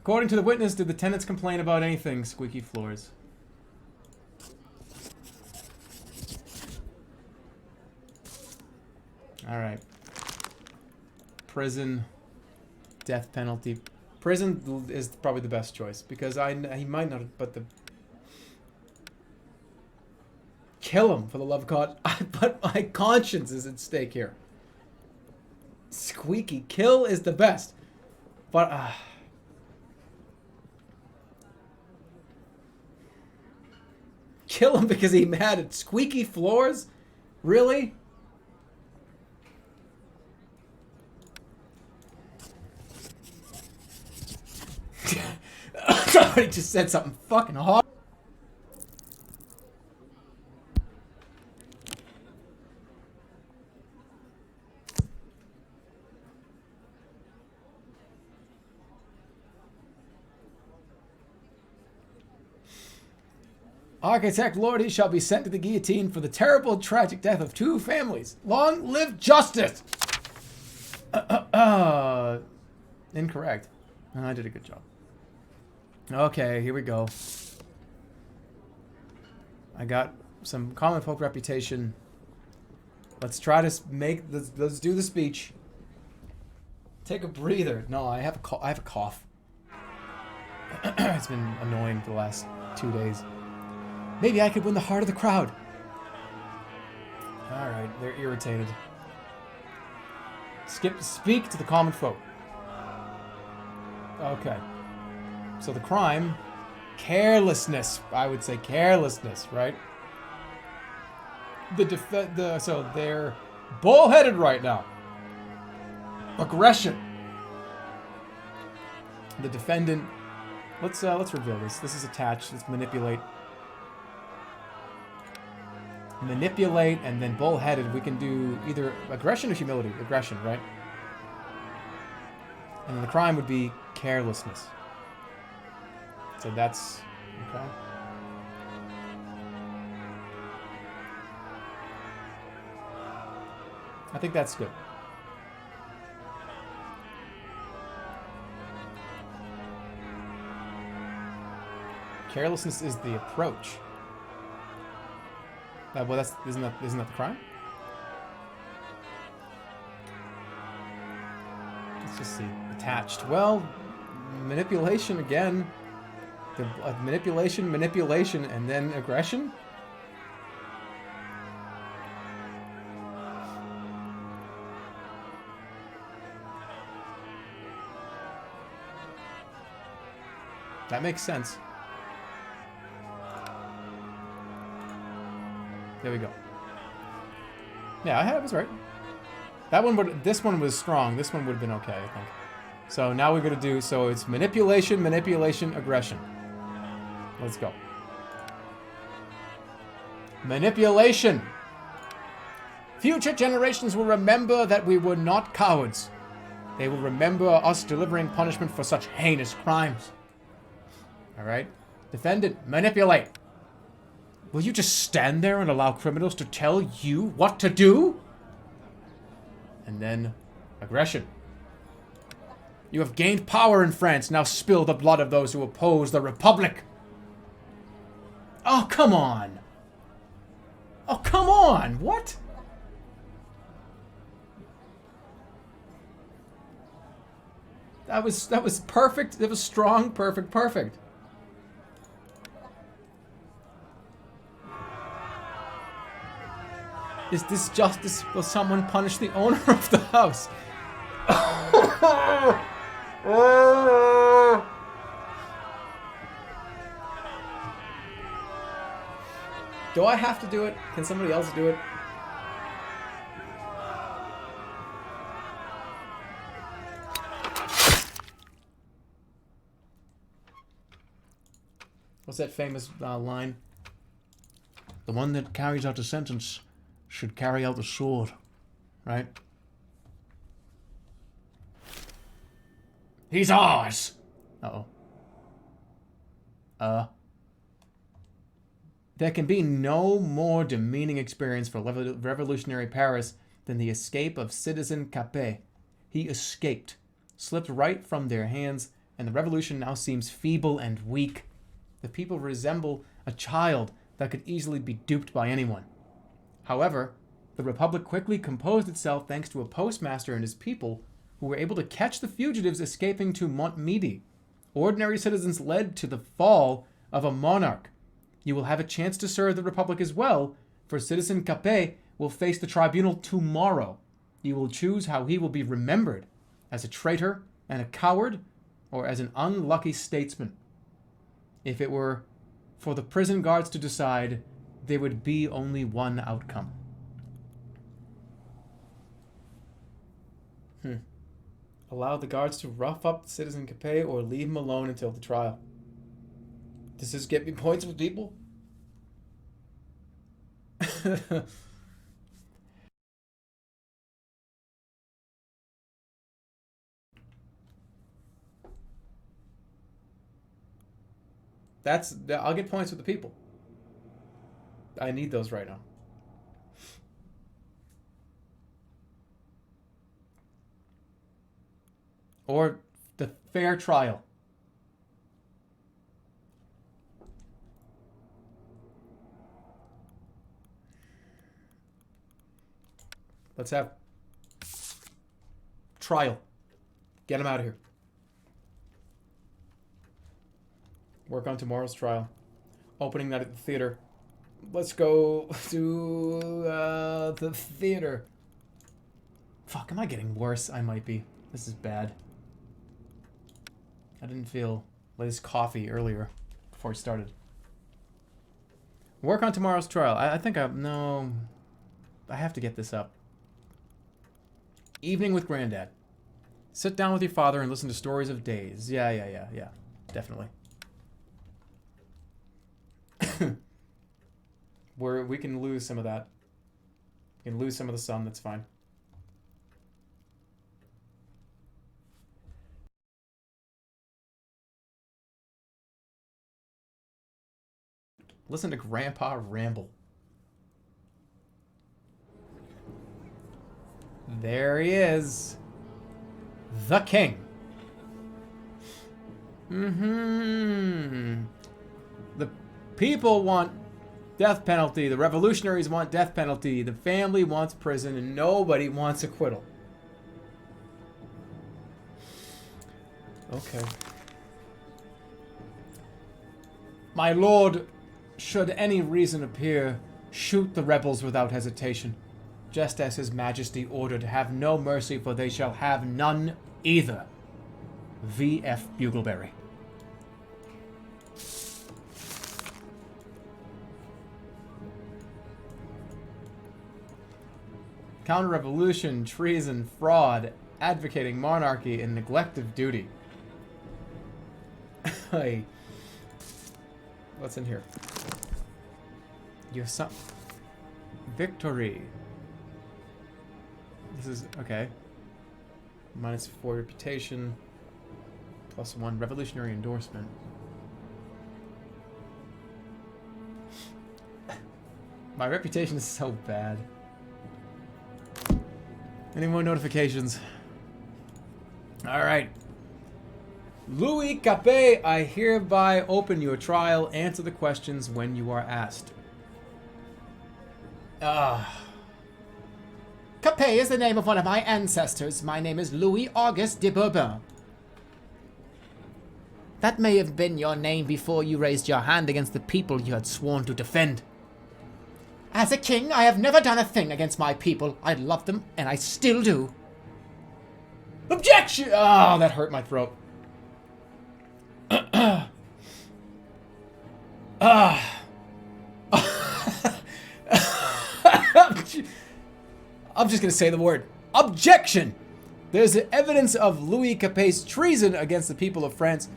According to the witness, did the tenants complain about anything? Squeaky floors. Alright. Prison. Death penalty. Prison is probably the best choice because he might not, but the kill him for the love of God. But my conscience is at stake here. Squeaky kill is the best, but kill him because he mad at squeaky floors? Really? Somebody just said something fucking hard. Architect Lordy shall be sent to the guillotine for the terrible tragic death of 2 families. Long live justice! Incorrect. I did a good job. Okay, here we go. I got some common folk reputation. Let's try to make. Let's do the speech. Take a breather. No, I have a cough. It's been annoying for the last 2 days. Maybe I could win the heart of the crowd. All right, they're irritated. Speak to the common folk. Okay. So the crime, carelessness. I would say carelessness, right? So they're bullheaded right now. Aggression. The defendant. Let's reveal this. This is attached. Let's manipulate. Manipulate and then bullheaded. We can do either aggression or humility. Aggression, right? And then the crime would be carelessness. So that's okay. I think that's good. Carelessness is the approach. Well, isn't that the crime? Let's just see. Attached. Well, manipulation again. Manipulation, and then aggression? That makes sense. There we go. Yeah, I was right. This one was strong. This one would have been okay, I think. So now we're going to do, so it's manipulation, aggression. Let's go. Manipulation. Future generations will remember that we were not cowards. They will remember us delivering punishment for such heinous crimes. Alright? Defendant, manipulate. Will you just stand there and allow criminals to tell you what to do? And then, aggression. You have gained power in France, now spill the blood of those who oppose the Republic. Oh, come on. Oh, come on. What? That was perfect. That was strong, perfect. Is this justice? Will someone punish the owner of the house? Do I have to do it? Can somebody else do it? What's that famous line? The one that carries out the sentence should carry out the sword. Right? He's ours! Uh-oh. There can be no more demeaning experience for revolutionary Paris than the escape of Citizen Capet. He escaped, slipped right from their hands, and the revolution now seems feeble and weak. The people resemble a child that could easily be duped by anyone. However, the Republic quickly composed itself thanks to a postmaster and his people who were able to catch the fugitives escaping to Montmedy. Ordinary citizens led to the fall of a monarch. You will have a chance to serve the Republic as well, for Citizen Capet will face the tribunal tomorrow. You will choose how he will be remembered, as a traitor and a coward, or as an unlucky statesman. If it were for the prison guards to decide, there would be only one outcome. Allow the guards to rough up Citizen Capet or leave him alone until the trial. Does this get me points with people? I'll get points with the people. I need those right now. Or the fair trial. Let's have trial. Get him out of here. Work on tomorrow's trial. Opening night at the theater. Let's go to the theater. Fuck, am I getting worse? I might be. This is bad. I didn't feel Liz coffee earlier before I started. Work on tomorrow's trial. I think no. I have to get this up. Evening with Granddad. Sit down with your father and listen to stories of days. Yeah. Definitely. We can lose some of that. We can lose some of the sun, that's fine. Listen to Grandpa ramble. There he is. The king. The people want death penalty. The revolutionaries want death penalty. The family wants prison, and nobody wants acquittal. Okay. My lord, should any reason appear, shoot the rebels without hesitation, just as his majesty ordered. Have no mercy, for they shall have none either. V.F. Bugleberry. Counter-revolution, treason, fraud, advocating monarchy, and neglect of duty. Hey. What's in here? You have some... Victory. This is... okay. -4 reputation. +1 revolutionary endorsement. My reputation is so bad. Any more notifications? Alright. Louis Capet, I hereby open your trial. Answer the questions when you are asked. Capet is the name of one of my ancestors. My name is Louis Auguste de Bourbon. That may have been your name before you raised your hand against the people you had sworn to defend. As a king, I have never done a thing against my people. I love them, and I still do. Objection! Oh, that hurt my throat. I'm just gonna say the word. Objection! There's evidence of Louis Capet's treason against the people of France.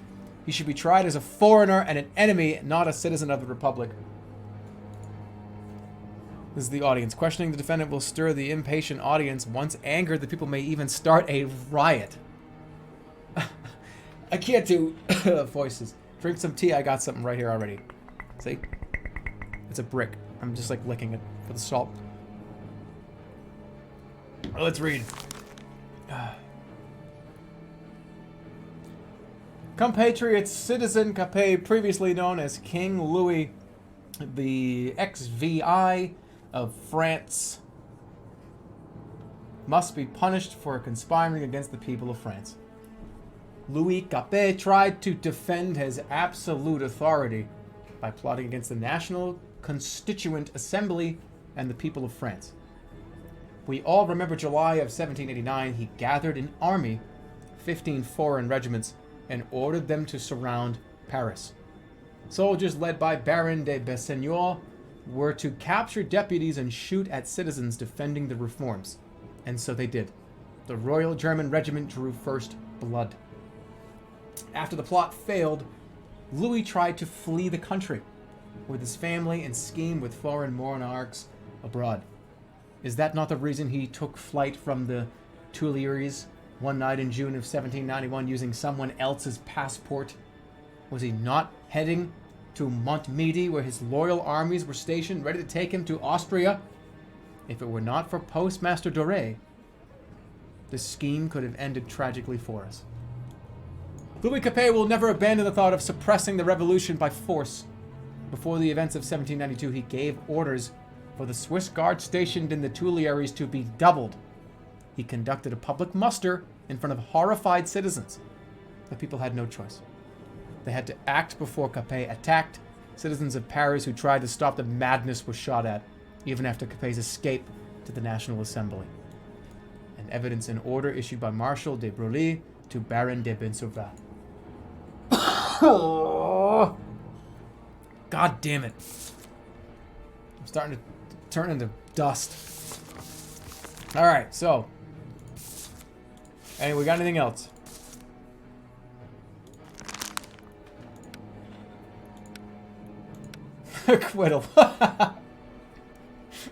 He should be tried as a foreigner and an enemy, not a citizen of the Republic. This is the audience. Questioning the defendant will stir the impatient audience. Once angered, the people may even start a riot. I can't do voices. Drink some tea. I got something right here already. See? It's a brick. I'm just like licking it for the salt. Let's read. Compatriots, citizen Capet, previously known as King Louis the XVI of France, must be punished for conspiring against the people of France. Louis Capet tried to defend his absolute authority by plotting against the National Constituent Assembly and the people of France. We all remember July of 1789. He gathered an army, 15 foreign regiments, and ordered them to surround Paris. Soldiers led by Baron de Besseniour were to capture deputies and shoot at citizens defending the reforms. And so they did. The Royal German Regiment drew first blood. After the plot failed, Louis tried to flee the country with his family and scheme with foreign monarchs abroad. Is that not the reason he took flight from the Tuileries one night in June of 1791 using someone else's passport? Was he not heading to Montmedy where his loyal armies were stationed, ready to take him to Austria? If it were not for Postmaster Doré, the scheme could have ended tragically for us. Louis Capet will never abandon the thought of suppressing the revolution by force. Before the events of 1792, he gave orders for the Swiss Guard stationed in the Tuileries to be doubled. He conducted a public muster in front of horrified citizens. The people had no choice. They had to act before Capet attacked. Citizens of Paris who tried to stop the madness were shot at, even after Capet's escape to the National Assembly. And evidence in order issued by Marshal de Broglie to Baron de Benservat. God damn it. I'm starting to turn into dust. Alright, so. Hey, we got anything else? Acquittal.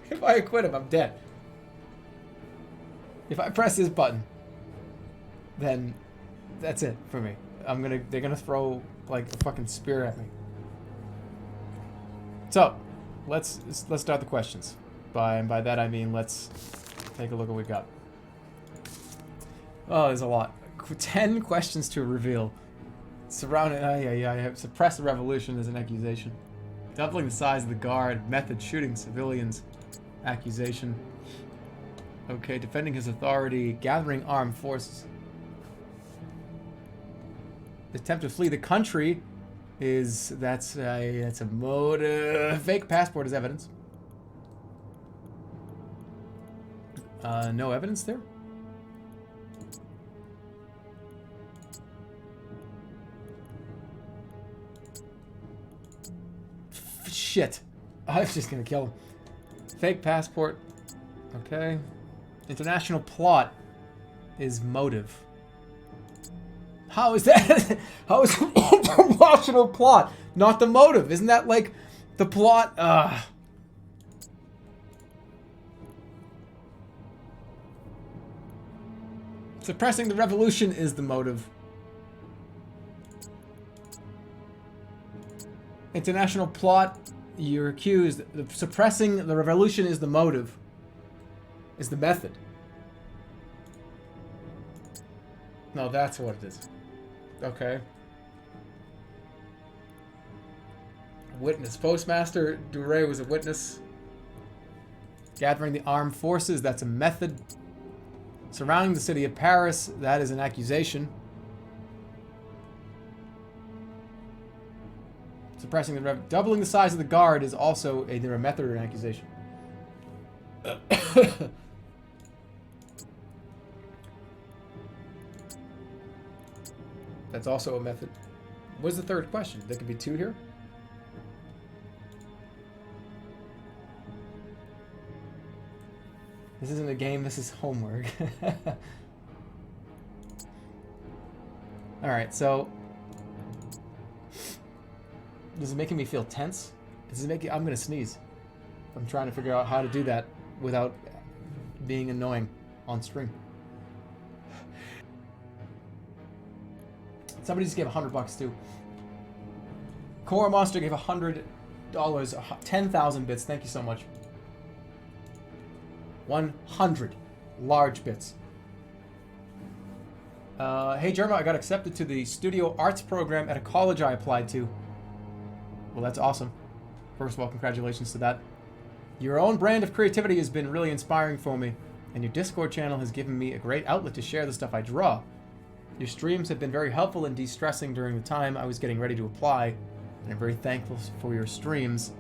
If I acquit him, I'm dead. If I press this button, then that's it for me. They're gonna throw like a fucking spear at me. So, let's start the questions. And by that I mean let's take a look at what we got. Oh, there's a lot. 10 questions to reveal. Suppress the revolution as an accusation. Doubling the size of the guard. Method: shooting civilians. Accusation. Okay, defending his authority. Gathering armed forces. Attempt to flee the country that's a motive. Fake passport is evidence. No evidence there. Shit. I was just gonna kill him. Fake passport. Okay. International plot is motive. How is that? How is an international plot not the motive? Isn't that like the plot? Suppressing the revolution is the motive. International plot, you're accused. Suppressing the revolution is the motive. Is the method. No, that's what it is. Okay. Witness. Postmaster Doré was a witness. Gathering the armed forces, that's a method. Surrounding the city of Paris, that is an accusation. Suppressing the doubling the size of the guard is also either a method or an accusation. That's also a method. What's the third question? There could be 2 here? This isn't a game, this is homework. Alright, so... This is making me feel tense. This is making... I'm gonna sneeze. I'm trying to figure out how to do that without being annoying on stream. Somebody just gave $100 too. Core Monster gave $100, 10,000 bits. Thank you so much. 100 large bits. Hey Jerma, I got accepted to the studio arts program at a college I applied to. Well, that's awesome. First of all, congratulations to that. Your own brand of creativity has been really inspiring for me, and your Discord channel has given me a great outlet to share the stuff I draw. Your streams have been very helpful in de-stressing during the time I was getting ready to apply, and I'm very thankful for your streams.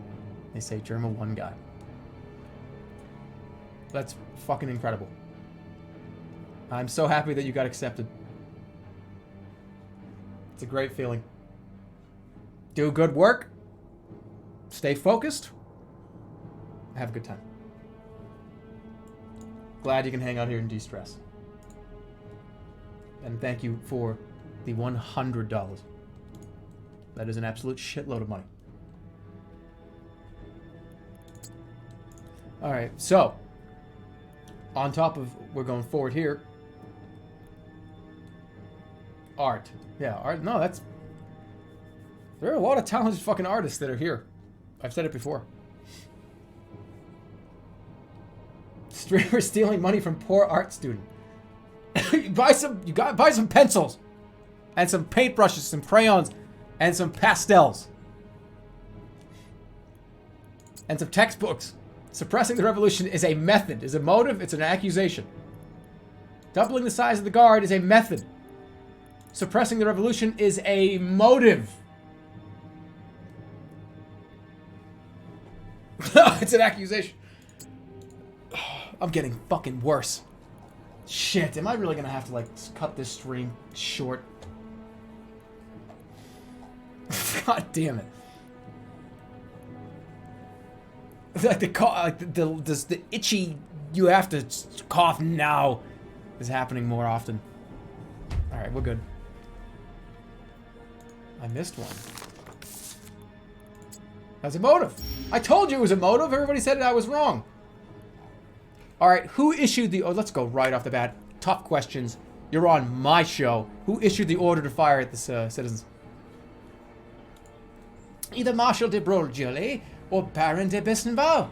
They say Jerma one guy. That's fucking incredible. I'm so happy that you got accepted. It's a great feeling. Do good work. Stay focused. Have a good time. Glad you can hang out here and de-stress. And thank you for the $100. That is an absolute shitload of money. Alright, so on top of, we're going forward here. Art. Yeah, art. No, that's... There are a lot of talented fucking artists that are here. I've said it before. Streamer stealing money from poor art student. buy some pencils. And some paintbrushes, some crayons, and some pastels. And some textbooks. Suppressing the revolution is a method, is a motive, it's an accusation. Doubling the size of the guard is a method. Suppressing the revolution is a motive. It's an accusation. I'm getting fucking worse. Shit, am I really gonna have to, like, cut this stream short? God damn it. Like the itchy, you have to cough now is happening more often. Alright, we're good. I missed one. That's a motive. I told you it was a motive. Everybody said I was wrong. Alright, who issued the... Oh, let's go right off the bat. Tough questions. You're on my show. Who issued the order to fire at the citizens? Either Marshal de Broglie or Baron de Bessenval.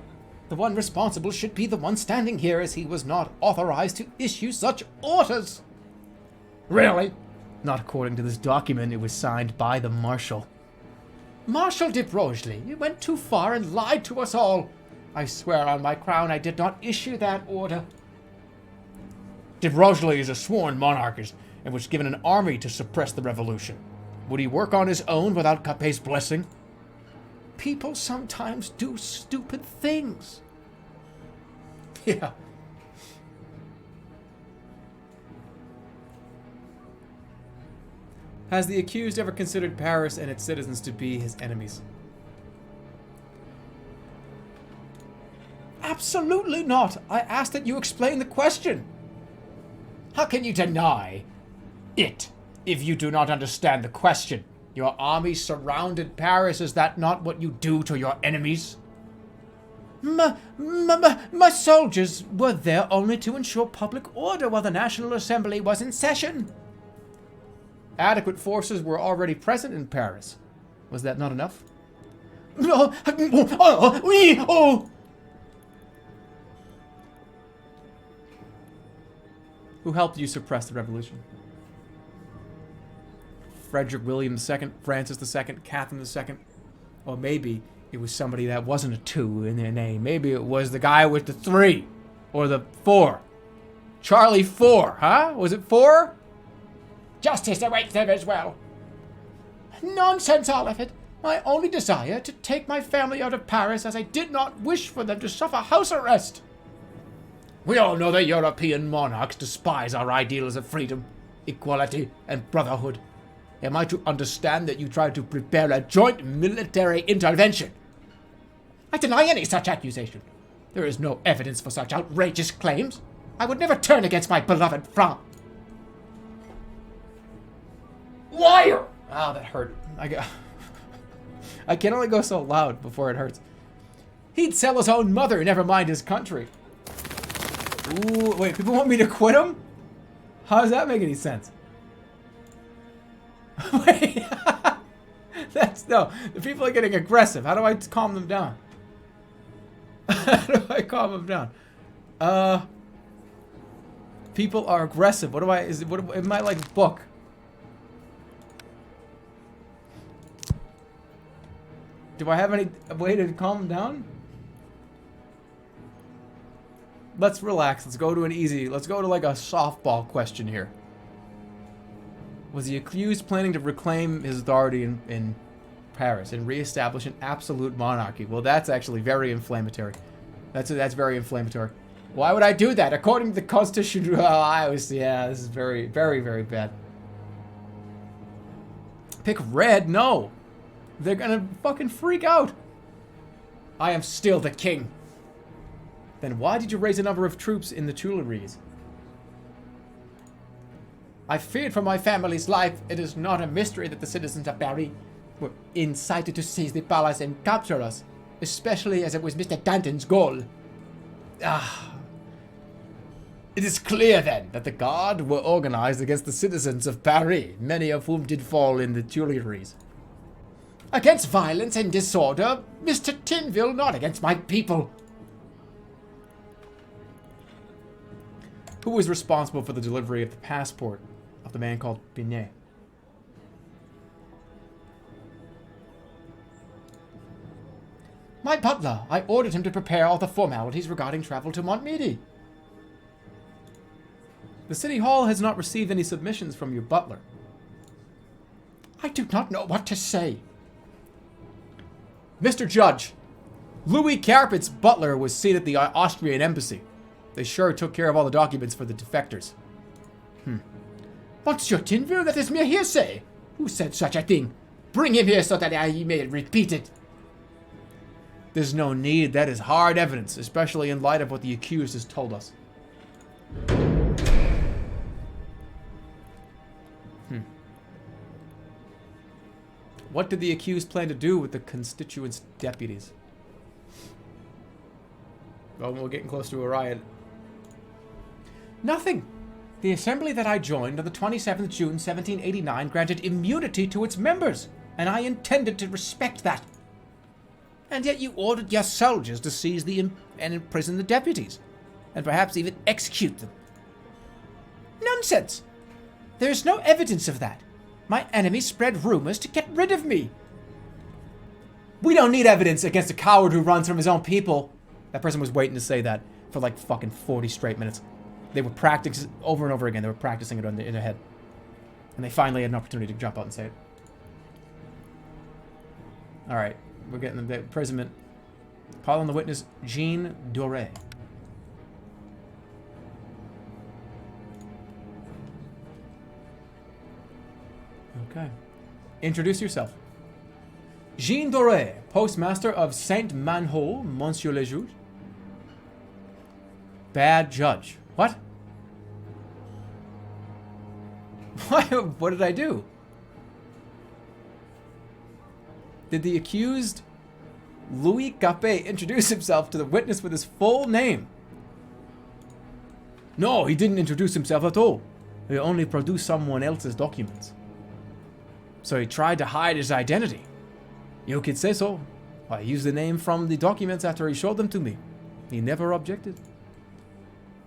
The one responsible should be the one standing here, as he was not authorized to issue such orders. Really? Not according to this document. It was signed by the Marshal. Marshal de Broglie, you went too far and lied to us all. I swear on my crown I did not issue that order. De Broglie is a sworn monarchist and was given an army to suppress the revolution. Would he work on his own without Capet's blessing? People sometimes do stupid things. Yeah. Has the accused ever considered Paris and its citizens to be his enemies? Absolutely not. I asked that you explain the question. How can you deny it if you do not understand the question? Your army surrounded Paris. Is that not what you do to your enemies? My soldiers were there only to ensure public order while the National Assembly was in session. Adequate forces were already present in Paris. Was that not enough? Who helped you suppress the revolution? Frederick William II, Francis II, Catherine II. Or maybe it was somebody that wasn't a 2 in their name. Maybe it was the guy with the 3. Or the 4. Charlie 4, huh? Was it 4? Justice awaits them as well. Nonsense, all of it. I only desire to take my family out of Paris, as I did not wish for them to suffer house arrest. We all know that European monarchs despise our ideals of freedom, equality, and brotherhood. Am I to understand that you try to prepare a joint military intervention? I deny any such accusation. There is no evidence for such outrageous claims. I would never turn against my beloved France. Liar! Wow, that hurt. I can only go so loud before it hurts. He'd sell his own mother, never mind his country. Ooh, wait, people want me to quit him? How does that make any sense? Wait, no, the people are getting aggressive. How do I calm them down? How do I calm them down? People are aggressive. What do I, am I like book? Do I have any way to calm them down? Let's relax. Let's go to an easy. Let's go to like a softball question here. Was the accused planning to reclaim his authority in Paris and reestablish an absolute monarchy? Well, that's actually very inflammatory. That's very inflammatory. Why would I do that? According to the Constitution, yeah, this is very, very, very bad. Pick red? No. They're gonna fucking freak out. I am still the king. Then why did you raise a number of troops in the Tuileries? I feared for my family's life. It is not a mystery that the citizens of Paris were incited to seize the palace and capture us, especially as it was Mr. Danton's goal. It is clear then that the Guard were organized against the citizens of Paris, many of whom did fall in the Tuileries. Against violence and disorder, Mr. Tinville, not against my people. Who was responsible for the delivery of the passport of the man called Binet? My butler. I ordered him to prepare all the formalities regarding travel to Montmedy. The city hall has not received any submissions from your butler. I do not know what to say. Mr. Judge, Louis Carpet's butler was seen at the Austrian embassy. They sure took care of all the documents for the defectors. Monsieur Tinville, that is mere hearsay. Who said such a thing? Bring him here so that I may repeat it. There's no need. That is hard evidence, especially in light of what the accused has told us. What did the accused plan to do with the constituents' deputies? Oh, we're getting close to a riot. Nothing. The assembly that I joined on the 27th June 1789 granted immunity to its members, and I intended to respect that. And yet you ordered your soldiers to seize and imprison the deputies, and perhaps even execute them. Nonsense! There is no evidence of that. My enemy spread rumors to get rid of me. We don't need evidence against a coward who runs from his own people. That person was waiting to say that for like fucking 40 straight minutes. They were practicing over and over again. They were practicing it in their head. And they finally had an opportunity to jump out and say it. Alright. We're getting the imprisonment. Call on the witness, Jean Doré. Okay. Introduce yourself. Jean Doré, postmaster of Saint-Manhot, Monsieur le Juge. Bad judge. What? What did I do? Did the accused Louis Capet introduce himself to the witness with his full name? No, he didn't introduce himself at all. He only produced someone else's documents. So he tried to hide his identity. You could say so. I used the name from the documents after he showed them to me. He never objected.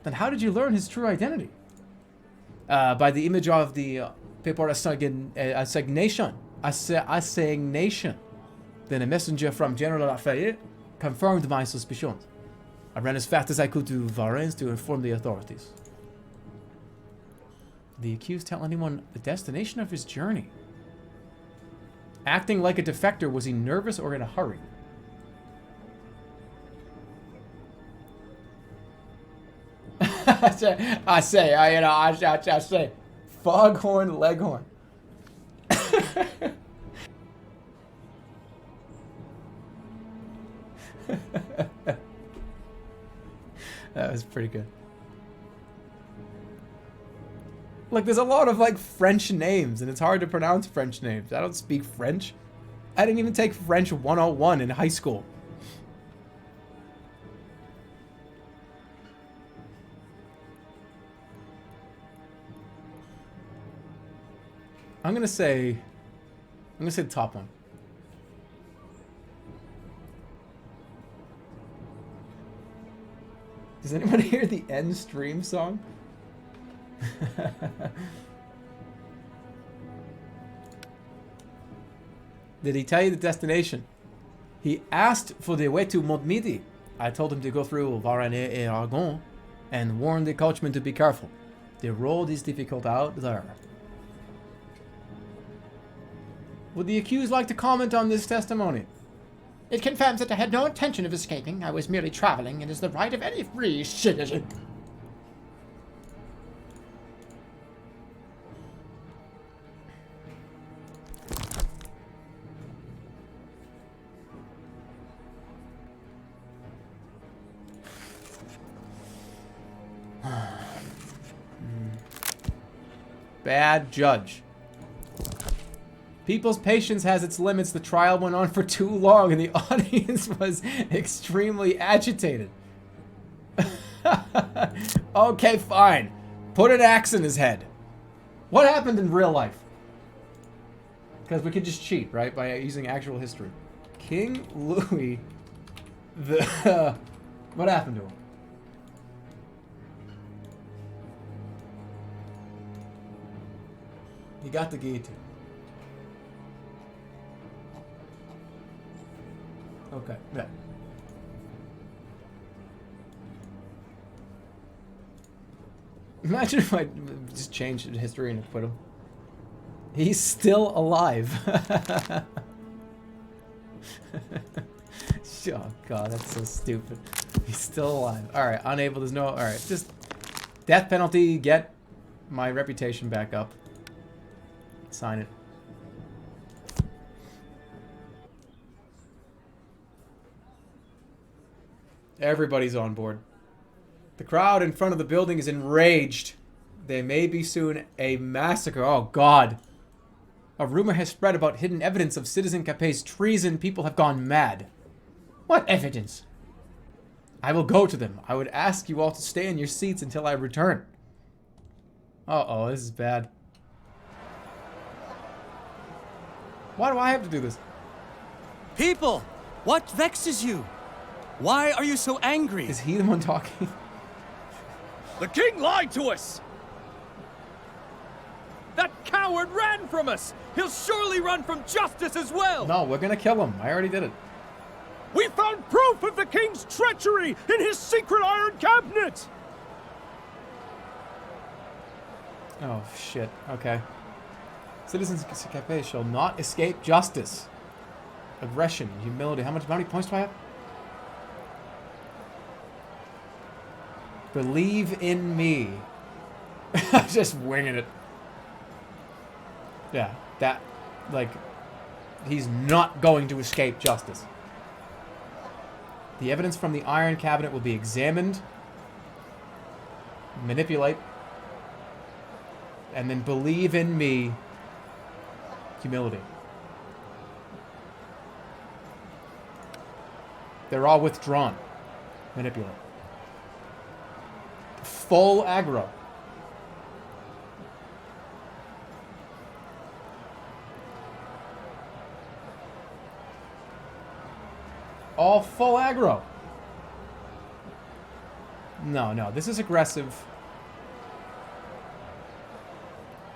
Then how did you learn his true identity? By the image of the paper assignation. Then a messenger from General Lafayette confirmed my suspicions. I ran as fast as I could to Varennes to inform the authorities. Did the accused tell anyone the destination of his journey? Acting like a defector, was he nervous or in a hurry? I say, foghorn leghorn. That was pretty good. Look, there's a lot of like French names, and it's hard to pronounce French names. I don't speak French. I didn't even take French 101 in high school. I'm gonna say the top one. Does anybody hear the end stream song? Did he tell you the destination? He asked for the way to Montmedy. I told him to go through Varennes et Argonne and warned the coachman to be careful. The road is difficult out there. Would the accused like to comment on this testimony? It confirms that I had no intention of escaping. I was merely traveling, and is the right of any free citizen. Bad judge. People's patience has its limits. The trial went on for too long and the audience was extremely agitated. Okay, fine. Put an axe in his head. What happened in real life? Because we could just cheat, right? By using actual history. King Louis the... what happened to him? He got the guillotine. Okay, yeah. Imagine if I just changed history and acquit him. He's still alive. Oh god, that's so stupid. He's still alive. Alright, unable, there's no... Alright, just... Death penalty, get my reputation back up. Sign it. Everybody's on board. The crowd in front of the building is enraged. There may be soon a massacre. Oh, God. A rumor has spread about hidden evidence of Citizen Capet's treason. People have gone mad. What evidence? I will go to them. I would ask you all to stay in your seats until I return. Uh-oh, this is bad. Why do I have to do this? People, what vexes you? Why are you so angry? Is he the one talking? The king lied to us! That coward ran from us! He'll surely run from justice as well! No, we're gonna kill him. I already did it. We found proof of the king's treachery in his secret iron cabinet! Oh, shit. Okay. Citizens Capet shall not escape justice. Aggression, humility. How many points do I have? Believe in me. I'm just winging it. Yeah, that, like, he's not going to escape justice. The evidence from the iron cabinet will be examined, manipulate, and then believe in me. Humility. They're all withdrawn. Manipulate. Full aggro. All full aggro. No, this is aggressive.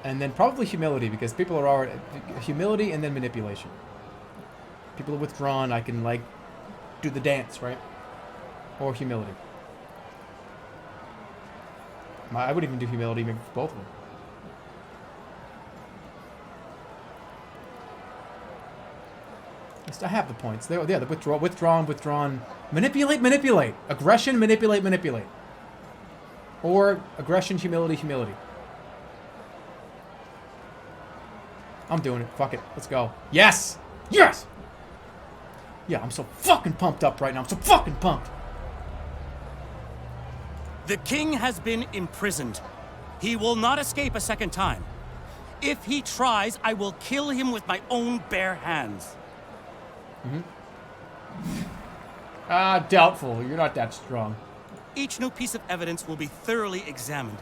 And then probably humility, because people are already... Humility and then manipulation. People are withdrawn, I can, like, do the dance, right? Or humility. I would even do humility maybe for both of them. I have the points. Yeah, the withdrawn. Manipulate. Aggression, manipulate. Or aggression, humility, humility. I'm doing it. Fuck it. Let's go. Yes! Yes! Yeah, I'm so fucking pumped up right now. I'm so fucking pumped. The king has been imprisoned. He will not escape a second time. If he tries, I will kill him with my own bare hands. Doubtful. You're not that strong. Each new piece of evidence will be thoroughly examined.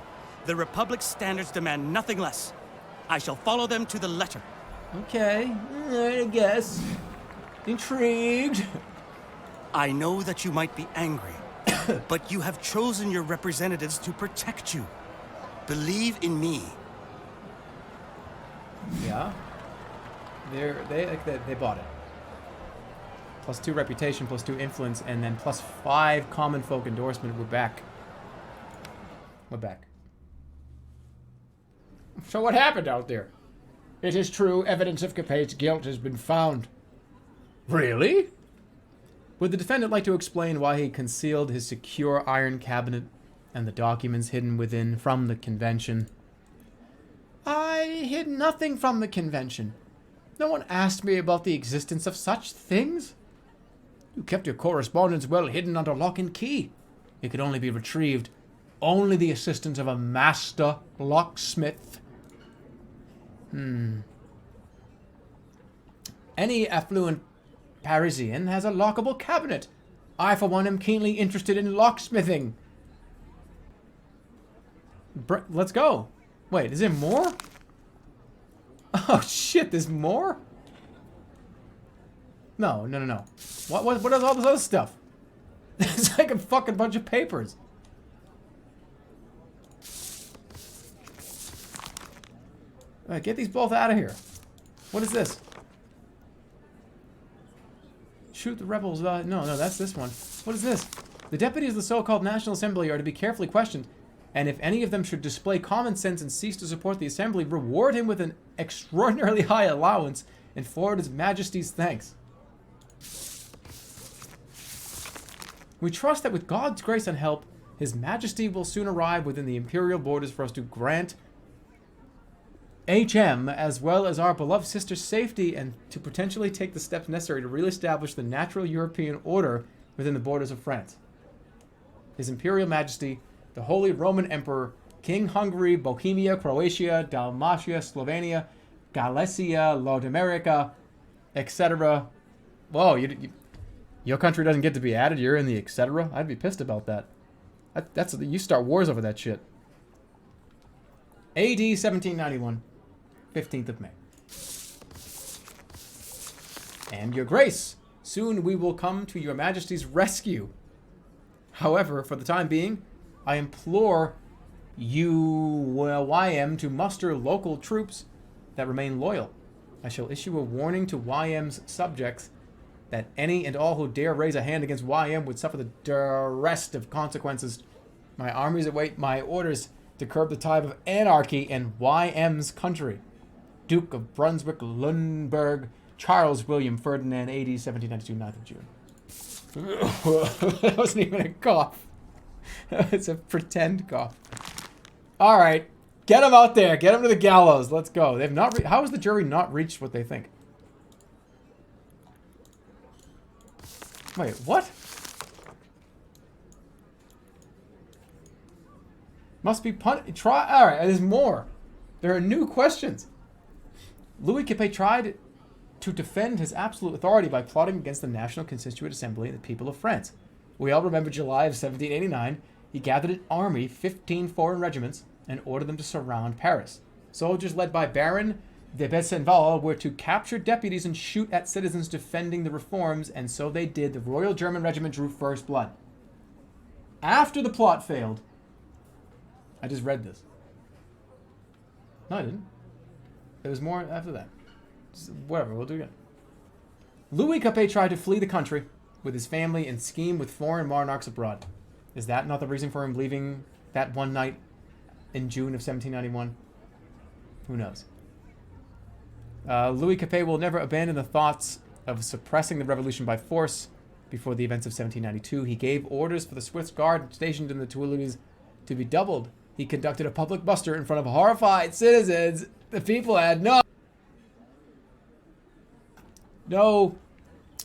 The Republic's standards demand nothing less. I shall follow them to the letter. Okay. I guess. Intrigued. I know that you might be angry, but you have chosen your representatives to protect you. Believe in me. Yeah. They bought it. +2 reputation, +2 influence, and then +5 common folk endorsement. We're back. We're back. So what happened out there? It is true, evidence of Capate's guilt has been found. Really? Would the defendant like to explain why he concealed his secure iron cabinet and the documents hidden within from the convention? I hid nothing from the convention. No one asked me about the existence of such things. You kept your correspondence well hidden under lock and key. It could only be retrieved. Only the assistance of a master locksmith. Any affluent Parisian has a lockable cabinet. I, for one, am keenly interested in locksmithing. Let's go. Wait, is there more? Oh, shit, there's more? No. What is all this other stuff? It's like a fucking bunch of papers. Alright, get these both out of here. What is this? Shoot the rebels. No, that's this one. What is this? The deputies of the so-called National Assembly are to be carefully questioned, and if any of them should display common sense and cease to support the Assembly, reward him with an extraordinarily high allowance and forward His Majesty's thanks. We trust that with God's grace and help, His Majesty will soon arrive within the imperial borders for us to grant HM, as well as our beloved sister's safety, and to potentially take the steps necessary to re-establish the natural European order within the borders of France. His Imperial Majesty, the Holy Roman Emperor, King Hungary, Bohemia, Croatia, Dalmatia, Slovenia, Galicia, Lodemerica, etc. Whoa, your country doesn't get to be added. You're in the etc. I'd be pissed about that. You start wars over that shit. AD 1791. 15th of May. And your grace, soon we will come to your majesty's rescue. However, for the time being, I implore you, YM, to muster local troops that remain loyal. I shall issue a warning to YM's subjects that any and all who dare raise a hand against YM would suffer the duress of consequences. My armies await my orders to curb the tide of anarchy in YM's country. Duke of Brunswick, Lundberg, Charles William Ferdinand, AD 1792, 9th of June. That wasn't even a cough. It's a pretend cough. All right. Get them out there. Get them to the gallows. Let's go. They've not. How has the jury not reached what they think? Wait, what? Must be try. All right, there's more. There are new questions. Louis Capet tried to defend his absolute authority by plotting against the National Constituent Assembly and the people of France. We all remember July of 1789. He gathered an army, 15 foreign regiments, and ordered them to surround Paris. Soldiers led by Baron de Besenval were to capture deputies and shoot at citizens defending the reforms, and so they did. The Royal German Regiment drew first blood. After the plot failed, I just read this. No, I didn't. There was more after that. Whatever, we'll do it again. Louis Capet tried to flee the country with his family and scheme with foreign monarchs abroad. Is that not the reason for him leaving that one night in June of 1791? Who knows? Louis Capet will never abandon the thoughts of suppressing the revolution by force. Before the events of 1792, he gave orders for the Swiss Guard stationed in the Tuileries To be doubled, he conducted a public muster in front of horrified citizens. The people had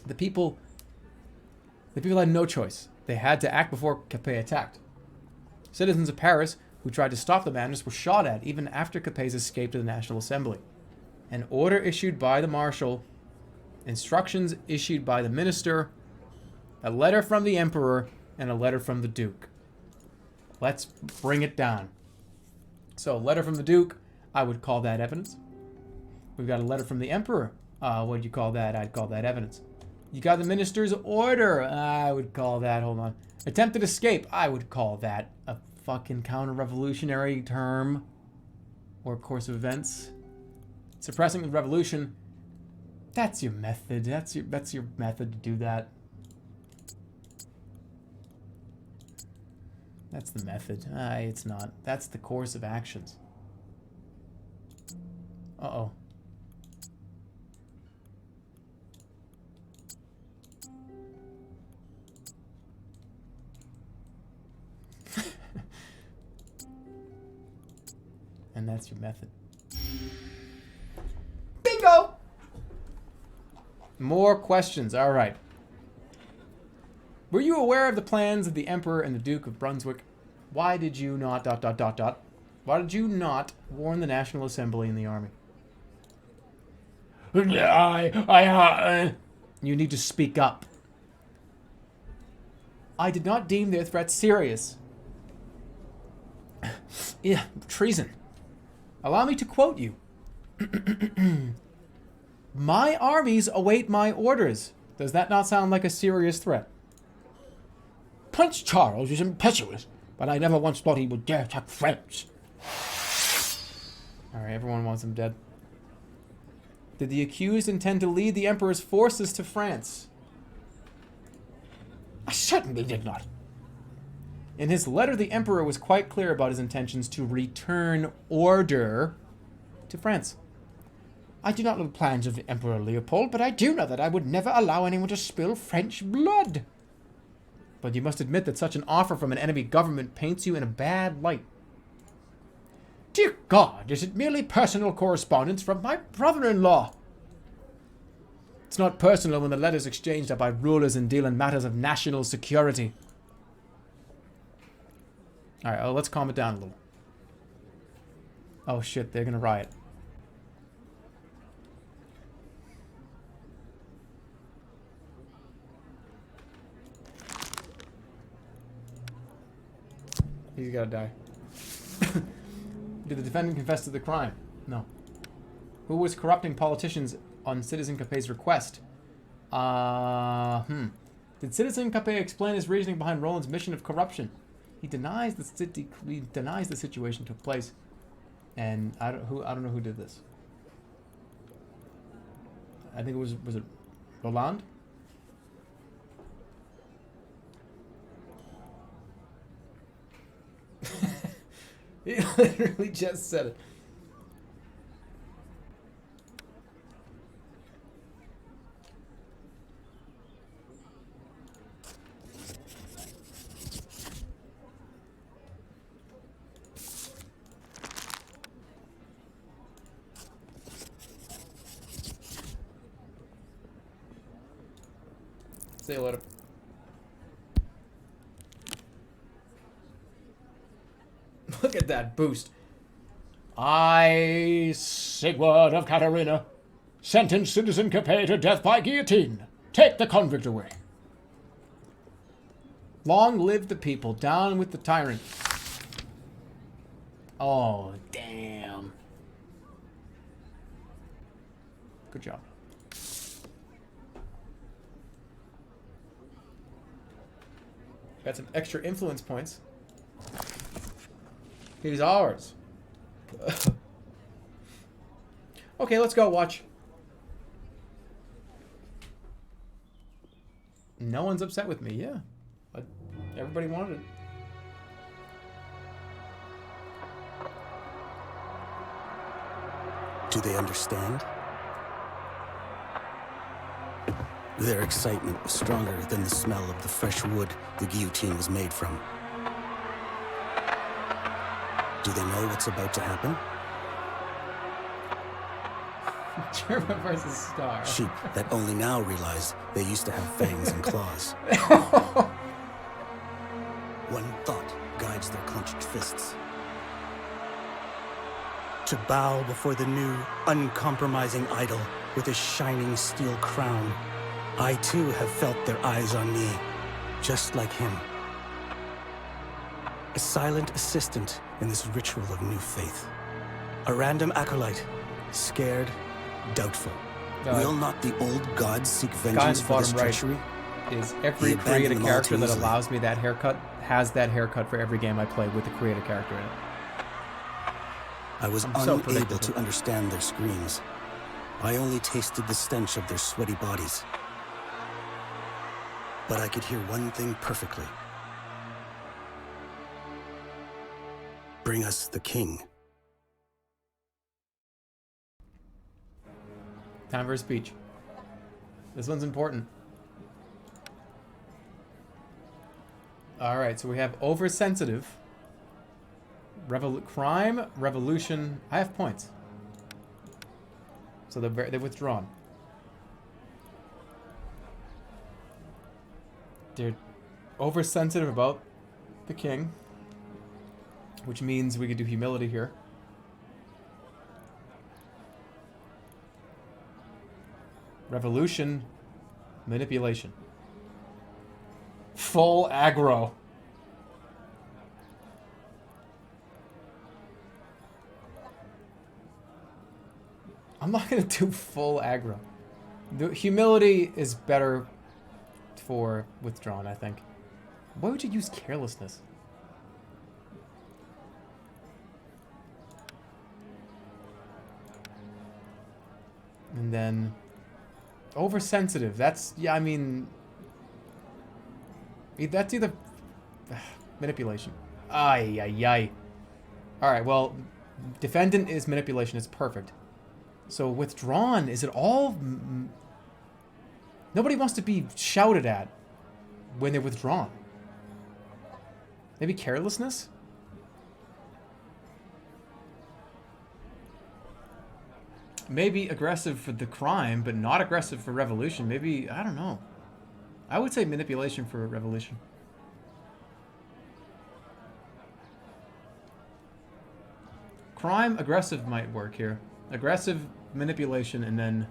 the people had no choice. They had to act before Capet attacked. Citizens of Paris who tried to stop the madness were shot at even after Capet's escape to the National Assembly. An order issued by the marshal, instructions issued by the minister, a letter from the emperor, and a letter from the duke. Let's bring it down. So, a letter from the duke, I would call that evidence. We've got a letter from the emperor. What would you call that? I'd call that evidence. You got the minister's order. I would call that, hold on. Attempted escape. I would call that a fucking counter-revolutionary term or course of events. Suppressing the revolution. That's your method. That's your method to do that. That's the method. It's not. That's the course of actions. Uh-oh. And that's your method. Bingo! More questions. All right. Were you aware of the plans of the Emperor and the Duke of Brunswick? Why did you not... Why did you not warn the National Assembly and the army? You need to speak up. I did not deem their threat serious. Yeah, treason. Allow me to quote you. My armies await my orders. Does that not sound like a serious threat? Prince Charles is impetuous, but I never once thought he would dare attack France. Alright, everyone wants him dead. Did the accused intend to lead the Emperor's forces to France? I certainly did not. In his letter, the Emperor was quite clear about his intentions to return order to France. I do not know the plans of the Emperor Leopold, but I do know that I would never allow anyone to spill French blood. But you must admit that such an offer from an enemy government paints you in a bad light. Dear God, is it merely personal correspondence from my brother-in-law? It's not personal when the letters exchanged are by rulers and deal in matters of national security. Alright, let's calm it down a little. Oh shit, they're gonna riot. He's gotta die. Did the defendant confess to the crime? No. Who was corrupting politicians on Citizen Capet's request? Did Citizen Capet explain his reasoning behind Roland's mission of corruption? He denies the situation took place, and I don't know who did this. I think it was it Roland? He literally just said it. See you later. Look at that boost. I, Sigurd of Katarina, sentence Citizen Capet to death by guillotine. Take the convict away. Long live the people. Down with the tyrant. Oh, damn. Good job. Got some extra influence points. He's ours. Okay, let's go watch. No one's upset with me, yeah. But everybody wanted it. Do they understand? Their excitement was stronger than the smell of the fresh wood the guillotine was made from. Do they know what's about to happen? Jerma versus Star. Sheep that only now realize they used to have fangs and claws. One thought guides their clenched fists. To bow before the new, uncompromising idol with a shining steel crown. I too have felt their eyes on me, just like him. A silent assistant in this ritual of new faith. A random acolyte, scared, doubtful. Will not the old gods seek vengeance for this treachery? Is every creative character that allows me that haircut has that haircut for every game I play with the creative character in it. I was unable to understand their screams. I only tasted the stench of their sweaty bodies. But I could hear one thing perfectly. Bring us the king. Time for a speech. This one's important. Alright, so we have oversensitive. Crime, revolution. I have points. So they're withdrawn. They're oversensitive about the king, which means we could do humility here. Revolution, manipulation. Full aggro. I'm not gonna do full aggro. The humility is better for withdrawn, I think. Why would you use carelessness? And then oversensitive. That's, yeah, I mean, that's either manipulation. Ay, ay, ay. Alright, well, defendant is manipulation. It's perfect. So withdrawn, is it all... Nobody wants to be shouted at when they're withdrawn. Maybe carelessness? Maybe aggressive for the crime, but not aggressive for revolution. Maybe, I don't know. I would say manipulation for revolution. Crime, aggressive might work here. Aggressive, manipulation, and then...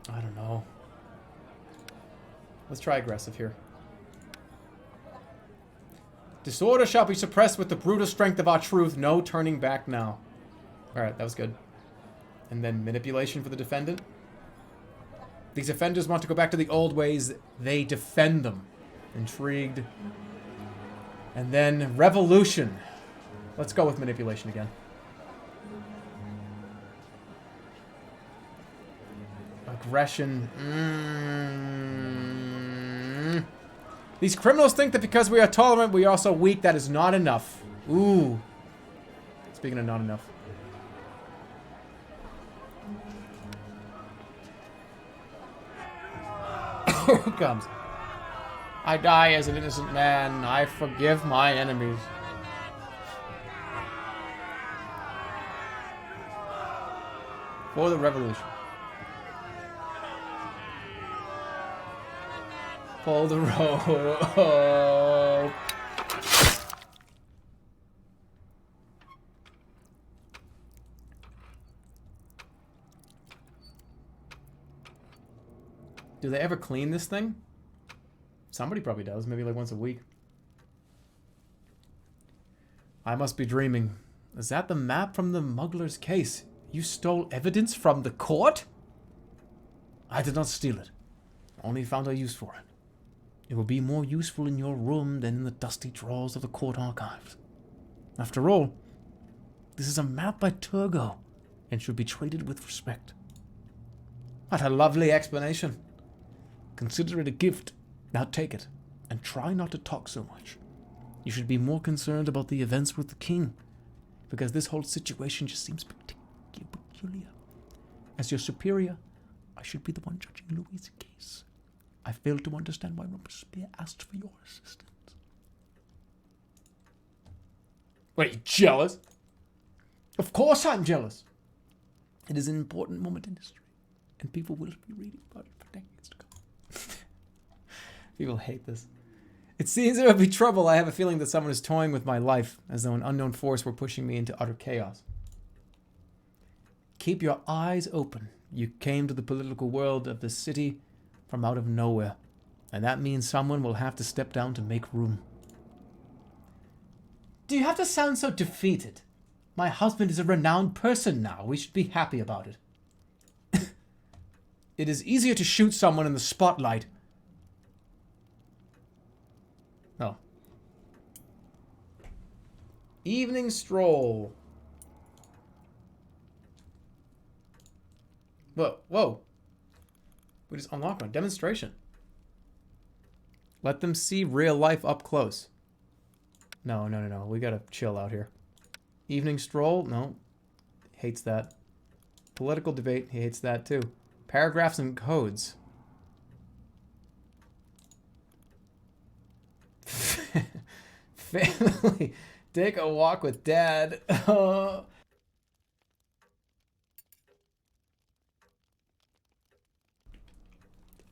I don't know. Let's try aggressive here. Disorder shall be suppressed with the brutal strength of our truth. No turning back now. Alright, that was good. And then manipulation for the defendant. These offenders want to go back to the old ways. They defend them. Intrigued. And then revolution. Let's go with manipulation again. Aggression. These criminals think that because we are tolerant, we are also weak. That is not enough. Ooh. Speaking of not enough. Here it comes. I die as an innocent man. I forgive my enemies. For the revolution. Pull the rope. Do they ever clean this thing? Somebody probably does. Maybe like once a week. I must be dreaming. Is that the map from the Muggler's case? You stole evidence from the court? I did not steal it. Only found a use for it. It will be more useful in your room than in the dusty drawers of the court archives. After all, this is a map by Turgo, and should be treated with respect. What a lovely explanation. Consider it a gift. Now take it, and try not to talk so much. You should be more concerned about the events with the king, because this whole situation just seems peculiar. As your superior, I should be the one judging Louis' case. I fail to understand why Robespierre asked for your assistance. What, are you jealous? Of course I'm jealous. It is an important moment in history, and people will be reading about it for decades to come. People hate this. It seems there will be trouble. I have a feeling that someone is toying with my life, as though an unknown force were pushing me into utter chaos. Keep your eyes open. You came to the political world of the city from out of nowhere, and that means someone will have to step down to make room. Do you have to sound so defeated? My husband is a renowned person now. We should be happy about it. It is easier to shoot someone in the spotlight. Oh. Evening stroll. Whoa. We just unlocked one. Demonstration. Let them see real life up close. No. We gotta chill out here. Evening stroll? No. Hates that. Political debate? He hates that too. Paragraphs and codes. Family. Take a walk with Dad.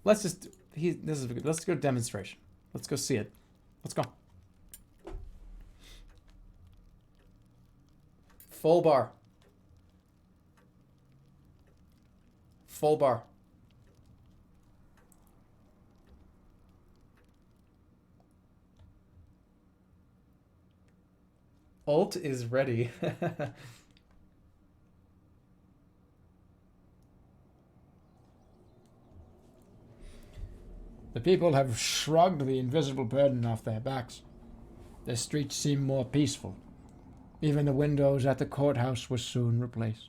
Let's just... let's go to demonstration. Let's go see it. Let's go. Full bar. Full bar. Alt is ready. The people have shrugged the invisible burden off their backs. The streets seem more peaceful. Even the windows at the courthouse were soon replaced.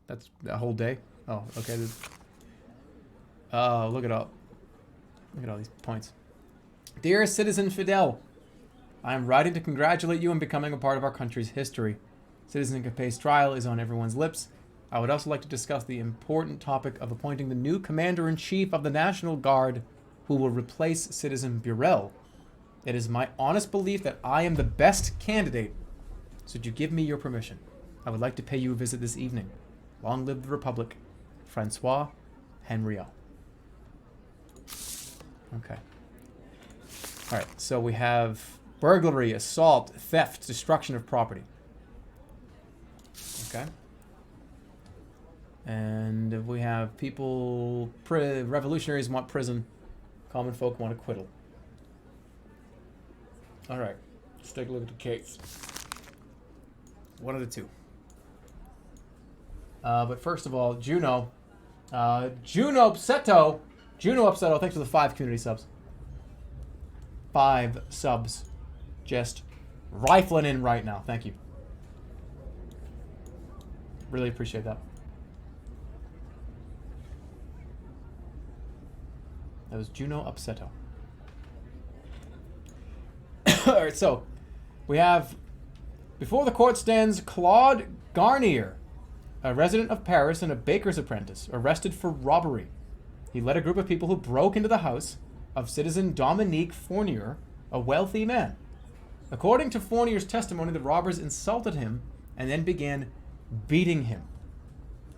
That's a whole day? Oh, okay. Oh, look at all these points. Dear Citizen Fidel, I am writing to congratulate you on becoming a part of our country's history. Citizen Capet's trial is on everyone's lips. I would also like to discuss the important topic of appointing the new Commander-in-Chief of the National Guard who will replace Citizen Burrell. It is my honest belief that I am the best candidate. So would you give me your permission? I would like to pay you a visit this evening. Long live the Republic. Francois Henriot. Okay. Alright, so we have burglary, assault, theft, destruction of property. Okay. And we have people, revolutionaries want prison, common folk want acquittal. Alright, let's take a look at the case. One of the two. But first of all, Juno Upsetto, thanks for the 5 community subs. 5 subs. Just rifling in right now, thank you. Really appreciate that. That was Juno Upsetto. Alright, so we have before the court stands Claude Garnier, a resident of Paris and a baker's apprentice, arrested for robbery. He led a group of people who broke into the house of citizen Dominique Fournier, a wealthy man. According to Fournier's testimony, the robbers insulted him and then began beating him.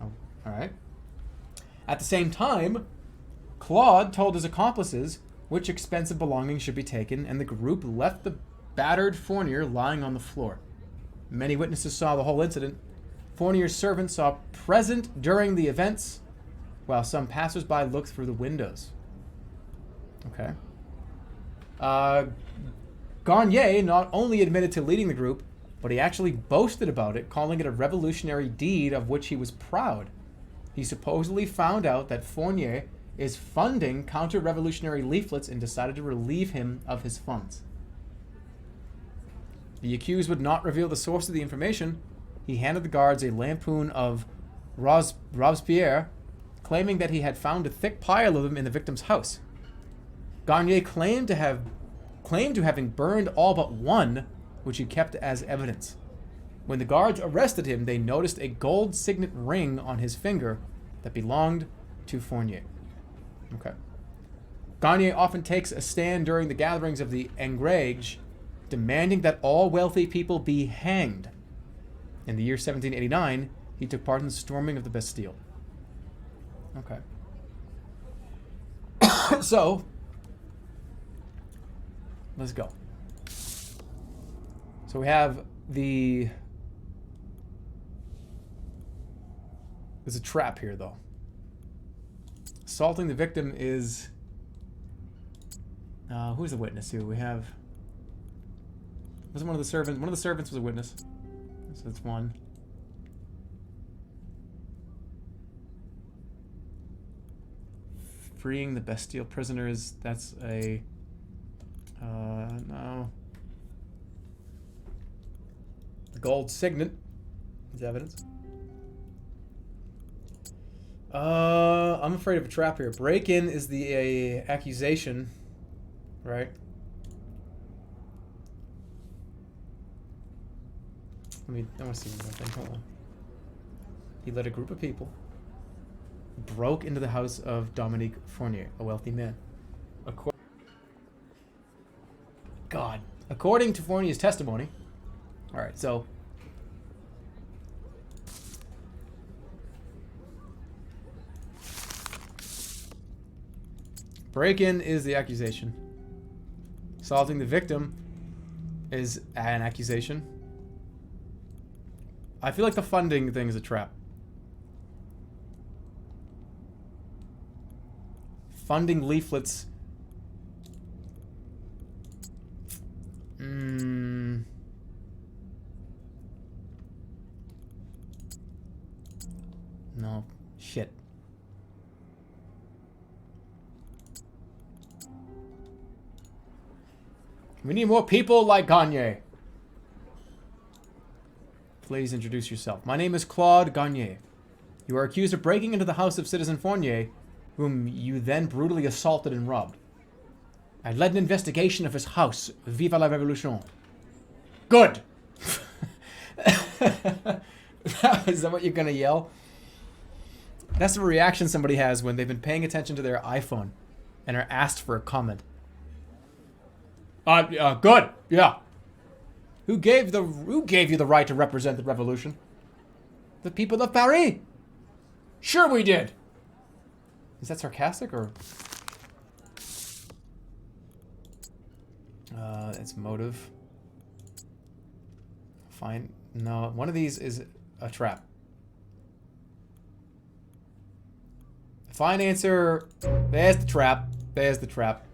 Oh, alright. At the same time, Claude told his accomplices which expensive belongings should be taken, and the group left the battered Fournier lying on the floor. Many witnesses saw the whole incident. Fournier's servants saw present during the events, while some passersby looked through the windows. Okay. Garnier not only admitted to leading the group, but he actually boasted about it, calling it a revolutionary deed of which he was proud. He supposedly found out that Fournier is funding counter-revolutionary leaflets and decided to relieve him of his funds. The accused would not reveal the source of the information. He handed the guards a lampoon of Robespierre, claiming that he had found a thick pile of them in the victim's house. Garnier claimed to having burned all but one, which he kept as evidence. When the guards arrested him, they noticed a gold signet ring on his finger that belonged to Fournier. Okay. Garnier often takes a stand during the gatherings of the Engrage demanding that all wealthy people be hanged. In the year 1789, he took part in the storming of the Bastille. Okay. So, let's go. So we have the... There's a trap here, though. Assaulting the victim is... who's the witness here? We have... Wasn't one of the servants... One of the servants was a witness. So that's one. Freeing the Bastille prisoners. That's a... no. The gold signet is evidence. I'm afraid of a trap here. Break-in is the accusation, right? I want to see one more thing. Hold on. He led a group of people, broke into the house of Dominique Fournier, a wealthy man. According to Fournier's testimony. All right, so. Break-in is the accusation. Assaulting the victim is an accusation. I feel like the funding thing is a trap. Funding leaflets. No. Shit. We need more people like Gagne. Please introduce yourself. My name is Claude Gagne. You are accused of breaking into the house of Citizen Fournier, whom you then brutally assaulted and robbed. I led an investigation of his house. Vive la Révolution. Good! Is that what you're gonna yell? That's the reaction somebody has when they've been paying attention to their iPhone and are asked for a comment. Good. Yeah. Who gave you the right to represent the revolution? The people of Paris. Sure we did. Is that sarcastic or? It's motive. Fine. No, one of these is a trap. Fine answer. There's the trap. There's the trap.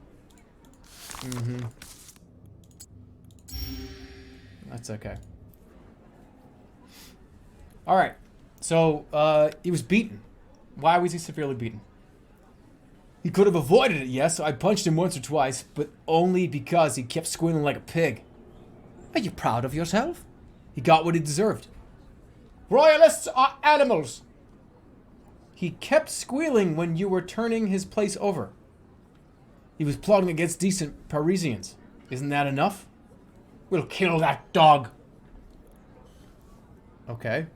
Mm-hmm. That's okay. Alright. So, he was beaten. Why was he severely beaten? He could have avoided it, yes. I punched him once or twice, but only because he kept squealing like a pig. Are you proud of yourself? He got what he deserved. Royalists are animals! He kept squealing when you were turning his place over. He was plotting against decent Parisians. Isn't that enough? We'll kill that dog. Okay.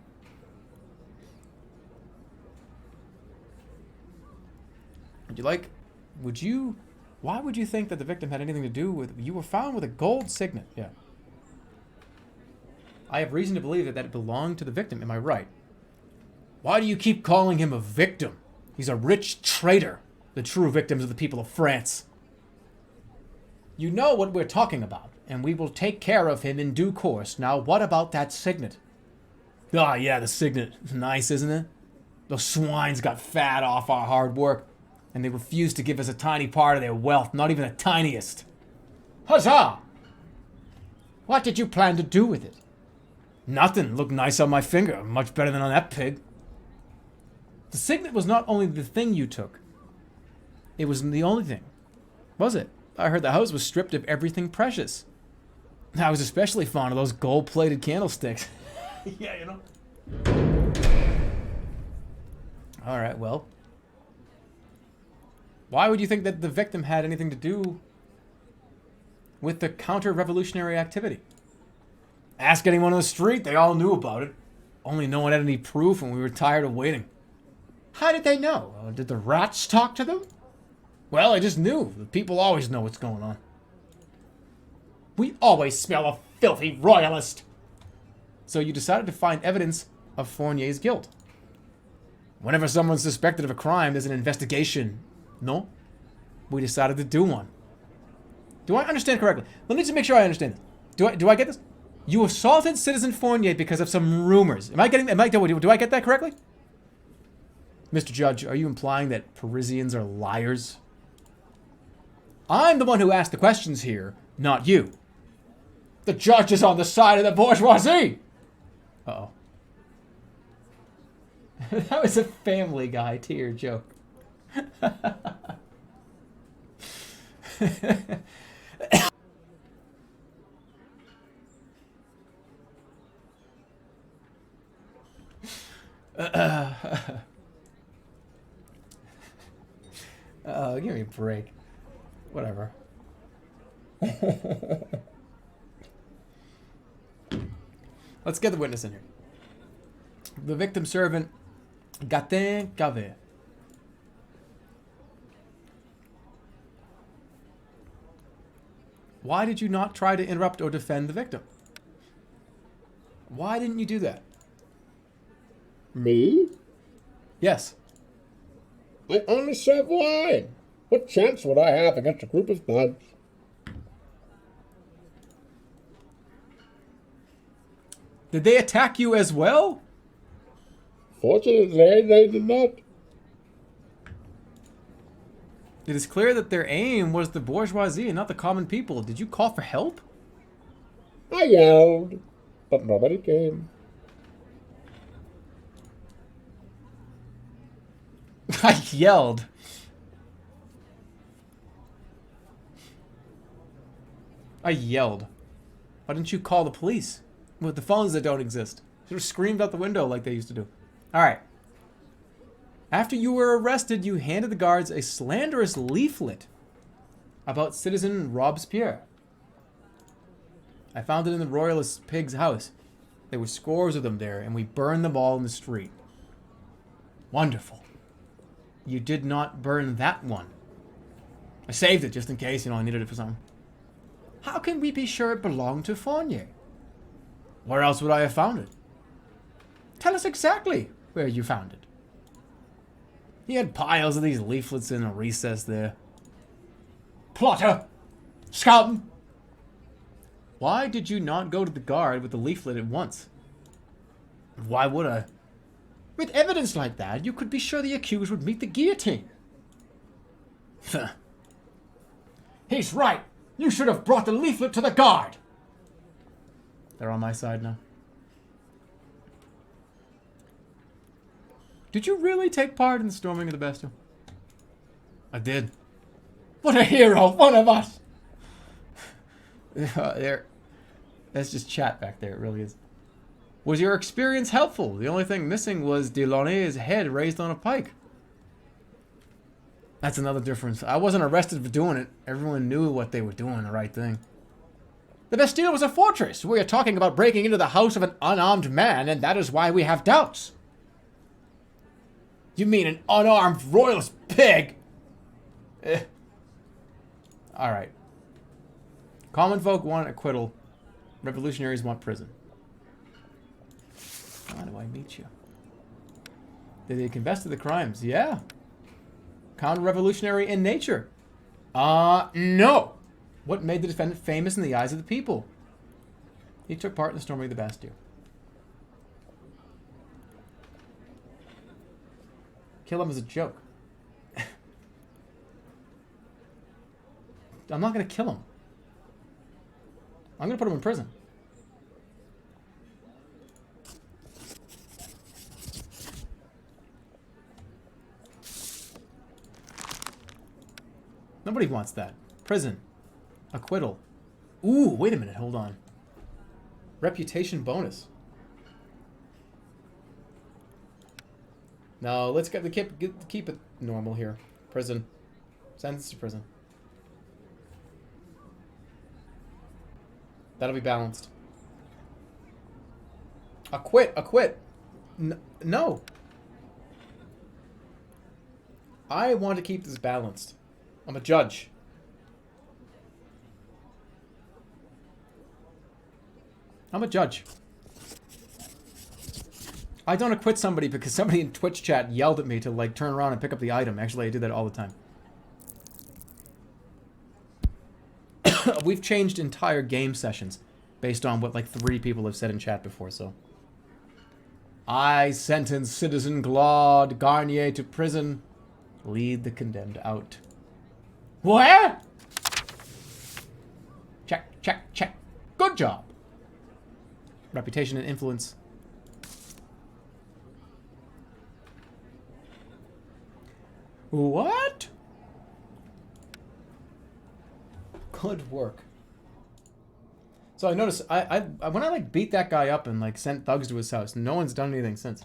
Why would you think that the victim had anything to do with, you were found with a gold signet, yeah. I have reason to believe that it belonged to the victim, am I right? Why do you keep calling him a victim? He's a rich traitor. The true victims are the people of France. You know what we're talking about, and we will take care of him in due course. Now, what about that signet? Ah, yeah, the signet. Nice, isn't it? Those swines got fat off our hard work, and they refused to give us a tiny part of their wealth, not even the tiniest. Huzzah! What did you plan to do with it? Nothing. Looked nice on my finger. Much better than on that pig. The signet was not only the thing you took. It wasn't the only thing. Was it? I heard the house was stripped of everything precious. I was especially fond of those gold-plated candlesticks. Yeah, you know. Alright, well. Why would you think that the victim had anything to do with the counter-revolutionary activity? Ask anyone on the street, they all knew about it. Only no one had any proof and we were tired of waiting. How did they know? Did the rats talk to them? Well, I just knew. The people always know what's going on. We always smell a filthy royalist. So you decided to find evidence of Fournier's guilt. Whenever someone's suspected of a crime, there's an investigation. No? We decided to do one. Do I understand correctly? Let me just make sure I understand this. Do I get this? You assaulted Citizen Fournier because of some rumors. Do I get that correctly? Mr. Judge, are you implying that Parisians are liars? I'm the one who asked the questions here, not you. The judge is on the side of the bourgeoisie. Uh-oh. That was a Family Guy tier joke. Oh, give me a break. Whatever. Let's get the witness in here. The victim servant, Gatin Cave. Why did you not try to interrupt or defend the victim? Why didn't you do that? Me? Yes. I only serve wine. What chance would I have against a group of thugs? Did they attack you as well? Fortunately, they did not. It is clear that their aim was the bourgeoisie and not the common people. Did you call for help? I yelled, but nobody came. I yelled. Why didn't you call the police? With the phones that don't exist. Should have screamed out the window like they used to do. Alright. After you were arrested, you handed the guards a slanderous leaflet about Citizen Robespierre. I found it in the Royalist pig's house. There were scores of them there, and we burned them all in the street. Wonderful. You did not burn that one. I saved it just in case, I needed it for something. How can we be sure it belonged to Fournier? Where else would I have found it? Tell us exactly where you found it. He had piles of these leaflets in a recess there. Plotter! Scum! Why did you not go to the guard with the leaflet at once? Why would I? With evidence like that, you could be sure the accused would meet the guillotine. He's right. You should have brought the leaflet to the guard. They're on my side now. Did you really take part in the storming of the Bastille? I did. What a hero, one of us. There. That's just chat back there, it really is. Was your experience helpful? The only thing missing was Delaunay's head raised on a pike. That's another difference. I wasn't arrested for doing it. Everyone knew what they were doing, the right thing. The Bastille was a fortress. We are talking about breaking into the house of an unarmed man, and that is why we have doubts. You mean an unarmed royalist pig? Alright. Common folk want acquittal. Revolutionaries want prison. How do I meet you? Did they confess to the crimes? Yeah. Counter-revolutionary in nature. No. What made the defendant famous in the eyes of the people? He took part in the storming of the Bastille. Kill him as a joke. I'm not going to kill him. I'm going to put him in prison. Nobody wants that. Prison. Acquittal. Ooh, wait a minute. Hold on. Reputation bonus. No, let's keep it normal here. Prison. Sentence to prison. That'll be balanced. Acquit. No. I want to keep this balanced. I'm a judge. I'm a judge. I don't acquit somebody because somebody in Twitch chat yelled at me to, like, turn around and pick up the item. Actually, I do that all the time. We've changed entire game sessions based on what, like, 3 people have said in chat before, so. I sentence Citizen Claude Garnier to prison. Lead the condemned out. Where? Check, check, check. Good job. Reputation and influence. What? Good work. So I noticed, I when I like beat that guy up and like sent thugs to his house, no one's done anything since.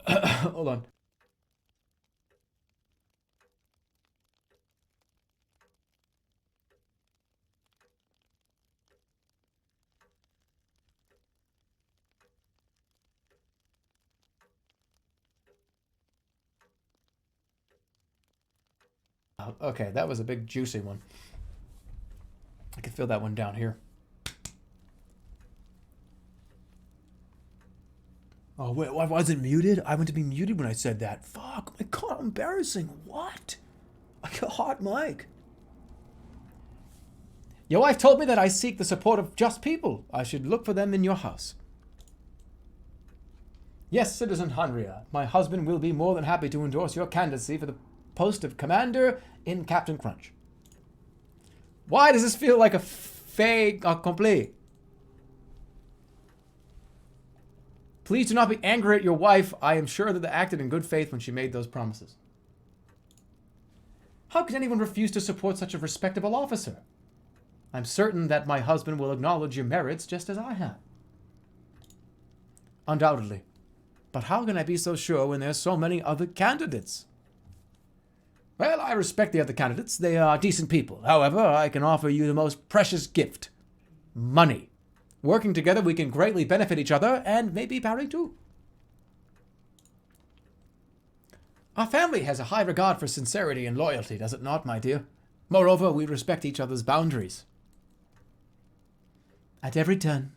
Hold on. Okay, that was a big juicy one. I can feel that one down here. Oh, wait, I wasn't muted? I went to be muted when I said that. Fuck, my God, embarrassing. What? I got a hot mic. Your wife told me that I seek the support of just people. I should look for them in your house. Yes, Citizen Henria, my husband will be more than happy to endorse your candidacy for the post of Commander in Captain Crunch. Why does this feel like a fait accompli? Please do not be angry at your wife. I am sure that they acted in good faith when she made those promises. How could anyone refuse to support such a respectable officer? I'm certain that my husband will acknowledge your merits just as I have. Undoubtedly. But how can I be so sure when there's so many other candidates? Well, I respect the other candidates. They are decent people. However, I can offer you the most precious gift. Money. Working together, we can greatly benefit each other, and maybe Barry too. Our family has a high regard for sincerity and loyalty, does it not, my dear? Moreover, we respect each other's boundaries. At every turn.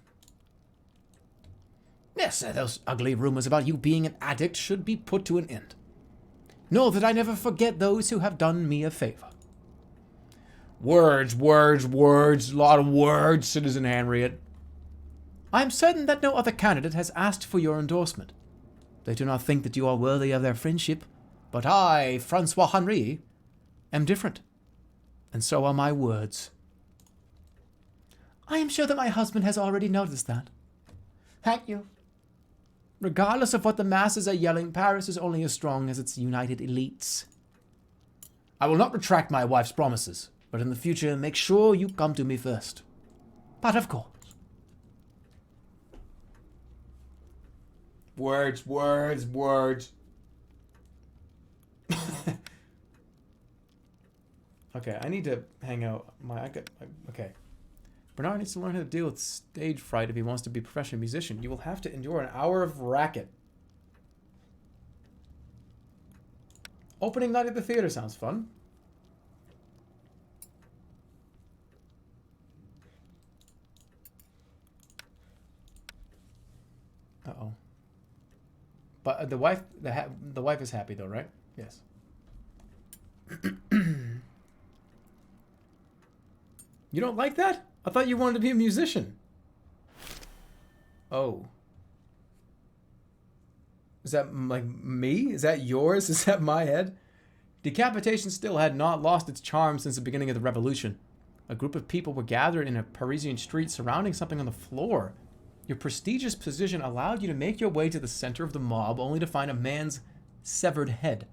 Yes, those ugly rumors about you being an addict should be put to an end. Know that I never forget those who have done me a favor. Words, words, words, a lot of words, Citizen Henriette. I am certain that no other candidate has asked for your endorsement. They do not think that you are worthy of their friendship, but I, Francois Henri, am different. And so are my words. I am sure that my husband has already noticed that. Thank you. Regardless of what the masses are yelling, Paris is only as strong as its united elites. I will not retract my wife's promises, but in the future, make sure you come to me first. But of course. Words, words, words. Okay, I need to hang out. Okay. Bernard needs to learn how to deal with stage fright if he wants to be a professional musician. You will have to endure an hour of racket. Opening night at the theater sounds fun. Uh-oh. But the wife is happy though, right? Yes. You don't like that? I thought you wanted to be a musician. Oh. Is that like me? Is that yours? Is that my head? Decapitation still had not lost its charm since the beginning of the revolution. A group of people were gathered in a Parisian street surrounding something on the floor. Your prestigious position allowed you to make your way to the center of the mob only to find a man's severed head.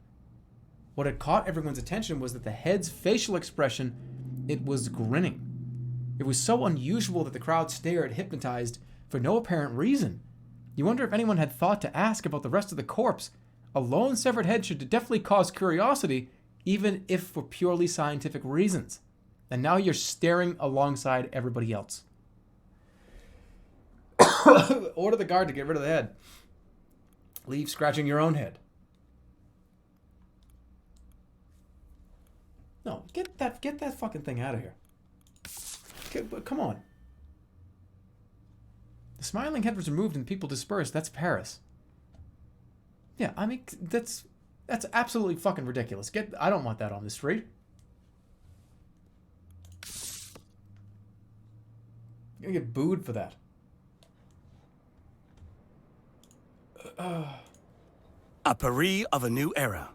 What had caught everyone's attention was that the head's facial expression, it was grinning. It was so unusual that the crowd stared, hypnotized, for no apparent reason. You wonder if anyone had thought to ask about the rest of the corpse. A lone severed head should definitely cause curiosity, even if for purely scientific reasons. And now you're staring alongside everybody else. Order the guard to get rid of the head. Leave scratching your own head. No, get that fucking thing out of here. But come on. The smiling head was removed and people dispersed. That's Paris. Yeah, I mean, that's absolutely fucking ridiculous. I don't want that on the street. You're gonna get booed for that. A Paris of a new era.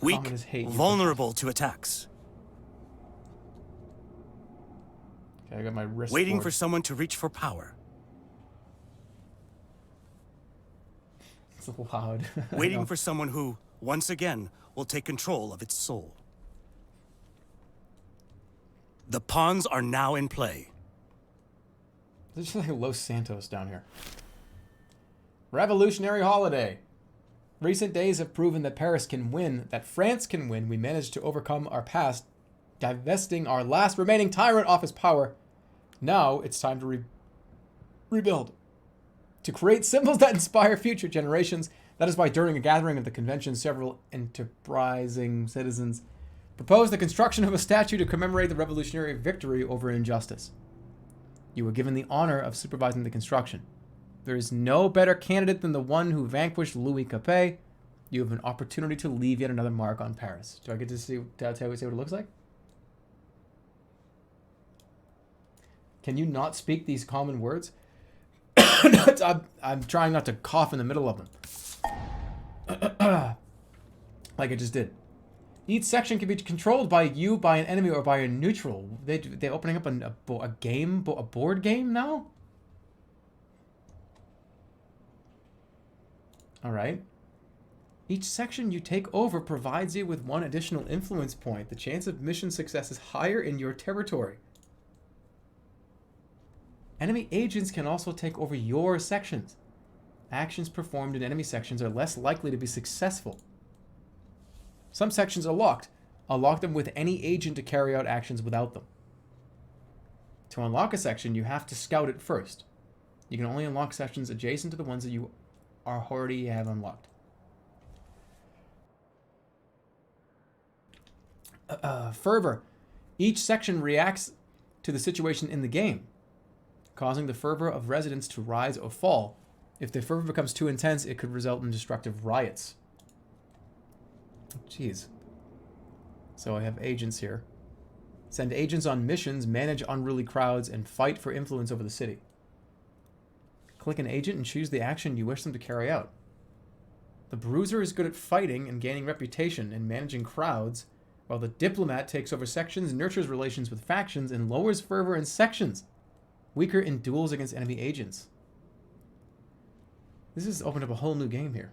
Weak, Communists hate you. vulnerable to attacks. Okay, I got my wrist. Waiting board. for someone to reach for power. It's loud. Waiting for someone who, once again, will take control of its soul. The pawns are now in play. There's just like Los Santos down here. Revolutionary holiday. Recent days have proven that Paris can win, that France can win. We managed to overcome our past, divesting our last remaining tyrant off his power. Now it's time to rebuild. To create symbols that inspire future generations. That is why during a gathering of the convention, several enterprising citizens proposed the construction of a statue to commemorate the revolutionary victory over injustice. You were given the honor of supervising the construction. There is no better candidate than the one who vanquished Louis Capet. You have an opportunity to leave yet another mark on Paris. Do I get to see what it looks like? Can you not speak these common words? I'm trying not to cough in the middle of them. Like I just did. Each section can be controlled by you, by an enemy, or by a neutral. They're opening up a board game now? Alright. Each section you take over provides you with one additional influence point. The chance of mission success is higher in your territory. Enemy agents can also take over your sections. Actions performed in enemy sections are less likely to be successful. Some sections are locked. Unlock them with any agent to carry out actions without them. To unlock a section, you have to scout it first. You can only unlock sections adjacent to the ones that you already have unlocked. Fervor. Each section reacts to the situation in the game, causing the fervor of residents to rise or fall. If the fervor becomes too intense, it could result in destructive riots. Jeez. So I have agents here. Send agents on missions, manage unruly crowds, and fight for influence over the city. Click an agent and choose the action you wish them to carry out. The bruiser is good at fighting and gaining reputation and managing crowds, while the diplomat takes over sections, nurtures relations with factions, and lowers fervor in sections. Weaker in duels against enemy agents. This has opened up a whole new game here.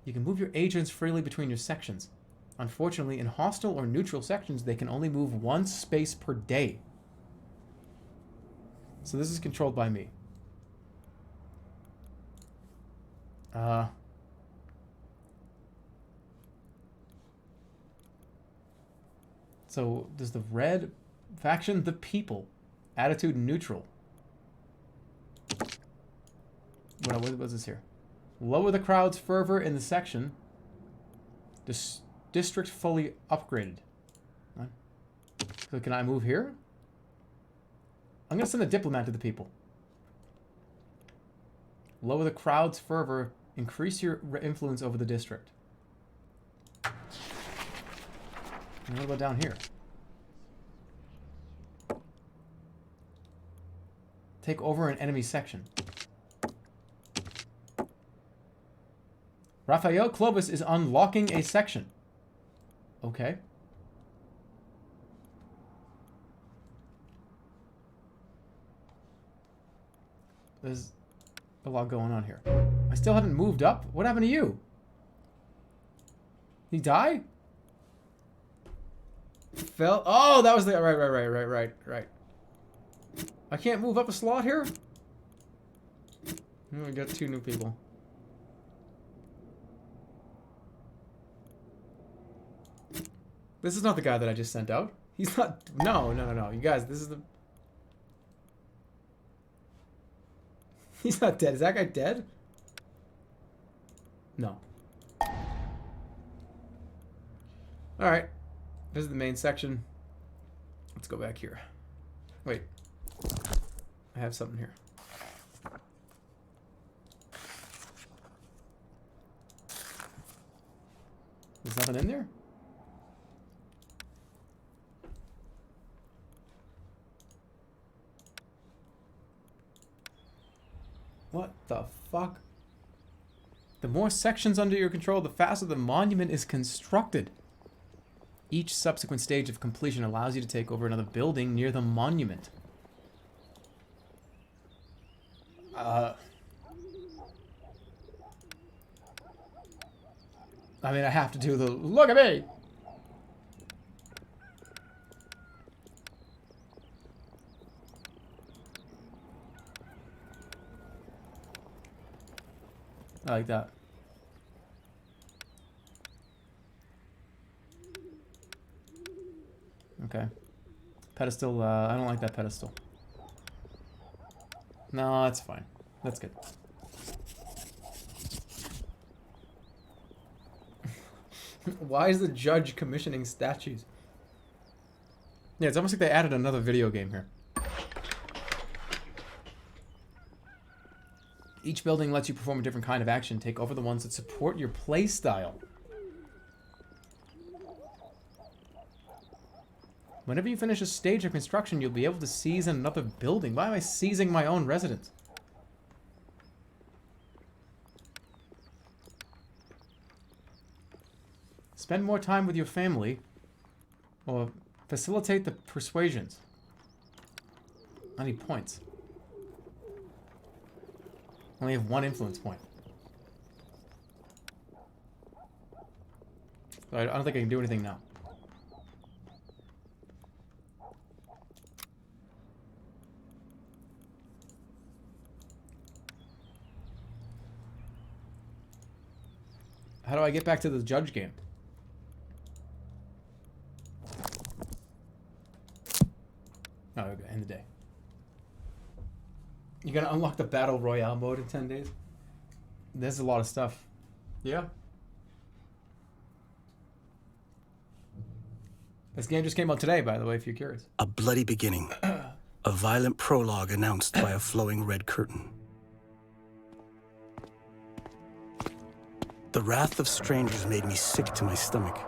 You can move your agents freely between your sections. Unfortunately, in hostile or neutral sections, they can only move one space per day. So this is controlled by me. So does the red faction, the people, attitude neutral. What was this here? Lower the crowd's fervor in the section. District fully upgraded. What? So can I move here? I'm going to send a diplomat to the people. Lower the crowd's fervor. Increase your influence over the district. And what about down here? Take over an enemy section. Raphael Clovis is unlocking a section. Okay. There's a lot going on here. I still haven't moved up. What happened to you? He died? Fell? Oh, that was the... Right. I can't move up a slot here? Oh, we got 2 new people. This is not the guy that I just sent out. He's not... No. You guys, this is the... He's not dead. Is that guy dead? No. Alright. This is the main section. Let's go back here. Wait. I have something here. There's nothing in there? What the fuck? The more sections under your control, the faster the monument is constructed. Each subsequent stage of completion allows you to take over another building near the monument. I mean, I have to do the look at me. I like that. Okay. Pedestal, I don't like that pedestal. No, that's fine. That's good. Why is the judge commissioning statues? Yeah, it's almost like they added another video game here. Each building lets you perform a different kind of action. Take over the ones that support your play style. Whenever you finish a stage of construction, you'll be able to seize another building. Why am I seizing my own residence? Spend more time with your family, or facilitate the persuasions. I need points. Only have one influence point. So I don't think I can do anything now. How do I get back to the judge game? Oh, okay, end the day. You're gonna unlock the Battle Royale mode in 10 days? There's a lot of stuff. Yeah. This game just came out today, by the way, if you're curious. A bloody beginning. A violent prologue announced by a flowing red curtain. The wrath of strangers made me sick to my stomach.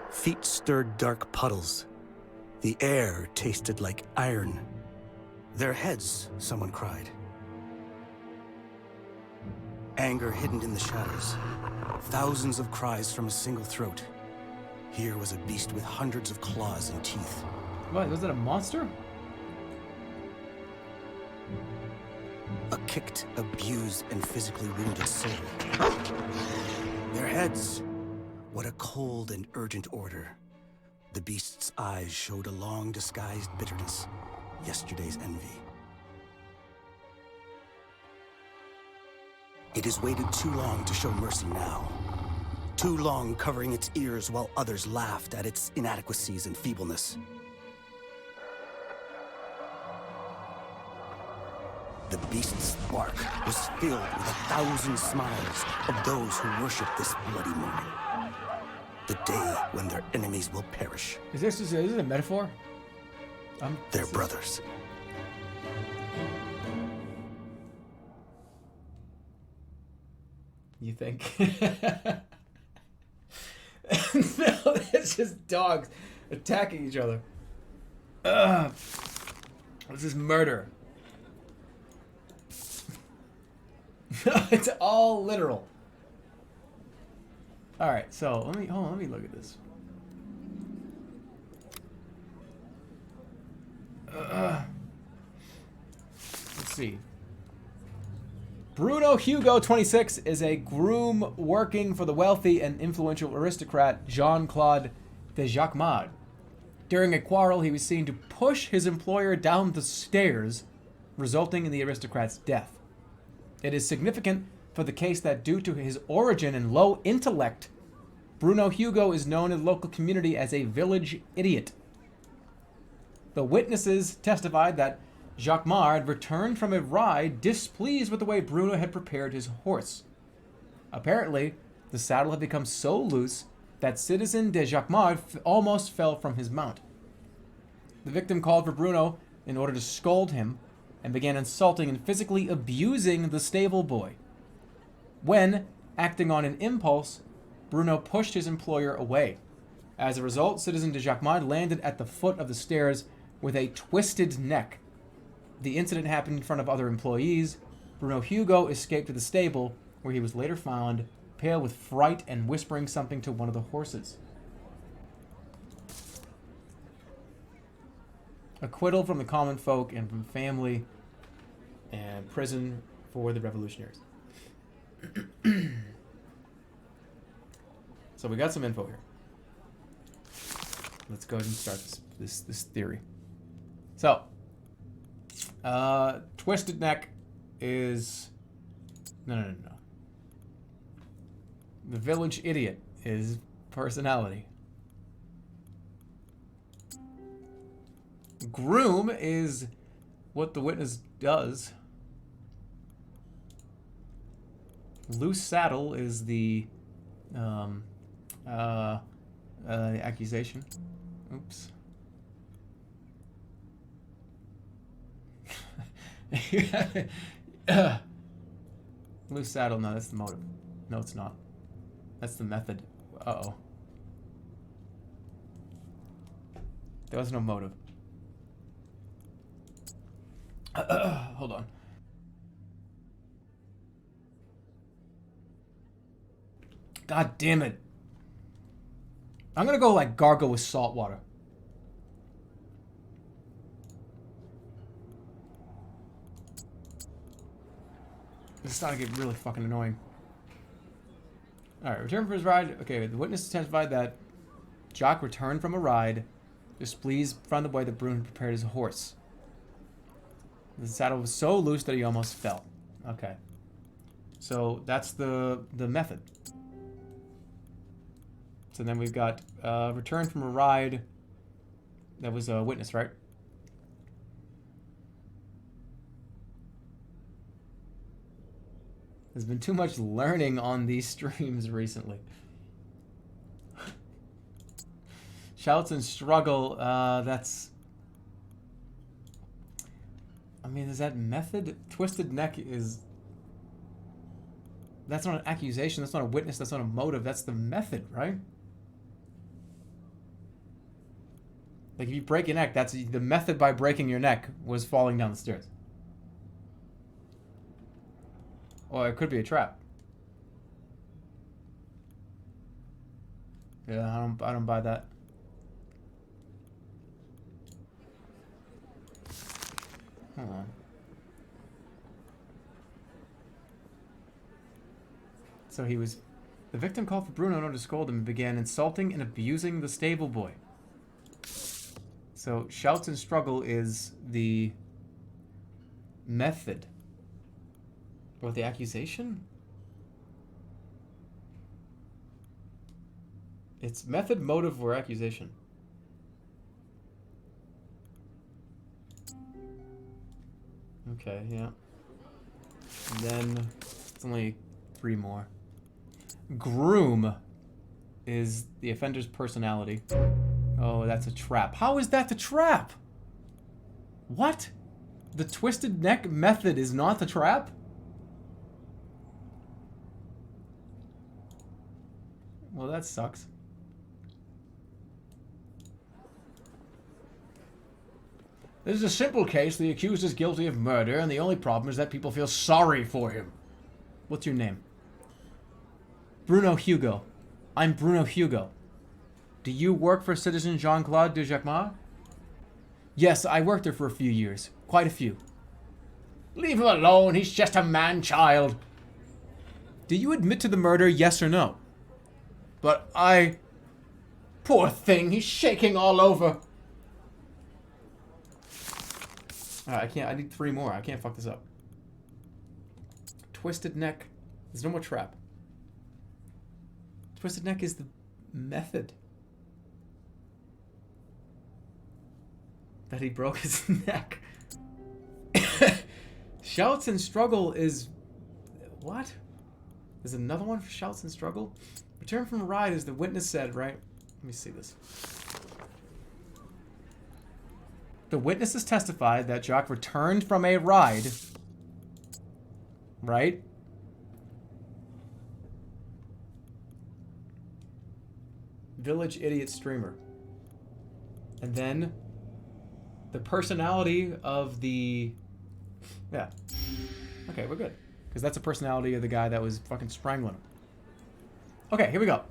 Feet stirred dark puddles. The air tasted like iron. Their heads, someone cried. Anger hidden in the shadows. Thousands of cries from a single throat. Here was a beast with hundreds of claws and teeth. What, was that a monster? A kicked, abused, and physically wounded soul. Their heads. What a cold and urgent order. The beast's eyes showed a long-disguised bitterness. Yesterday's envy. It has waited too long to show mercy now. Too long covering its ears while others laughed at its inadequacies and feebleness. The beast's bark was filled with 1,000 smiles of those who worship this bloody moment. The day when their enemies will perish. Is this a metaphor? Their brothers. You think? No, it's just dogs attacking each other. This is murder. It's all literal. All right, so let me look at this. Let's see. Bruno Hugo, 26, is a groom working for the wealthy and influential aristocrat Jean-Claude de Jacquemart. During a quarrel, he was seen to push his employer down the stairs, resulting in the aristocrat's death. It is significant for the case that due to his origin and low intellect, Bruno Hugo is known in the local community as a village idiot. The witnesses testified that Jacquemart had returned from a ride displeased with the way Bruno had prepared his horse. Apparently, the saddle had become so loose that Citizen de Jacquemart almost fell from his mount. The victim called for Bruno in order to scold him and began insulting and physically abusing the stable boy. When, acting on an impulse, Bruno pushed his employer away. As a result, Citizen de Jacquemart landed at the foot of the stairs with a twisted neck. The incident happened in front of other employees. Bruno Hugo escaped to the stable, where he was later found, pale with fright and whispering something to one of the horses. Acquittal from the common folk and from family, and prison for the revolutionaries. So we got some info here. Let's go ahead and start this theory. So, twisted neck is no. The village idiot is personality. Groom is what the witness does. Loose saddle is the accusation. Oops. Loose saddle, no, that's the motive. No, it's not. That's the method. Uh-oh. There was no motive. Hold on. God damn it. I'm gonna go like gargle with salt water. This is starting to get really fucking annoying. Alright, return from his ride. Okay, the witness testified that Jacques returned from a ride, displeased from the way that Bruno prepared his horse. The saddle was so loose that he almost fell. Okay. So that's the method. So then we've got return from a ride. That was a witness, right? There's been too much learning on these streams recently. Shouts and struggle, that's... I mean, is that method? Twisted neck is... That's not an accusation, that's not a witness, that's not a motive, that's the method, right? Like, if you break your neck, that's the method by breaking your neck was falling down the stairs. Or it could be a trap. Yeah, I don't buy that. Hold on. So he was... The victim called for Bruno in order to scold him and began insulting and abusing the stable boy. So shouts and struggle is the method. Or the accusation? It's method, motive, or accusation. Okay, yeah. And then it's only 3 more. Groom is the offender's personality. Oh, that's a trap. How is that the trap? What? The twisted neck method is not the trap? Well, that sucks. This is a simple case. The accused is guilty of murder, and the only problem is that people feel sorry for him. What's your name? Bruno Hugo. I'm Bruno Hugo. Do you work for Citizen Jean-Claude de Jacquemart? Yes, I worked there for a few years. Quite a few. Leave him alone. He's just a man-child. Do you admit to the murder, yes or no? But I... Poor thing. He's shaking all over. Alright, I can't. I need 3 more. I can't fuck this up. Twisted neck. There's no more trap. Twisted neck is the method. That he broke his neck. Shouts and struggle is... What? There's another one for shouts and struggle? Return from a ride, as the witness said, right? Let me see this. The witnesses testified that Jacques returned from a ride, right? Village idiot streamer. And then the personality of the... Yeah. Okay, we're good. Because that's a personality of the guy that was fucking strangling him. Okay, here we go.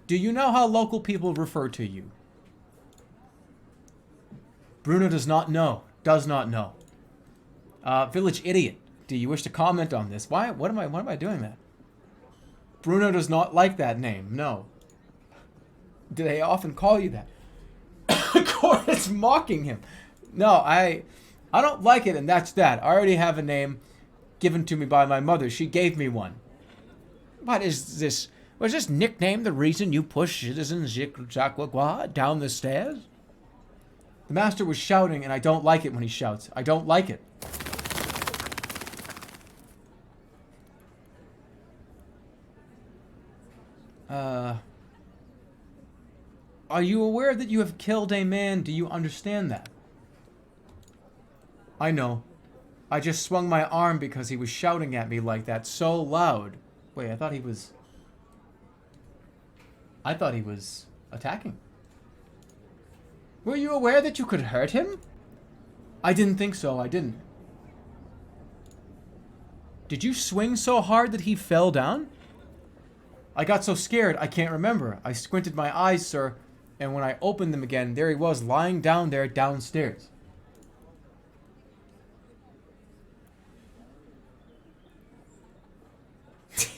Do you know how local people refer to you? Bruno does not know. Does not know. Village idiot. Do you wish to comment on this? Why? What am I doing that? Bruno does not like that name. No. Do they often call you that? Court is mocking him. No, I don't like it, and that's that. I already have a name given to me by my mother. She gave me one. What is this? Was this nickname the reason you pushed Citizen Jacques down the stairs? The master was shouting, and I don't like it when he shouts. I don't like it. Are you aware that you have killed a man? Do you understand that? I know. I just swung my arm because he was shouting at me like that so loud. Wait, I thought he was attacking. Were you aware that you could hurt him? I didn't think so. I didn't. Did you swing so hard that he fell down? I got so scared, I can't remember. I squinted my eyes, sir, and when I opened them again, there he was, lying down there downstairs.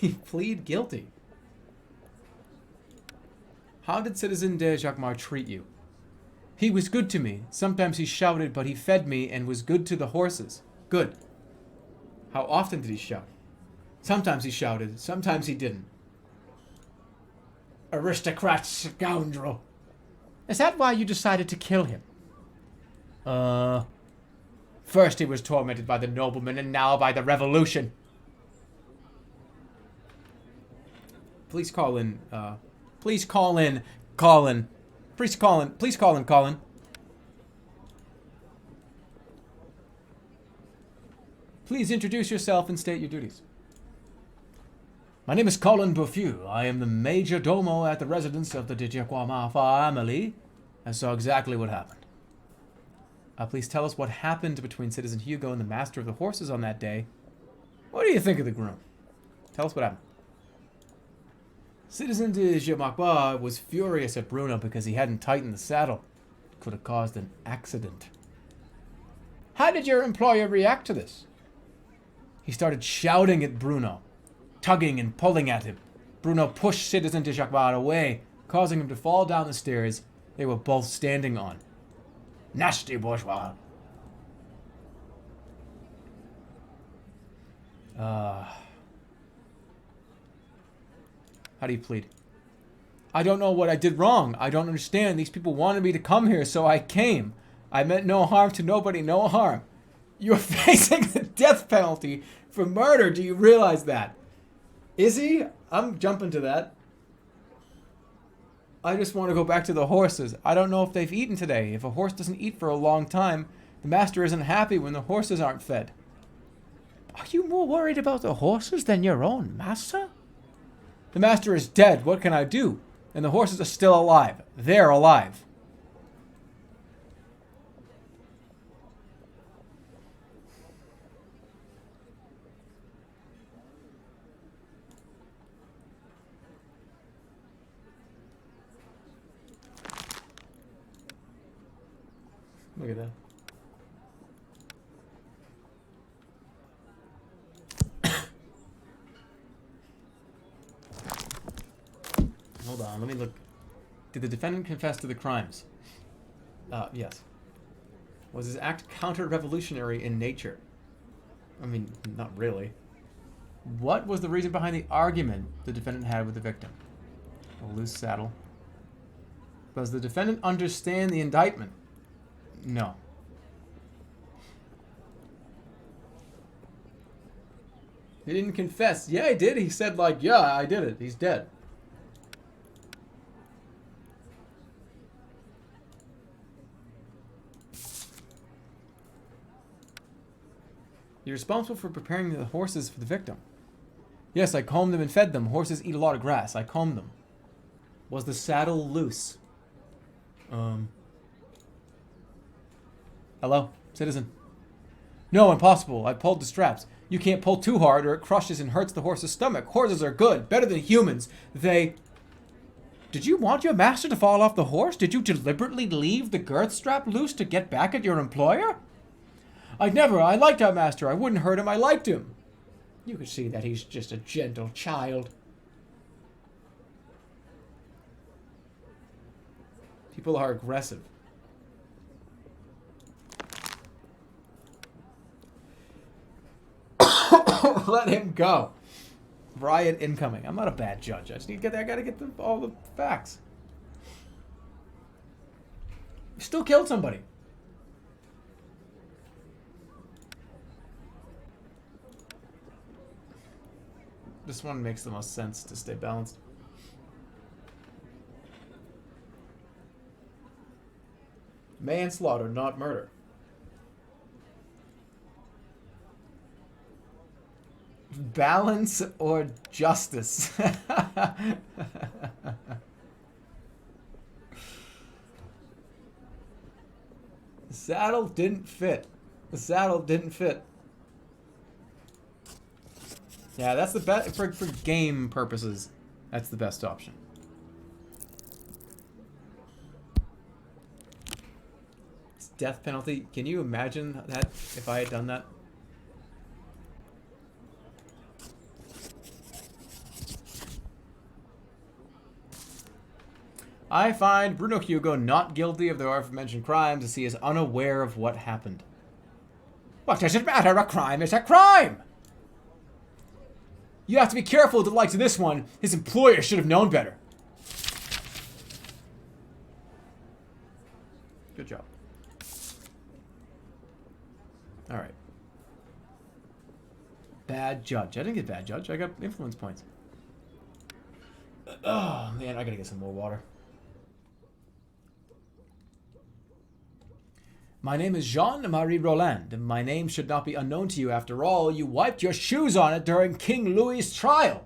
He plead guilty. How did Citizen de Jacquemart treat you? He was good to me. Sometimes he shouted, but he fed me and was good to the horses. Good. How often did he shout? Sometimes he shouted, sometimes he didn't. Aristocrat scoundrel. Is that why you decided to kill him? First he was tormented by the nobleman and now by the revolution. Please call in, Colin. Please call in, Colin. Please introduce yourself and state your duties. My name is Colin Beaufeu. I am the major domo at the residence of the de Jacquemart family. I saw exactly what happened. Please tell us what happened between Citizen Hugo and the master of the horses on that day. What do you think of the groom? Tell us what happened. Citizen de Jacquemart was furious at Bruno because he hadn't tightened the saddle. It could have caused an accident. How did your employer react to this? He started shouting at Bruno, tugging and pulling at him. Bruno pushed Citizen de Jacquemart away, causing him to fall down the stairs they were both standing on. Nasty bourgeois. How do you plead? I don't know what I did wrong. I don't understand. These people wanted me to come here, so I came. I meant no harm to nobody, no harm. You're facing the death penalty for murder. Do you realize that? Is he? I'm jumping to that. I just want to go back to the horses. I don't know if they've eaten today. If a horse doesn't eat for a long time, the master isn't happy when the horses aren't fed. Are you more worried about the horses than your own master? The master is dead. What can I do? And the horses are still alive. They're alive. Look at that. Hold on, let me look. Did the defendant confess to the crimes? Yes. Was his act counter-revolutionary in nature? I mean, not really. What was the reason behind the argument the defendant had with the victim? A loose saddle. Does the defendant understand the indictment? No. He didn't confess. Yeah, he did. He said, like, yeah, I did it. He's dead. You're responsible for preparing the horses for the victim. Yes, I combed them and fed them. Horses eat a lot of grass. I combed them. Was the saddle loose? Hello, citizen. No, impossible. I pulled the straps. You can't pull too hard or it crushes and hurts the horse's stomach. Horses are good, better than humans. They... Did you want your master to fall off the horse? Did you deliberately leave the girth strap loose to get back at your employer? I'd never. I liked our master. I wouldn't hurt him. I liked him. You could see that he's just a gentle child. People are aggressive. Let him go. Riot incoming. I'm not a bad judge. I just need to get there. I gotta get all the facts. You still killed somebody. This one makes the most sense to stay balanced. Manslaughter, not murder. Balance or justice? The saddle didn't fit. The saddle didn't fit. Yeah, that's the best for game purposes. That's the best option. It's death penalty. Can you imagine that if I had done that? I find Bruno Hugo not guilty of the aforementioned crimes as he is unaware of what happened. What does it matter? A crime is a crime! You have to be careful with the likes of this one. His employer should have known better. Good job. Alright. Bad judge. I didn't get bad judge. I got influence points. Oh, man. I gotta get some more water. My name is Jean-Marie Roland, and my name should not be unknown to you. After all, you wiped your shoes on it during King Louis's trial.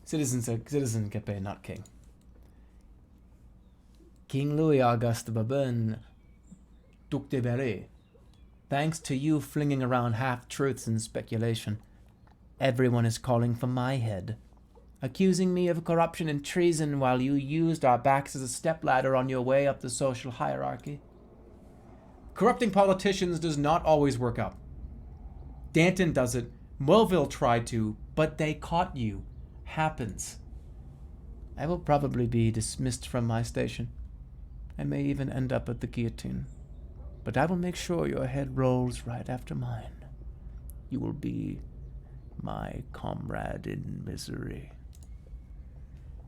Citizen Capet, not king. King Louis Auguste Bourbon, Duc de Berry. Thanks to you flinging around half-truths and speculation, everyone is calling for my head, accusing me of corruption and treason while you used our backs as a stepladder on your way up the social hierarchy. Corrupting politicians does not always work out. Danton does it. Melville tried to, but they caught you. Happens. I will probably be dismissed from my station. I may even end up at the guillotine. But I will make sure your head rolls right after mine. You will be my comrade in misery.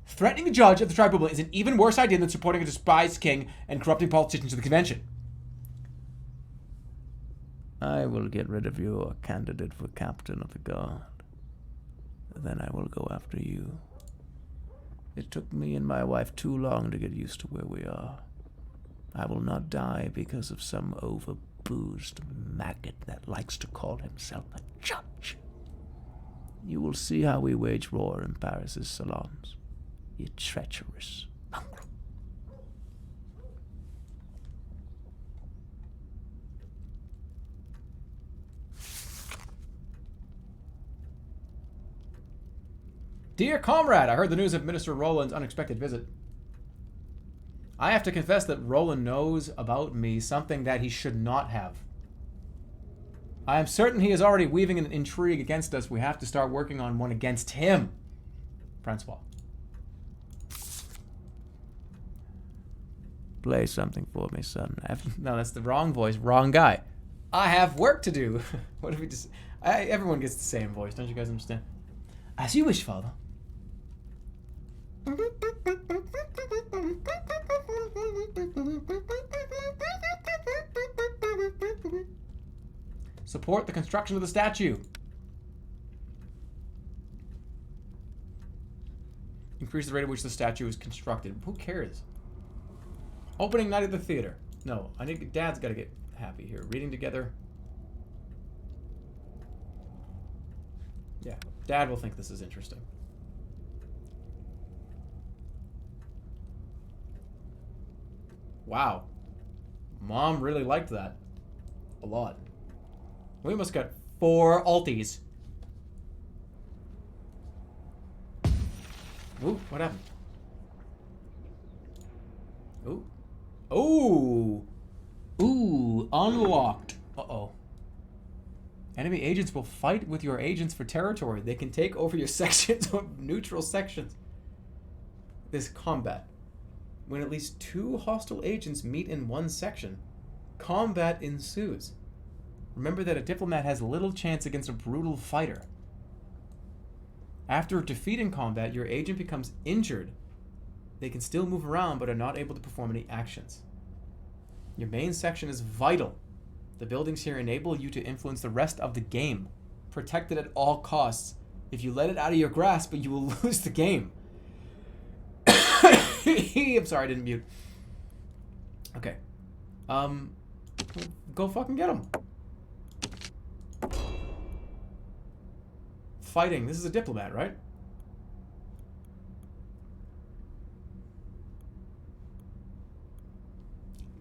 Threatening the judge of the tribunal is an even worse idea than supporting a despised king and corrupting politicians to the convention. I will get rid of your candidate for captain of the guard. Then I will go after you. It took me and my wife too long to get used to where we are. I will not die because of some overboozed maggot that likes to call himself a judge. You will see how we wage war in Paris's salons. You treacherous mongrel. Dear comrade, I heard the news of Minister Roland's unexpected visit. I have to confess that Roland knows about me something that he should not have. I am certain he is already weaving an intrigue against us. We have to start working on one against him. Francois. Play something for me, son. No, that's the wrong voice. Wrong guy. I have work to do. What if we just... everyone gets the same voice. Don't you guys understand? As you wish, father. Support the construction of the statue. Increase the rate at which the statue is constructed. Who cares? Opening night at the theater. No, I need. Dad's got to get happy here. Reading together. Yeah, Dad will think this is interesting. Wow. Mom really liked that. A lot. We must got 4 alties. Ooh, what happened? Ooh. Ooh. Ooh, unlocked. Uh-oh. Enemy agents will fight with your agents for territory. They can take over your sections or neutral sections. This combat. When at least 2 hostile agents meet in one section, combat ensues. Remember that a diplomat has little chance against a brutal fighter. After defeat in combat, your agent becomes injured. They can still move around but are not able to perform any actions. Your main section is vital. The buildings here enable you to influence the rest of the game. Protect it at all costs. If you let it out of your grasp, you will lose the game. I'm sorry, I didn't mute. Okay. Go fucking get him. Fighting. This is a diplomat, right?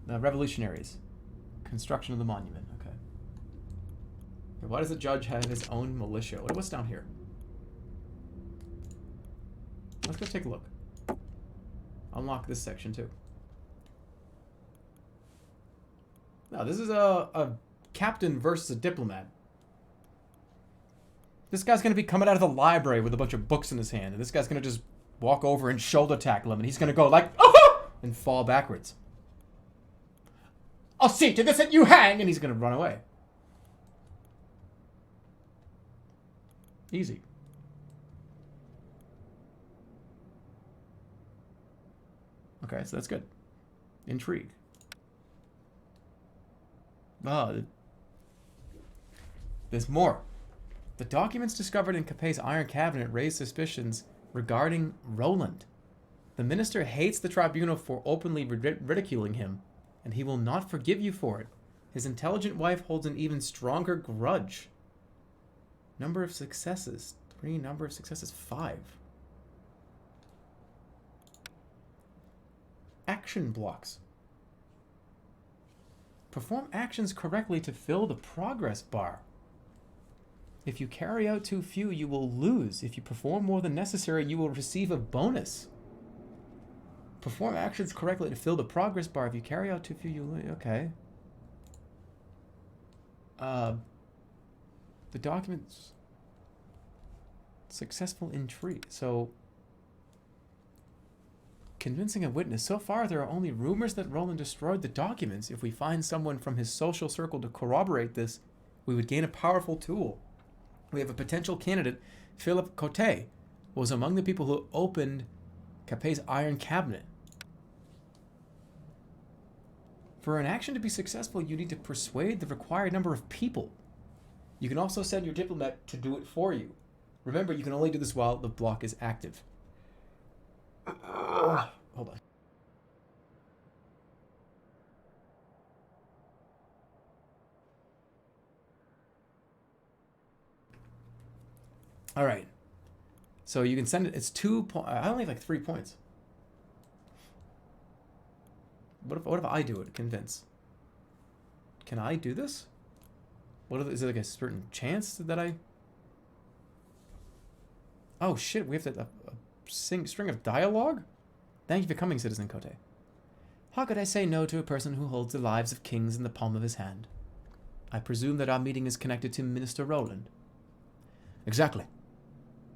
Revolutionaries. Construction of the monument. Okay. Why does the judge have his own militia? What's down here? Let's go take a look. Unlock this section too. Now, this is a captain versus a diplomat. This guy's going to be coming out of the library with a bunch of books in his hand. And this guy's going to just walk over and shoulder tackle him. And he's going to go like, oh! And fall backwards. I'll see to this that you hang! And he's going to run away. Easy. Okay, so that's good. Intrigue. Oh, there's more. The documents discovered in Capet's iron cabinet raise suspicions regarding Roland. The minister hates the tribunal for openly ridiculing him, and he will not forgive you for it. His intelligent wife holds an even stronger grudge. Number of successes. 3. Number of successes. 5. Action blocks. Perform actions correctly to fill the progress bar. If you carry out too few, you will lose. If you perform more than necessary, you will receive a bonus. Perform actions correctly to fill the progress bar. If you carry out too few, you lose. Okay. The documents... Successful intrigue. So... Convincing a witness. So far, there are only rumors that Roland destroyed the documents. If we find someone from his social circle to corroborate this, we would gain a powerful tool. We have a potential candidate, Philip Cote, was among the people who opened Capet's iron cabinet. For an action to be successful, you need to persuade the required number of people. You can also send your diplomat to do it for you. Remember, you can only do this while the block is active. Hold on. All right. So you can send it. It's 2 points. I only have like 3 points. What if I do it? Convince. Can I do this? Is it like a certain chance that I? Oh shit! We have to string of dialogue. Thank you for coming, Citizen Cote. How could I say no to a person who holds the lives of kings in the palm of his hand? I presume that our meeting is connected to Minister Roland. Exactly.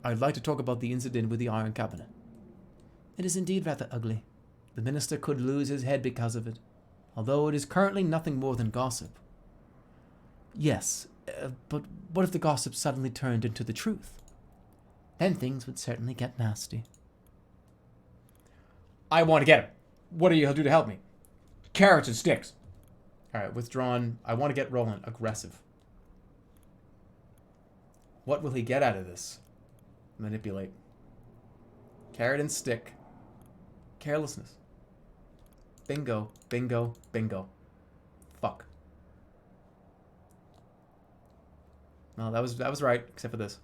I'd like to talk about the incident with the Iron Cabinet. It is indeed rather ugly. The minister could lose his head because of it, although it is currently nothing more than gossip. Yes, but what if the gossip suddenly turned into the truth? Then things would certainly get nasty. I want to get him. What do you do to help me? Carrots and sticks. All right, withdrawn. I want to get Roland aggressive. What will he get out of this? Manipulate. Carrot and stick. Carelessness. Bingo, bingo, bingo. Fuck. No, that was right, except for this.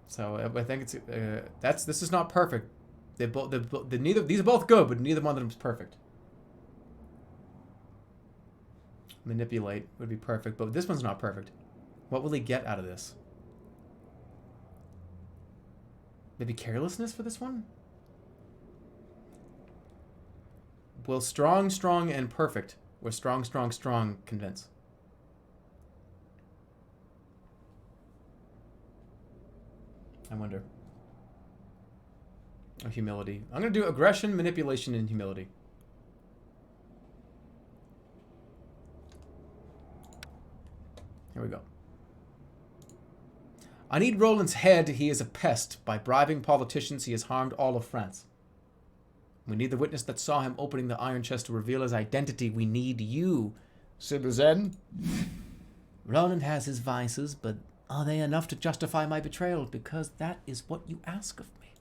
So I think it's this is not perfect. These are both good, but neither one of them is perfect. Manipulate would be perfect, but this one's not perfect. What will he get out of this? Maybe carelessness for this one? Will strong, strong, and perfect, or strong, strong, strong convince? I wonder. Oh, humility. I'm going to do aggression, manipulation, and humility. Here we go. I need Roland's head. He is a pest. By bribing politicians, he has harmed all of France. We need the witness that saw him opening the iron chest to reveal his identity. We need you, citizen. Roland has his vices, but are they enough to justify my betrayal? Because that is what you ask of me.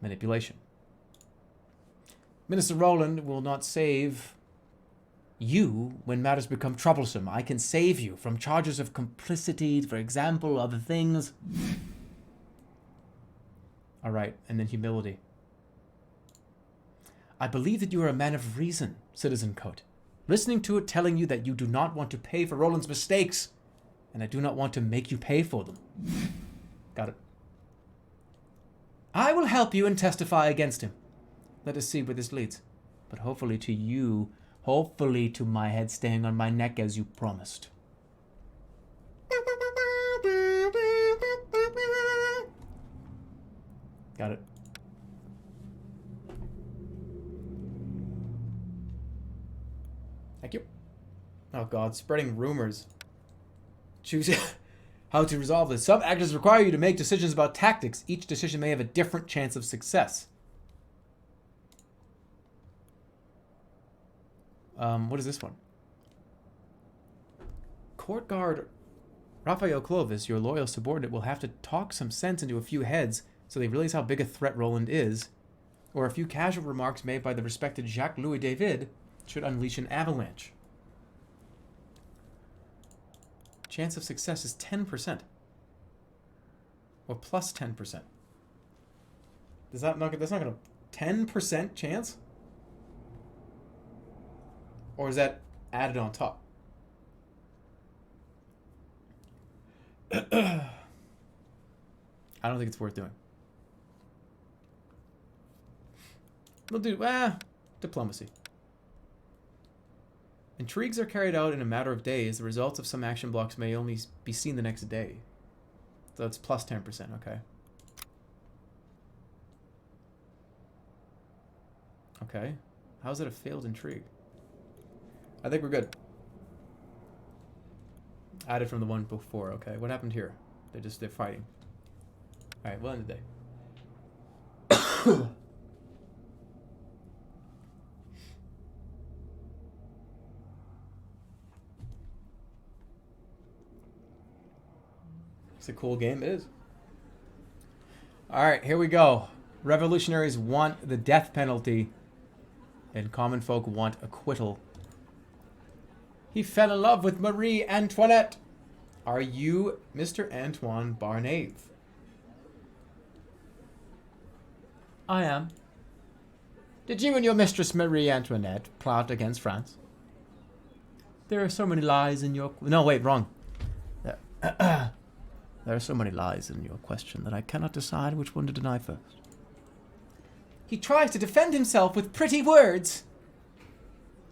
Manipulation. Minister Roland will not save you when matters become troublesome. I can save you from charges of complicity, for example, other things. All right, and then humility. I believe that you are a man of reason, Citizen Cote. Listening to it telling you that you do not want to pay for Roland's mistakes, and I do not want to make you pay for them. Got it. I will help you and testify against him. Let us see where this leads. But hopefully to you, hopefully to my head staying on my neck as you promised. Got it. Thank you. Oh god, spreading rumors. Choose how to resolve this. Some actors require you to make decisions about tactics. Each decision may have a different chance of success. What is this one? Court guard Raphael Clovis, your loyal subordinate, will have to talk some sense into a few heads so they realize how big a threat Roland is, or a few casual remarks made by the respected Jacques-Louis David should unleash an avalanche. Chance of success is 10%. Or plus 10%. That's not gonna 10% chance? Or is that added on top? I don't think it's worth doing. We'll do, diplomacy. Intrigues are carried out in a matter of days. The results of some action blocks may only be seen the next day. So it's plus 10%, okay. Okay. How's it a failed intrigue? I think we're good. Added from the one before, okay. What happened here? They're fighting. Alright, we'll end the day. It's a cool game, it is. Alright, here we go. Revolutionaries want the death penalty, and common folk want acquittal. He fell in love with Marie Antoinette. Are you Mr. Antoine Barnave? I am. Did you and your mistress Marie Antoinette plot against France? There are so many lies in your... No, wait, wrong. There are so many lies in your question that I cannot decide which one to deny first. He tries to defend himself with pretty words.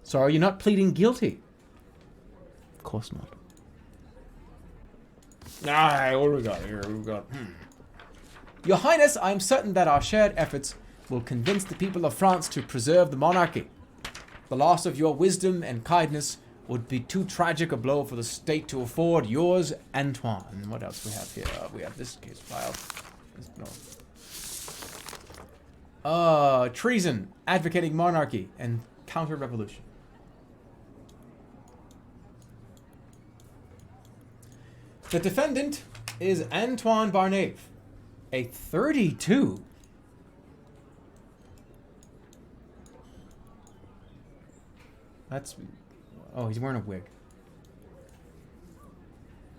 So are you not pleading guilty? Of course not. Alright, what do we got here? We've got... Your Highness, I am certain that our shared efforts will convince the people of France to preserve the monarchy. The loss of your wisdom and kindness would be too tragic a blow for the state to afford. Yours, Antoine. What else we have here? We have this case file. No. Treason, advocating monarchy, and counter-revolution. The defendant is Antoine Barnave, a 32. That's... Oh, he's wearing a wig.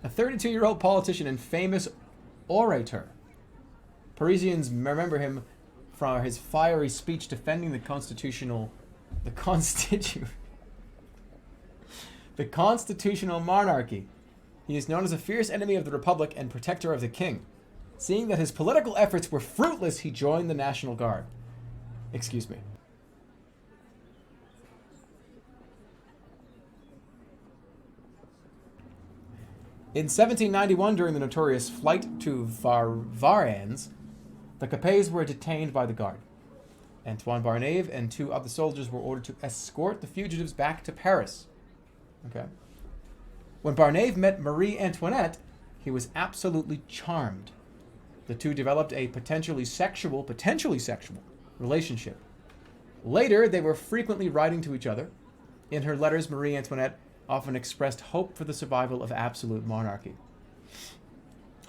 A 32-year-old politician and famous orator. Parisians remember him from his fiery speech defending the constitutional monarchy. He is known as a fierce enemy of the Republic and protector of the king. Seeing that his political efforts were fruitless, he joined the National Guard. Excuse me. In 1791, during the notorious flight to Varennes, the Capets were detained by the guard. Antoine Barnave and 2 other soldiers were ordered to escort the fugitives back to Paris. Okay. When Barnave met Marie Antoinette, he was absolutely charmed. The two developed a potentially sexual relationship. Later, they were frequently writing to each other. In her letters, Marie Antoinette often expressed hope for the survival of absolute monarchy.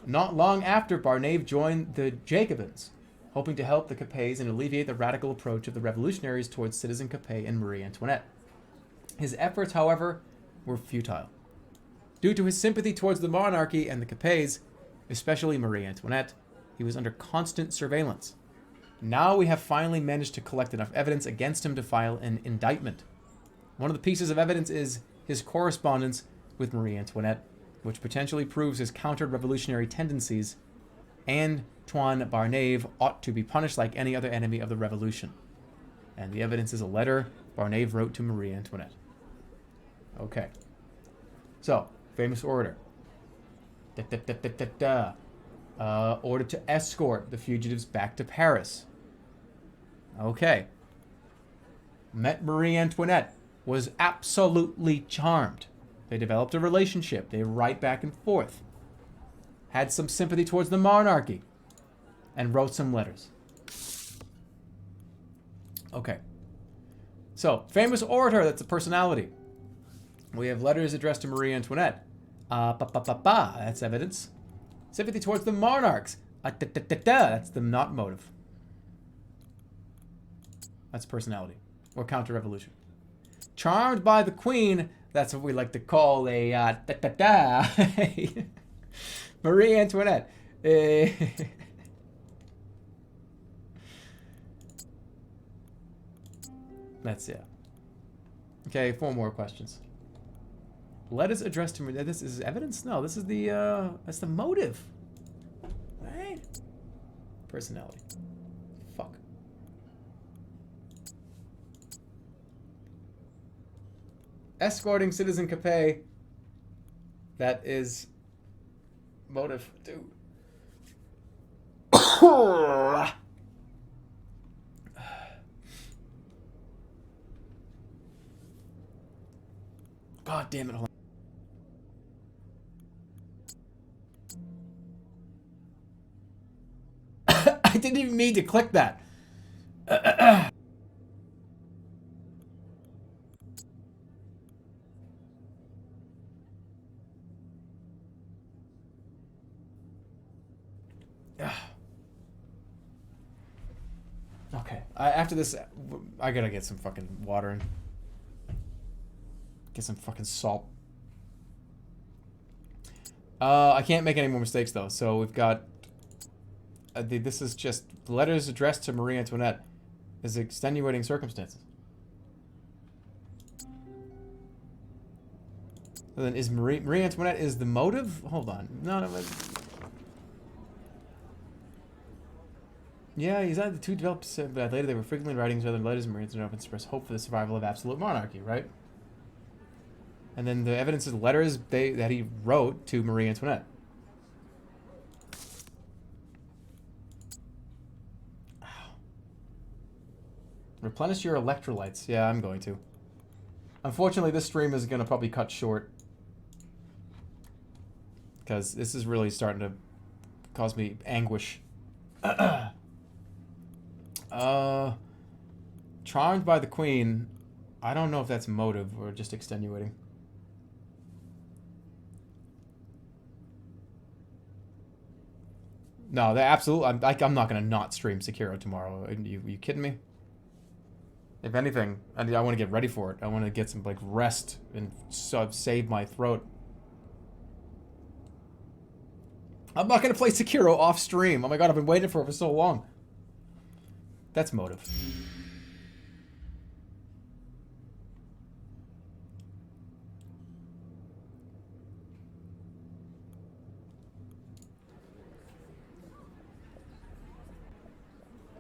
Not long after, Barnave joined the Jacobins, hoping to help the Capets and alleviate the radical approach of the revolutionaries towards Citizen Capet and Marie Antoinette. His efforts, however, were futile. Due to his sympathy towards the monarchy and the Capets, especially Marie Antoinette, he was under constant surveillance. Now we have finally managed to collect enough evidence against him to file an indictment. One of the pieces of evidence is his correspondence with Marie Antoinette, which potentially proves his counter-revolutionary tendencies. Antoine Barnave ought to be punished like any other enemy of the revolution. And the evidence is a letter Barnave wrote to Marie Antoinette. Okay. So, famous orator. Ordered to escort the fugitives back to Paris. Okay. Met Marie Antoinette. Was absolutely charmed. They developed a relationship. They write back and forth. Had some sympathy towards the monarchy. And wrote some letters. Okay. So, famous orator, that's a personality. We have letters addressed to Marie Antoinette. That's evidence. Sympathy towards the monarchs. That's the not motive. That's personality. Or counter-revolution. Charmed by the queen, that's what we like to call a Marie Antoinette. That's it. Okay, 4 more questions. Letters addressed to Marie. This is evidence? No, this is that's the motive. Right? Personality. Fuck. Escorting Citizen Capet. That is motive, dude. God damn it. Hold on. I didn't even mean to click that. Okay. After this, I gotta get some fucking water and get some fucking salt. I can't make any more mistakes though. So we've got. This is just letters addressed to Marie Antoinette as extenuating circumstances. So then is Marie Antoinette is the motive? Hold on. No. Yeah, he's not the two developed, but later they were frequently writing each other letters. Marie Antoinette expressed hope for the survival of absolute monarchy, right? And then the evidence is letters that he wrote to Marie Antoinette. Replenish your electrolytes. Yeah, I'm going to. Unfortunately, this stream is going to probably cut short. Because this is really starting to cause me anguish. Charmed by the queen. I don't know if that's motive or just extenuating. No, that absolutely. I'm not gonna not stream Sekiro tomorrow. Are you kidding me? If anything, I want to get ready for it. I want to get some like rest and save my throat. I'm not gonna play Sekiro off stream. Oh my god, I've been waiting for it for so long. That's motive.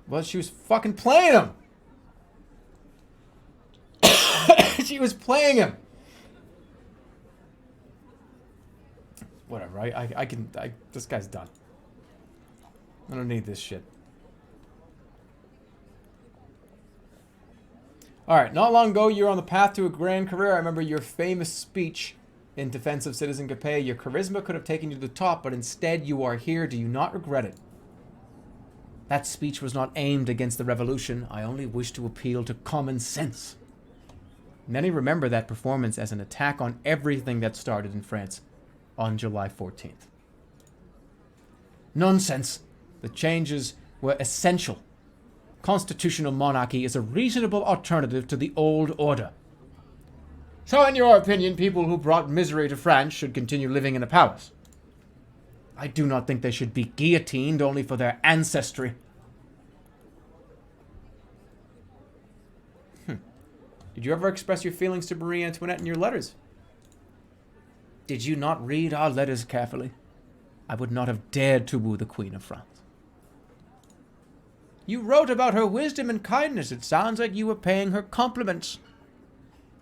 Well, she was fucking playing him. She was playing him. Whatever. This guy's done. I don't need this shit. Alright, not long ago, you were on the path to a grand career. I remember your famous speech in defense of Citizen Capet. Your charisma could have taken you to the top, but instead you are here. Do you not regret it? That speech was not aimed against the revolution. I only wish to appeal to common sense. Many remember that performance as an attack on everything that started in France on July 14th. Nonsense. The changes were essential. Constitutional monarchy is a reasonable alternative to the old order. So in your opinion, people who brought misery to France should continue living in a palace? I do not think they should be guillotined only for their ancestry. Did you ever express your feelings to Marie Antoinette in your letters? Did you not read our letters carefully? I would not have dared to woo the Queen of France. You wrote about her wisdom and kindness. It sounds like you were paying her compliments.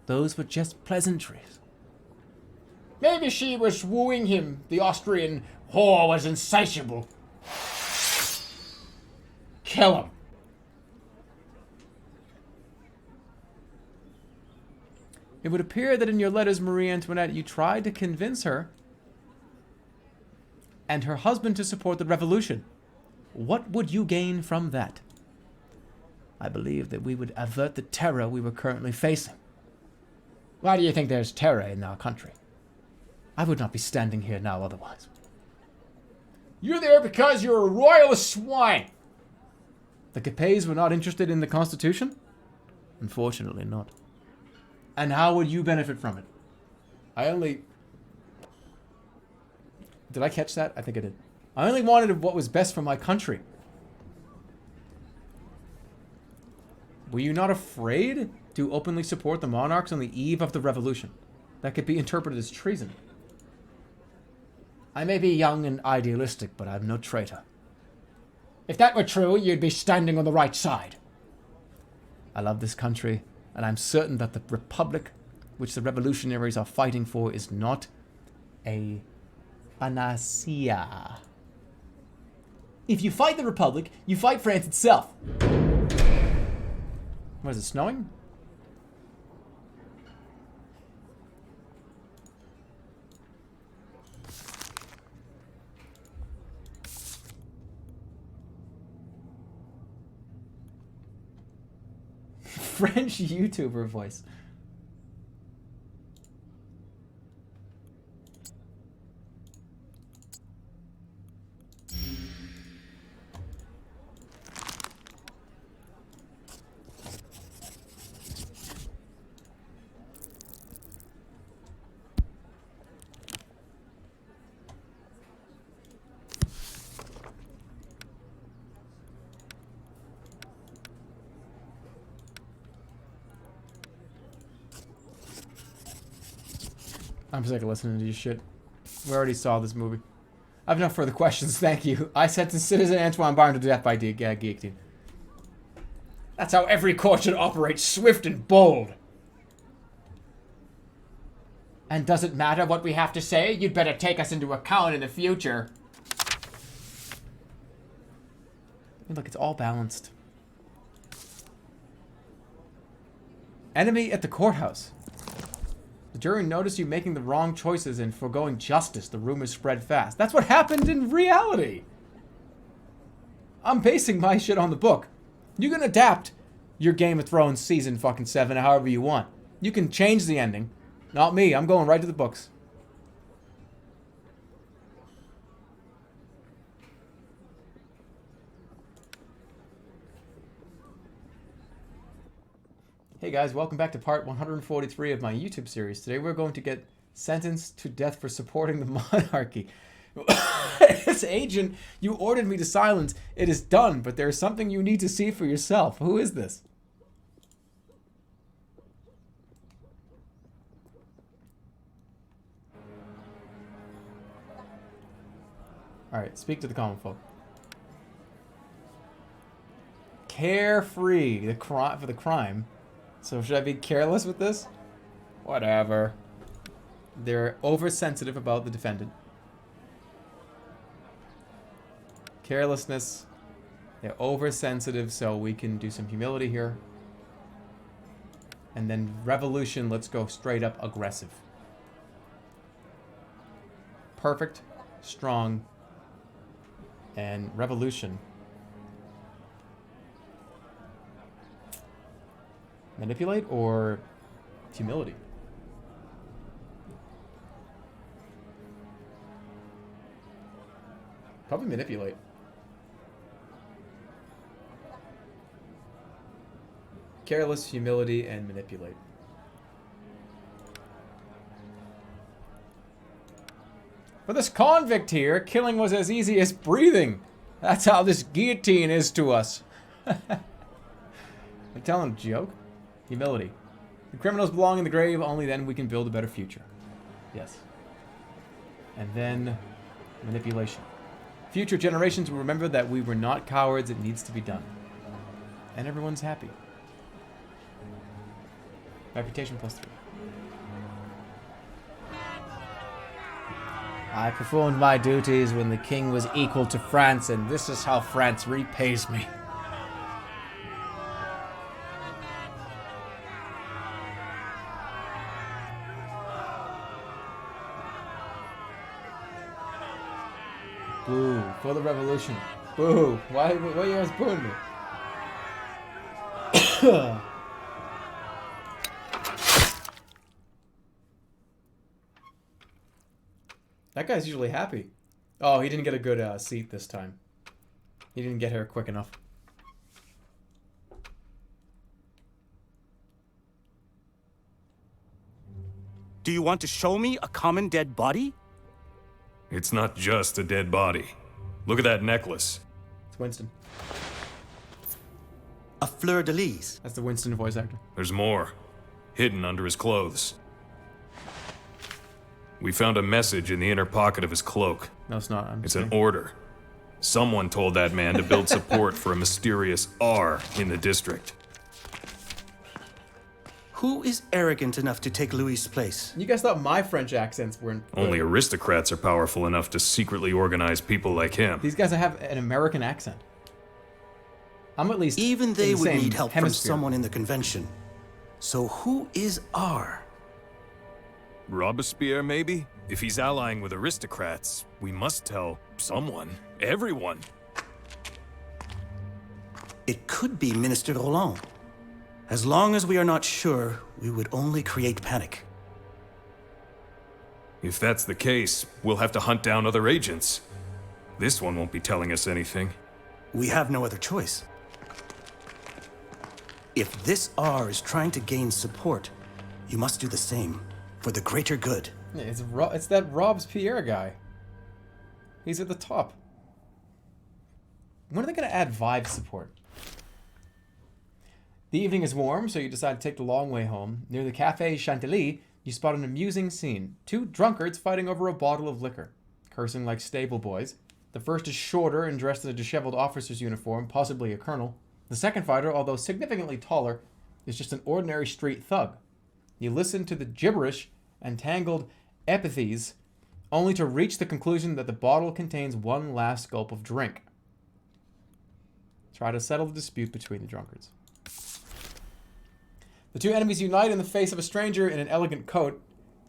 Those were just pleasantries. Maybe she was wooing him. The Austrian whore was insatiable. Kill him. It would appear that in your letters, Marie Antoinette, you tried to convince her and her husband to support the revolution. What would you gain from that? I believe that we would avert the terror we were currently facing. Why do you think there's terror in our country? I would not be standing here now otherwise. You're there because you're a royalist swine. The Capets were not interested in the Constitution? Unfortunately not. And how would you benefit from it? Did I catch that? I think I did. I only wanted what was best for my country. Were you not afraid to openly support the monarchs on the eve of the revolution? That could be interpreted as treason. I may be young and idealistic, but I'm no traitor. If that were true, you'd be standing on the right side. I love this country, and I'm certain that the republic which the revolutionaries are fighting for is not a panacea. If you fight the republic, you fight France itself. Was it snowing? French YouTuber voice. I'm sick of listening to your shit. We already saw this movie. I have no further questions, thank you. I sentenced Citizen Antoine Barn to death by guillotine. That's how every court should operate, swift and bold. And does it matter what we have to say? You'd better take us into account in the future. Look, it's all balanced. Enemy at the courthouse. The jury noticed you making the wrong choices and foregoing justice. The rumors spread fast. That's what happened in reality. I'm basing my shit on the book. You can adapt your Game of Thrones season fucking 7 however you want. You can change the ending. Not me. I'm going right to the books. Hey guys, welcome back to part 143 of my YouTube series. Today we're going to get sentenced to death for supporting the monarchy. As agent, you ordered me to silence. It is done, but there is something you need to see for yourself. Who is this? Alright, speak to the common folk. Carefree for the crime. So should I be careless with this? Whatever. They're oversensitive about the defendant. Carelessness. They're oversensitive, so we can do some humility here. And then revolution, let's go straight up aggressive. Perfect, strong, and revolution. Manipulate or humility? Probably manipulate. Careless, humility, and manipulate. For this convict here, killing was as easy as breathing. That's how this guillotine is to us. I'm telling a joke. Humility. The criminals belong in the grave, only then we can build a better future. Yes. And then manipulation. Future generations will remember that we were not cowards. It needs to be done. And everyone's happy. Reputation +3. I performed my duties when the king was equal to France, and this is how France repays me. Boo, for the revolution. Boo, why are you guys booing me? That guy's usually happy. Oh, he didn't get a good seat this time. He didn't get here quick enough. Do you want to show me a common dead body? It's not just a dead body. Look at that necklace. It's Winston. A fleur-de-lis. That's the Winston voice actor. There's more. Hidden under his clothes. We found a message in the inner pocket of his cloak. No, it's not. It's an order. Someone told that man to build support for a mysterious R in the district. Who is arrogant enough to take Louis' place? You guys thought my French accents weren't... Only aristocrats are powerful enough to secretly organize people like him. These guys have an American accent. I'm at least Even they in the would same need help from hemisphere. someone in the convention. So who is R? Robespierre, maybe? If he's allying with aristocrats, we must tell someone. Everyone. It could be Minister Roland. As long as we are not sure, we would only create panic. If that's the case, we'll have to hunt down other agents. This one won't be telling us anything. We have no other choice. If this R is trying to gain support, you must do the same, for the greater good. Yeah, it's that Robespierre guy. He's at the top. When are they going to add vibe support? The evening is warm, so you decide to take the long way home. Near the Café Chantilly, you spot an amusing scene. Two drunkards fighting over a bottle of liquor, cursing like stable boys. The first is shorter and dressed in a disheveled officer's uniform, possibly a colonel. The second fighter, although significantly taller, is just an ordinary street thug. You listen to the gibberish and tangled epithes, only to reach the conclusion that the bottle contains one last gulp of drink. Try to settle the dispute between the drunkards. The two enemies unite in the face of a stranger in an elegant coat.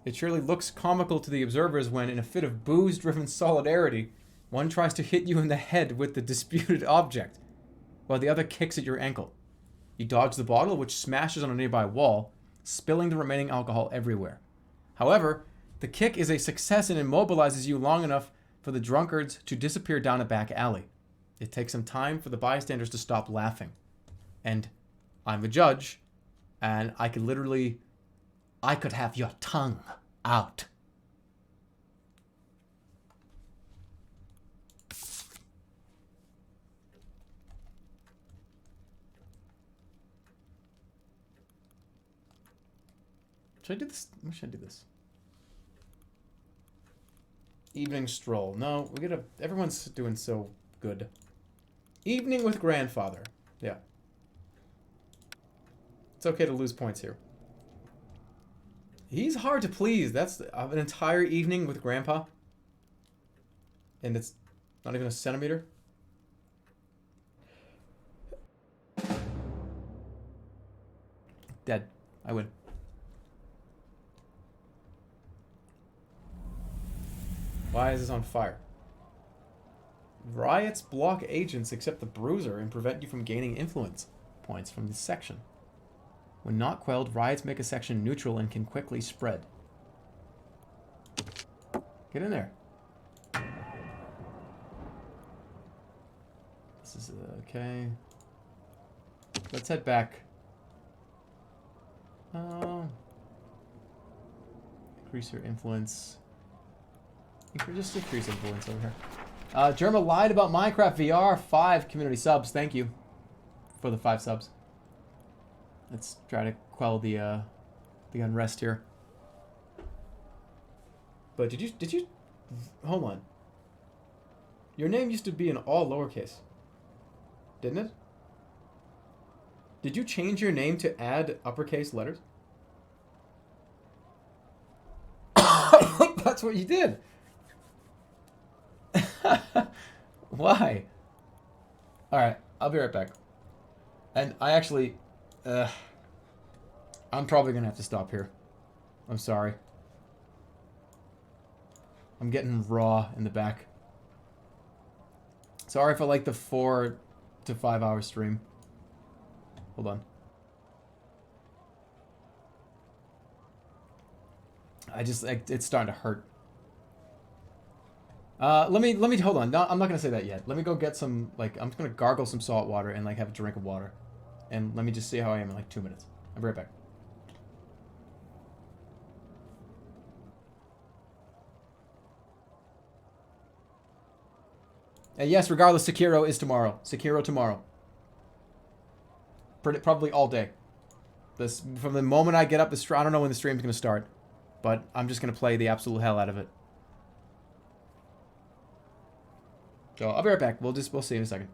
It surely looks comical to the observers when, in a fit of booze-driven solidarity, one tries to hit you in the head with the disputed object, while the other kicks at your ankle. You dodge the bottle, which smashes on a nearby wall, spilling the remaining alcohol everywhere. However, the kick is a success and immobilizes you long enough for the drunkards to disappear down a back alley. It takes some time for the bystanders to stop laughing. And I'm the judge. And I could literally... I could have your tongue out. Should I do this? When should I do this? Evening stroll. No, we gotta... Everyone's doing so good. Evening with grandfather. Yeah. It's okay to lose points here. He's hard to please. That's an entire evening with grandpa. And it's not even a centimeter. Dead. I win. Why is this on fire? Riots block agents except the bruiser and prevent you from gaining influence points from this section. When not quelled, riots make a section neutral and can quickly spread. Get in there. This is okay. Let's head back. Increase your influence. Just increase influence over here. Jerma lied about Minecraft VR. 5 community subs. Thank you for the 5 subs. Let's try to quell the unrest here. But did you hold on. Your name used to be in all lowercase, didn't it? Did you change your name to add uppercase letters? That's what you did. Why? Alright, I'll be right back. And I actually... I'm probably gonna have to stop here. I'm sorry. I'm getting raw in the back. Sorry for like the 4 to 5 hour stream. Hold on. It's starting to hurt. Let me hold on. No, I'm not gonna say that yet. Let me go get some, like, I'm just gonna gargle some salt water and like have a drink of water. And let me just see how I am in like 2 minutes. I'll be right back. And yes, regardless, Sekiro is tomorrow. Sekiro tomorrow. Probably all day. This from the moment I get up the stream. I don't know when the stream's gonna start, but I'm just gonna play the absolute hell out of it. So I'll be right back. We'll see in a second.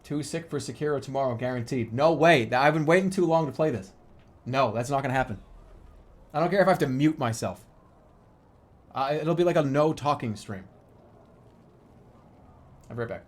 Too sick for Sekiro tomorrow, guaranteed. No way. I've been waiting too long to play this. No, that's not gonna happen. I don't care if I have to mute myself. It'll be like a no talking stream. I'll be right back.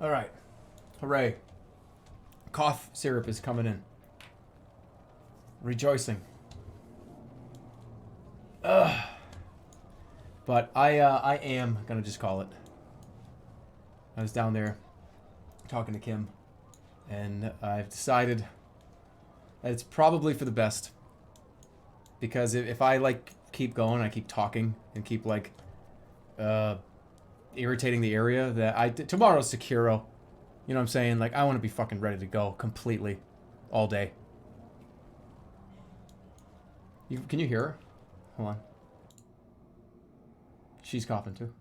Alright. Hooray. Cough syrup is coming in. Rejoicing. Ugh. But I am gonna just call it. I was down there talking to Kim, and I've decided that it's probably for the best. Because if I, like, keep going, I keep talking, and keep, like, irritating the area, that tomorrow's Sekiro. You know what I'm saying? Like, I want to be fucking ready to go completely. All day. Can you hear her? Hold on. She's coughing too.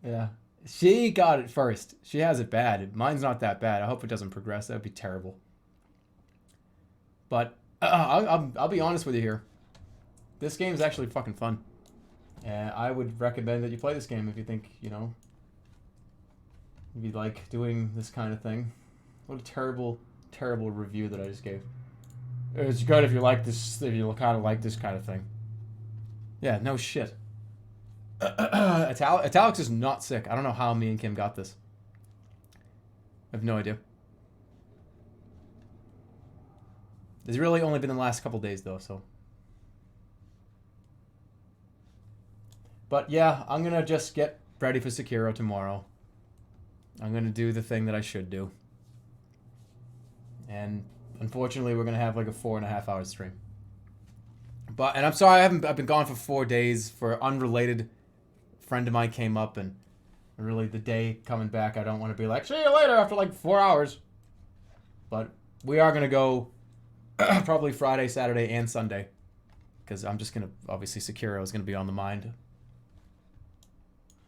Yeah. She got it first. She has it bad. Mine's not that bad. I hope it doesn't progress. That would be terrible. But I'll be honest with you here. This game is actually fucking fun. And I would recommend that you play this game if you think, you know, if you like doing this kind of thing. What a terrible, terrible review that I just gave. It's good if you like this, if you kind of like this kind of thing. Yeah, no shit. Italics is not sick. I don't know how me and Kim got this. I have no idea. It's really only been the last couple days though, so. But yeah, I'm gonna just get ready for Sekiro tomorrow. I'm gonna do the thing that I should do. And unfortunately, we're gonna have like a 4.5 hour stream. And I'm sorry, I've been gone for 4 days for unrelated. Friend of mine came up, and really the day coming back, I don't want to be like, see you later after like 4 hours. But we are gonna go probably Friday, Saturday, and Sunday, because I'm just gonna, obviously Sekiro is gonna be on the mind.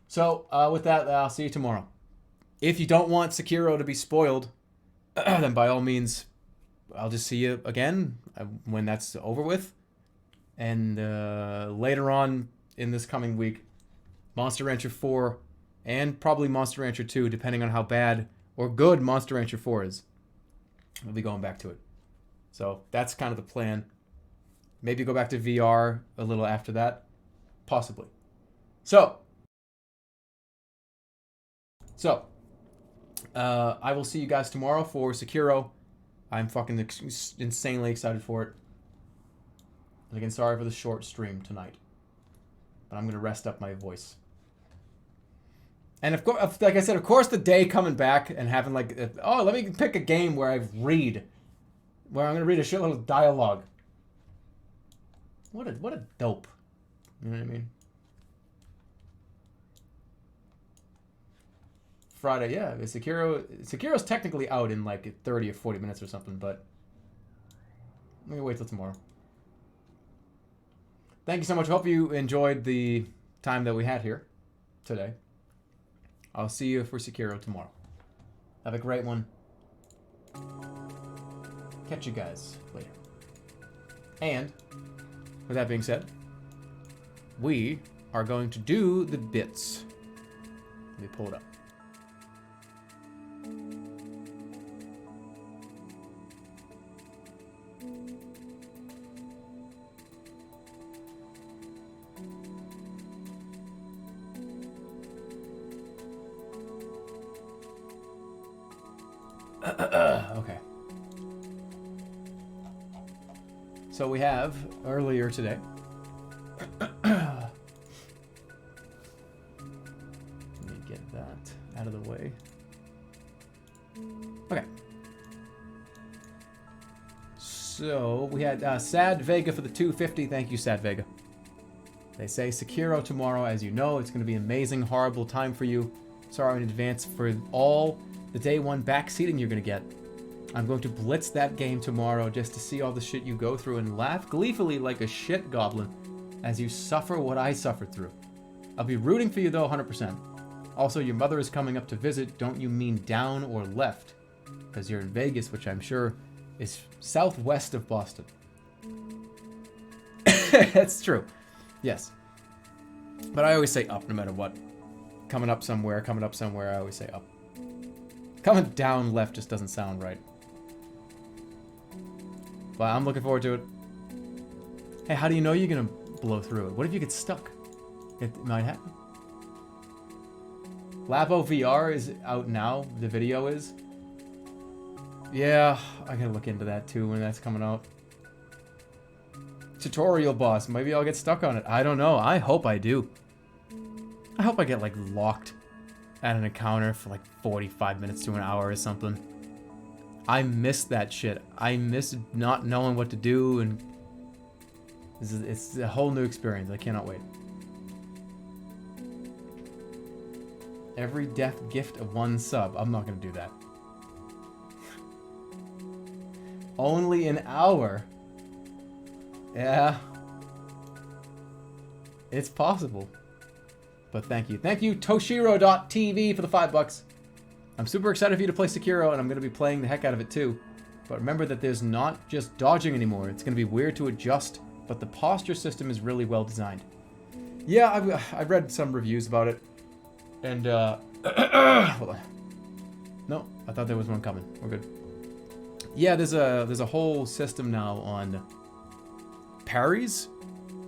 So with that, I'll see you tomorrow. If you don't want Sekiro to be spoiled, then by all means, I'll just see you again when that's over with. And later on in this coming week, Monster Rancher 4 and probably Monster Rancher 2, depending on how bad or good Monster Rancher 4 is. We'll be going back to it. So that's kind of the plan. Maybe go back to VR a little after that. Possibly. So I will see you guys tomorrow for Sekiro. I'm fucking insanely excited for it. And again, sorry for the short stream tonight. But I'm going to rest up my voice. And of course, like I said, of course the day coming back and having like, oh, let me pick a game where I read. Where I'm going to read a shitload of dialogue. What a dope. You know what I mean? Friday, yeah. Sekiro's technically out in like 30 or 40 minutes or something, but let me wait till tomorrow. Thank you so much. Hope you enjoyed the time that we had here today. I'll see you for Sekiro tomorrow. Have a great one. Catch you guys later. And with that being said, we are going to do the bits. Let me pull it up. Okay. So we have earlier today. Let me get that out of the way. Okay. So we had Sad Vega for the 250. Thank you, Sad Vega. They say Sekiro tomorrow. As you know, it's going to be an amazing, horrible time for you. Sorry in advance for all the day one backseating you're going to get. I'm going to blitz that game tomorrow just to see all the shit you go through and laugh gleefully like a shit goblin as you suffer what I suffered through. I'll be rooting for you though, 100%. Also, your mother is coming up to visit. Don't you mean down or left? Because you're in Vegas, which I'm sure is southwest of Boston. That's true. Yes. But I always say up no matter what. Coming up somewhere, I always say up. Coming down left just doesn't sound right. But I'm looking forward to it. Hey, how do you know you're gonna blow through it. What if you get stuck? It might happen. Labo VR is out now. The video is. Yeah, I gotta look into that too when that's coming out. Tutorial boss. Maybe I'll get stuck on it. I don't know. I hope I do. I hope I get like locked at an encounter for like 45 minutes to an hour or something. I miss that shit. I miss not knowing what to do, and it's a whole new experience. I cannot wait. Every death gift of 1 sub. I'm not gonna do that. Only an hour. Yeah. It's possible. But thank you. Thank you, Toshiro.tv, for the $5. I'm super excited for you to play Sekiro, and I'm going to be playing the heck out of it too. But remember that there's not just dodging anymore. It's going to be weird to adjust, but the posture system is really well designed. Yeah, I've read some reviews about it. And, hold on. No, I thought there was one coming. We're good. Yeah, there's a whole system now on parries,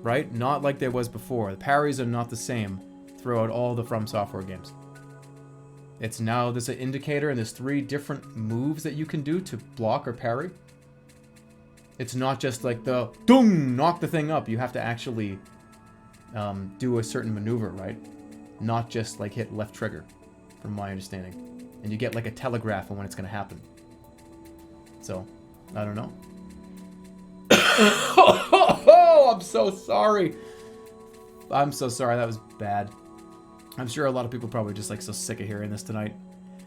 right? Not like there was before. The parries are not the same throughout all the From Software games. It's now, there's an indicator and there's 3 different moves that you can do to block or parry. It's not just like the dung, knock the thing up. You have to actually do a certain maneuver, right? Not just like hit left trigger, from my understanding. And you get like a telegraph on when it's going to happen. So, I don't know. Oh, I'm so sorry. I'm so sorry. That was bad. I'm sure a lot of people probably just like so sick of hearing this tonight,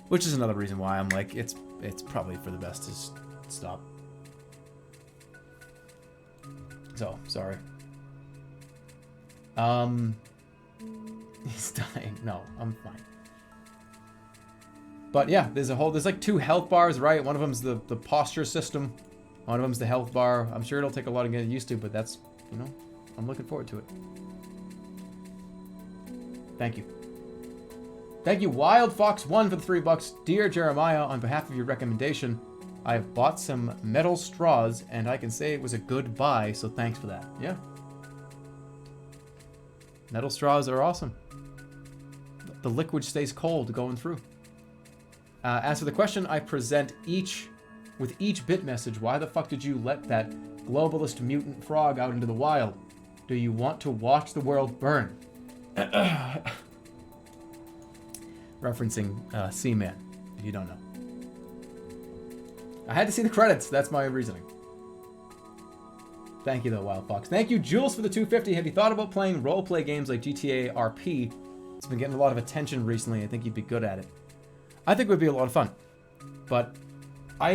which is another reason why I'm like, it's probably for the best to stop. So, sorry. He's dying. No, I'm fine. But yeah, there's like 2 health bars, right? One of them's the posture system. One of them's the health bar. I'm sure it'll take a lot of getting used to, but that's, you know, I'm looking forward to it. Thank you. Thank you, Wild Fox 1 for the $3. Dear Jeremiah, on behalf of your recommendation, I have bought some metal straws, and I can say it was a good buy, so thanks for that. Yeah. Metal straws are awesome. The liquid stays cold going through. As for the question I present with each bit message, why the fuck did you let that globalist mutant frog out into the wild? Do you want to watch the world burn? Referencing Seaman, if you don't know. I had to see the credits. That's my reasoning. Thank you, though, Wild Fox. Thank you, Jules, for the $2.50. Have you thought about playing role-play games like GTA RP? It's been getting a lot of attention recently. I think you'd be good at it. I think it would be a lot of fun. But I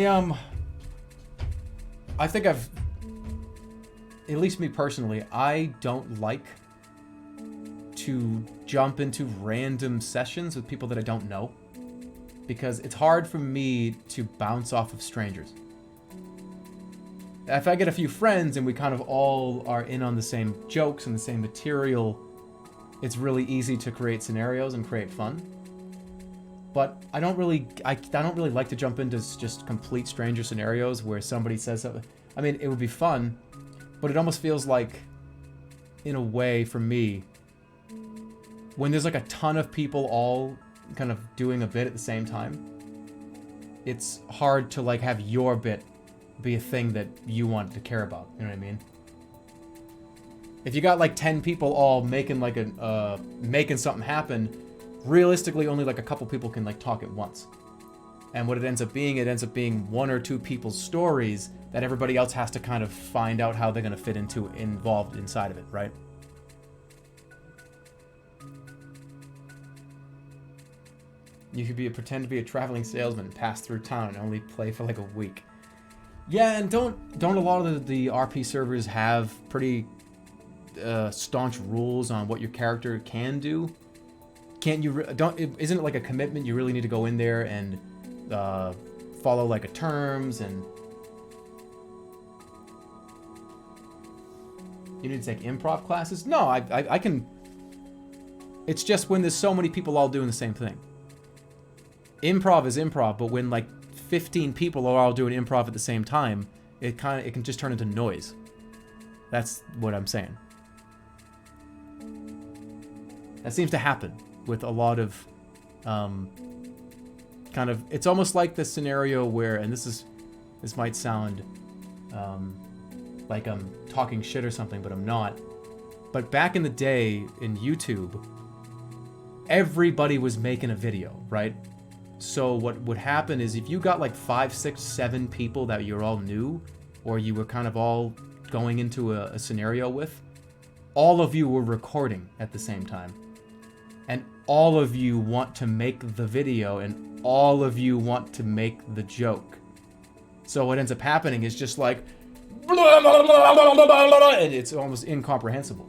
think at least me personally, I don't like to jump into random sessions with people that I don't know, because it's hard for me to bounce off of strangers. If I get a few friends and we kind of all are in on the same jokes and the same material, it's really easy to create scenarios and create fun. But I don't really like to jump into just complete stranger scenarios where somebody says something. I mean, it would be fun, but it almost feels like, in a way, for me, when there's like a ton of people all kind of doing a bit at the same time, it's hard to like have your bit be a thing that you want to care about. You know what I mean? If you got like 10 people all making like making something happen, realistically only like a couple people can like talk at once. And what it ends up being 1 or 2 people's stories that everybody else has to kind of find out how they're going to fit involved inside of it, right? You could pretend to be a traveling salesman, pass through town, and only play for like a week. Yeah, and don't a lot of the RP servers have pretty staunch rules on what your character can do? Can't you? Isn't it like a commitment? You really need to go in there and follow like a terms, and you need to take improv classes? No, I can. It's just when there's so many people all doing the same thing. Improv is improv, but when like 15 people are all doing improv at the same time, it can just turn into noise. That's what I'm saying. That seems to happen with a lot of kind of, it's almost like the scenario where, and this might sound like I'm talking shit or something, but I'm not. But back in the day in YouTube, everybody was making a video, right? So what would happen is if you got like 5, 6, 7 people that you're all new, or you were kind of all going into a scenario with, all of you were recording at the same time. And all of you want to make the video, and all of you want to make the joke. So what ends up happening is just like, and it's almost incomprehensible.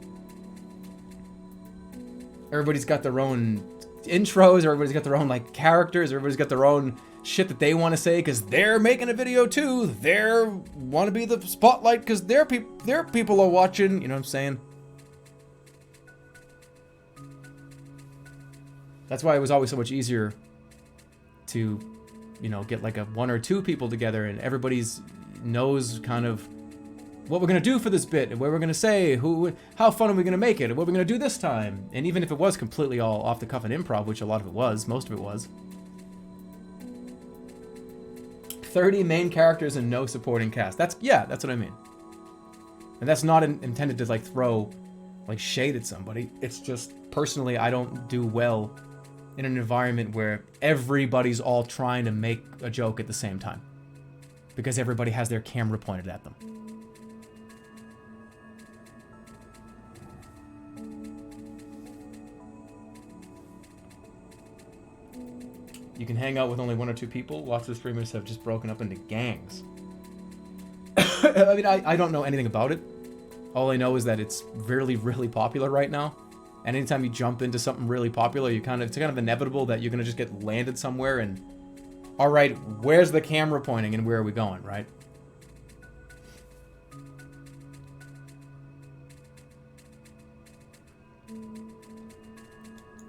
Everybody's got their own intros, everybody's got their own like characters, everybody's got their own shit that they want to say because they're making a video too. They want to be the spotlight because their people are watching. You know what I'm saying? That's why it was always so much easier to, you know, get like a 1 or 2 people together and everybody's knows kind of what we're gonna do for this bit and what we're gonna say, how fun are we gonna make it, and what we're gonna do this time. And even if it was completely all off the cuff and improv, which a lot of it was, most of it was. 30 main characters and no supporting cast. That's what I mean. And that's not intended to like throw like shade at somebody. It's just personally I don't do well in an environment where everybody's all trying to make a joke at the same time. Because everybody has their camera pointed at them. You can hang out with only 1 or 2 people. Lots of streamers have just broken up into gangs. I mean, I don't know anything about it. All I know is that it's really, really popular right now. And anytime you jump into something really popular, it's kind of inevitable that you're gonna just get landed somewhere and, all right, where's the camera pointing and where are we going, right?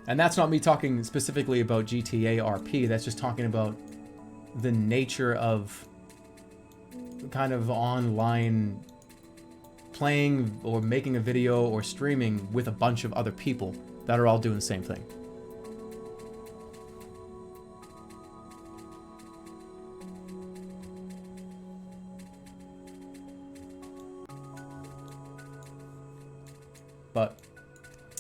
And that's not me talking specifically about GTA RP, that's just talking about the nature of kind of online playing or making a video or streaming with a bunch of other people that are all doing the same thing. But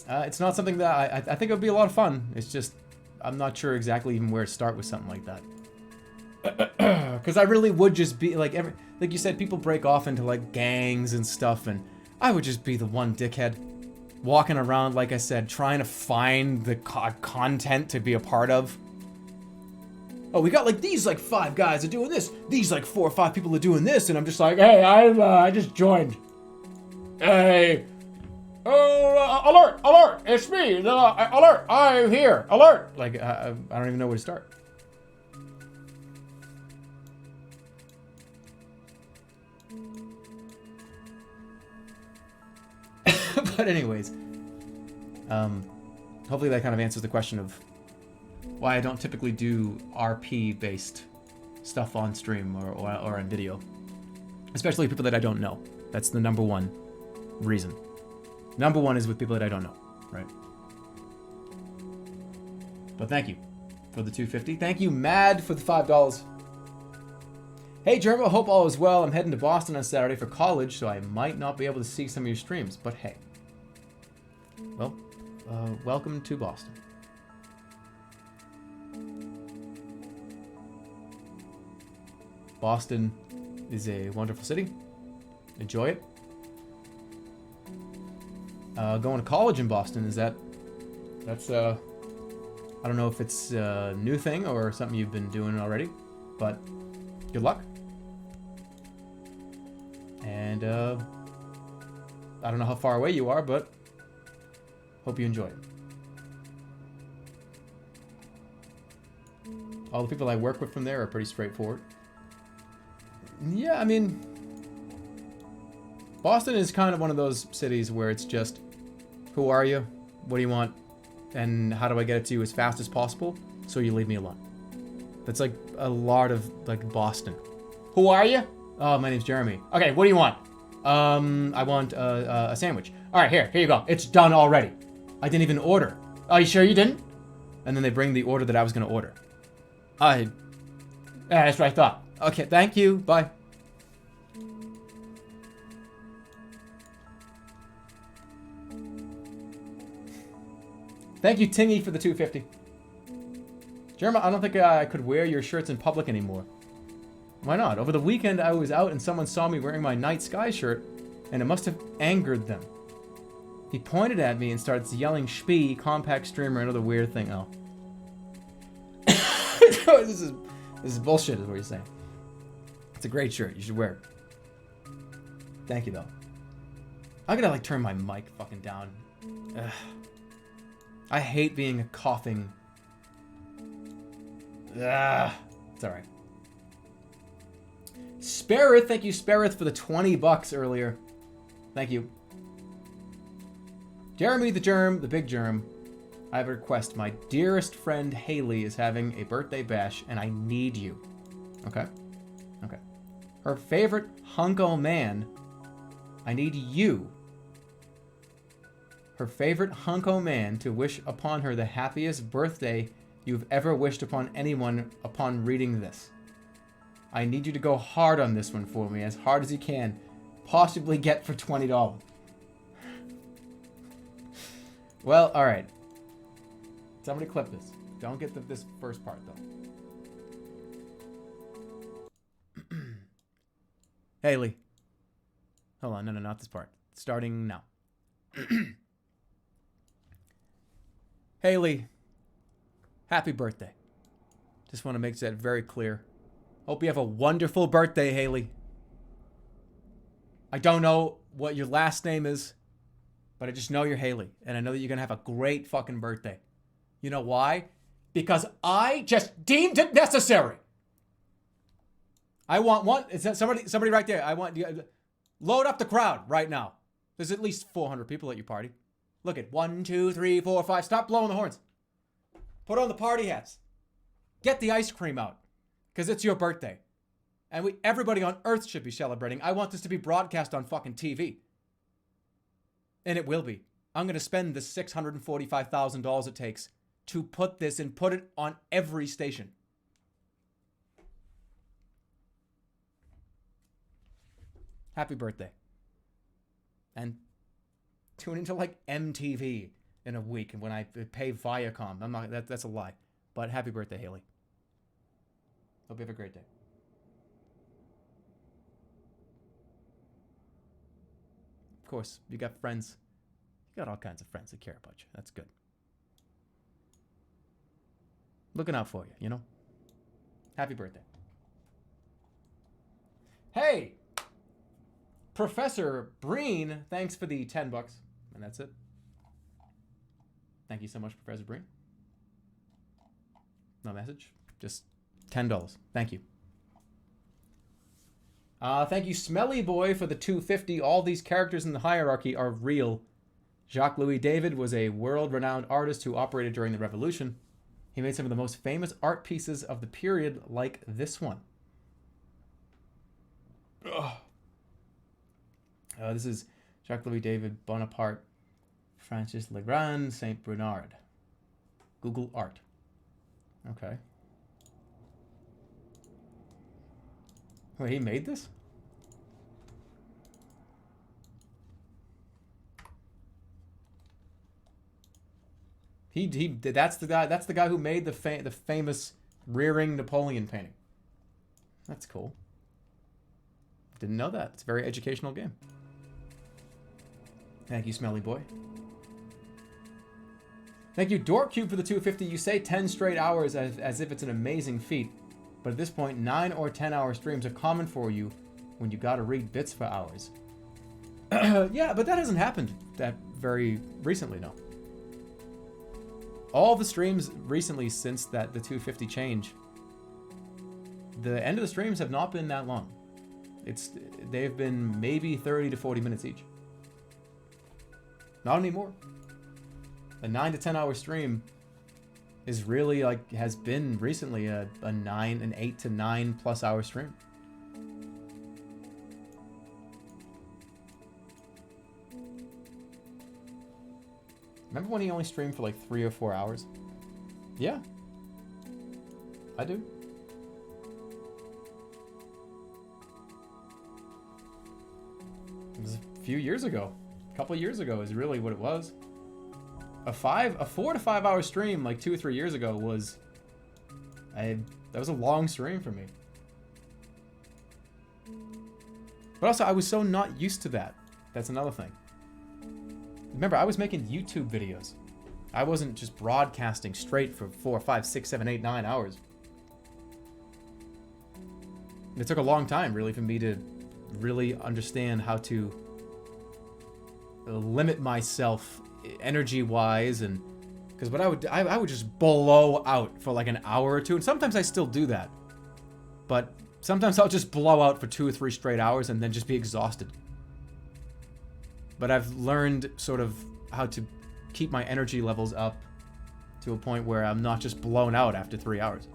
it's not something that I think it would be a lot of fun. It's just, I'm not sure exactly even where to start with something like that. Because I really would just be, like you said, people break off into, like, gangs and stuff, and I would just be the one dickhead walking around, like I said, trying to find the content to be a part of. Oh, we got, like, these, like, 5 guys are doing this. These, like, 4 or 5 people are doing this, and I'm just like, hey, I just joined. Hey... alert! Alert! It's me! Alert! I'm here! Alert! Like, I don't even know where to start. But anyways, hopefully that kind of answers the question of why I don't typically do RP-based stuff on stream or on video. Especially people that I don't know. That's the number one reason. Number one is with people that I don't know, right? But thank you for the $2.50. Thank you, Mad, for the $5. Hey, Jerma, hope all is well. I'm heading to Boston on Saturday for college, so I might not be able to see some of your streams. But hey, well, welcome to Boston. Boston is a wonderful city. Enjoy it. Going to college in Boston, that's I don't know if it's a new thing or something you've been doing already, but good luck. And I don't know how far away you are, but hope you enjoy it. All the people I work with from there are pretty straightforward. Yeah, I mean, Boston is kind of one of those cities where it's just, who are you? What do you want? And how do I get it to you as fast as possible so you leave me alone? That's like a lot of like Boston. Who are you? Oh, my name's Jeremy. Okay, what do you want? I want a sandwich. All right, here you go. It's done already. I didn't even order. Are you sure you didn't? And then they bring the order that I was going to order. Yeah, that's what I thought. Okay, thank you. Bye. Thank you, Tingy, for the 250. Jerma, I don't think I could wear your shirts in public anymore. Why not? Over the weekend, I was out and someone saw me wearing my Night Sky shirt, and it must have angered them. He pointed at me and starts yelling "Spee," compact streamer, another weird thing. Oh. this is bullshit, is what you're saying. It's a great shirt. You should wear it. Thank you, though. I'm gonna, like, turn my mic fucking down. Ugh. I hate being a coughing... Ugh. It's alright. Spareth, thank you, Spareth, for the 20 bucks earlier. Thank you. Jeremy the Germ, the Big Germ. I have a request. My dearest friend Haley is having a birthday bash, and I need you. Okay? Okay. Her favorite hunko man. I need you. Her favorite hunko man to wish upon her the happiest birthday you've ever wished upon anyone upon reading this. I need you to go hard on this one for me, as hard as you can. Possibly get for $20. Well, alright. Somebody clip this. Don't get this first part, though. Haley. Hold on, no, not this part. Starting now. Haley. Happy birthday. Just want to make that very clear. Hope you have a wonderful birthday, Haley. I don't know what your last name is, but I just know you're Haley. And I know that you're going to have a great fucking birthday. You know why? Because I just deemed it necessary. I want one. Is that somebody right there? I want load up the crowd right now. There's at least 400 people at your party. Look at 1, 2, 3, 4, 5. Stop blowing the horns. Put on the party hats. Get the ice cream out. Because it's your birthday. And everybody on Earth should be celebrating. I want this to be broadcast on fucking TV. And it will be. I'm going to spend the $645,000 it takes to put this and put it on every station. Happy birthday. And tune into like MTV in a week and when I pay Viacom. I'm not that's a lie. But happy birthday, Haley. Hope you have a great day. Of course, you got friends. You got all kinds of friends that care about you. That's good. Looking out for you, you know? Happy birthday. Hey! Professor Breen, thanks for the 10 bucks. And that's it. Thank you so much, Professor Breen. No message. Just $10. Thank you. Thank you, Smelly Boy, for the 250. All these characters in the hierarchy are real. Jacques-Louis David was a world-renowned artist who operated during the Revolution. He made some of the most famous art pieces of the period, like this one. This is Jacques-Louis David Bonaparte, Francis Legrand, Saint Bernard. Google Art. Okay. Wait, he made this? That's the guy who made the famous rearing Napoleon painting. That's cool. Didn't know that. It's a very educational game. Thank you, Smelly Boy. Thank you, Dorkcube, for the 250. You say 10 straight hours as if it's an amazing feat. But at this point, 9 or 10 hour streams are common for you when you gotta read bits for hours. Yeah, but that hasn't happened that very recently, no. All the streams recently since the 250 change, the end of the streams have not been that long. They've been maybe 30 to 40 minutes each. Not anymore. A 9 to 10 hour stream is really has been recently an 8 to 9 plus hour stream. Remember when he only streamed for like 3 or 4 hours? Yeah. I do. It was a few years ago. A couple of years ago is really what it was. A 4 to 5 hour stream like 2 or 3 years ago was... that was a long stream for me. But also, I was so not used to that. That's another thing. Remember, I was making YouTube videos. I wasn't just broadcasting straight for 4, 5, 6, 7, 8, 9 hours. It took a long time, really, for me to really understand how to limit myself energy-wise, and because what I would just blow out for like an hour or two, and sometimes I still do that. But sometimes I'll just blow out for 2 or 3 straight hours and then just be exhausted. But I've learned sort of how to keep my energy levels up to a point where I'm not just blown out after 3 hours.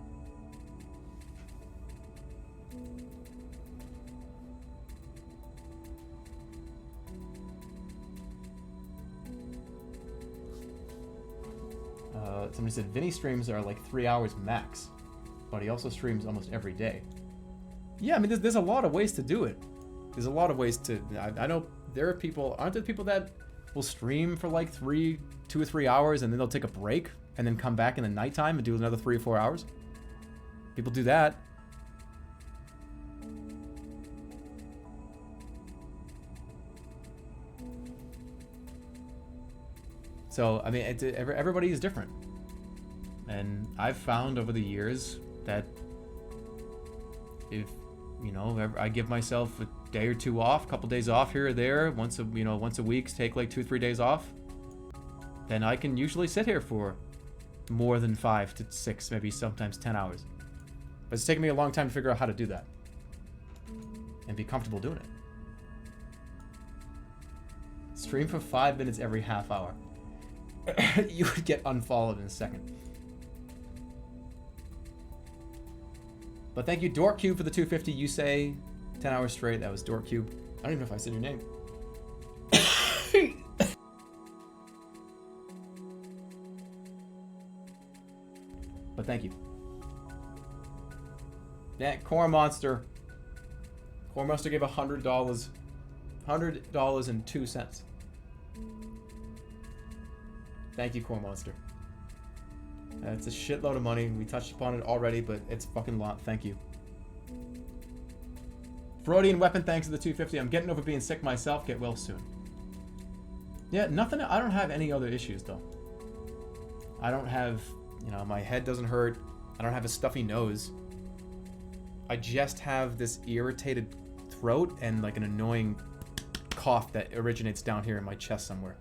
Somebody said Vinny streams are like 3 hours max, but he also streams almost every day. Yeah, I mean, there's a lot of ways to do it. There's a lot of ways to... I know there are people... Aren't there people that will stream for like 2 or 3 hours and then they'll take a break and then come back in the nighttime and do another 3 or 4 hours? People do that. So, I mean, everybody is different. And I've found over the years that if, you know, I give myself a day or two off, a couple days off here or there, once a week, take like 2 or 3 days off, then I can usually sit here for more than 5 to 6, maybe sometimes 10 hours. But it's taken me a long time to figure out how to do that and be comfortable doing it. Stream for 5 minutes every half hour. You would get unfollowed in a second. But thank you, DorkCube, for the 250. You say 10 hours straight. That was DorkCube. I don't even know if I said your name. But thank you. Yeah, Core Monster. Core Monster gave $100. $100.02. Thank you, Core Monster. It's a shitload of money. We touched upon it already, but it's a fucking lot. Thank you. Freudian Weapon, thanks for the 250. I'm getting over being sick myself. Get well soon. Yeah, nothing. I don't have any other issues, though. I don't have, you know, my head doesn't hurt. I don't have a stuffy nose. I just have this irritated throat and like an annoying cough that originates down here in my chest somewhere.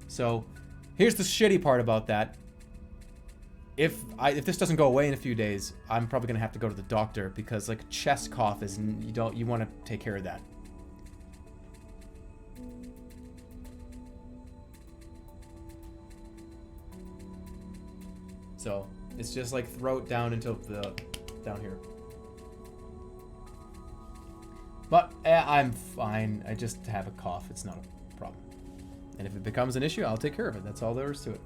So, here's the shitty part about that. If this doesn't go away in a few days, I'm probably gonna have to go to the doctor because like chest cough is you want to take care of that. So it's just like throat down until down here. But I'm fine. I just have a cough. It's not a problem. And if it becomes an issue, I'll take care of it. That's all there is to it.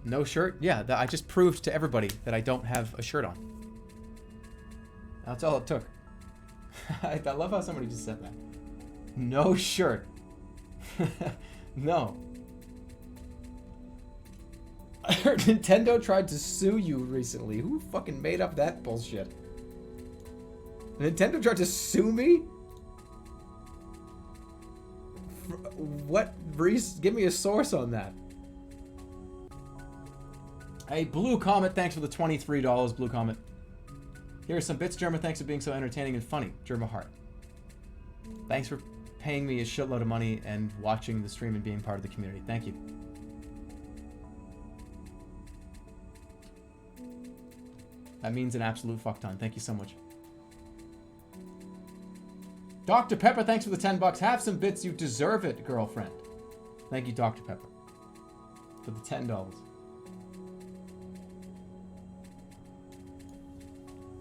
No shirt? Yeah, I just proved to everybody that I don't have a shirt on. That's all it took. I love how somebody just said that. No shirt. No. I heard Nintendo tried to sue you recently. Who fucking made up that bullshit? Nintendo tried to sue me? What? Reese, give me a source on that. Hey, Blue Comet, thanks for the $23, Blue Comet. Here are some bits, Jerma. Thanks for being so entertaining and funny, Jerma Hart. Thanks for paying me a shitload of money and watching the stream and being part of the community. Thank you. That means an absolute fuck ton. Thank you so much. Dr. Pepper, thanks for the $10. Have some bits, you deserve it, girlfriend. Thank you, Dr. Pepper, for the $10.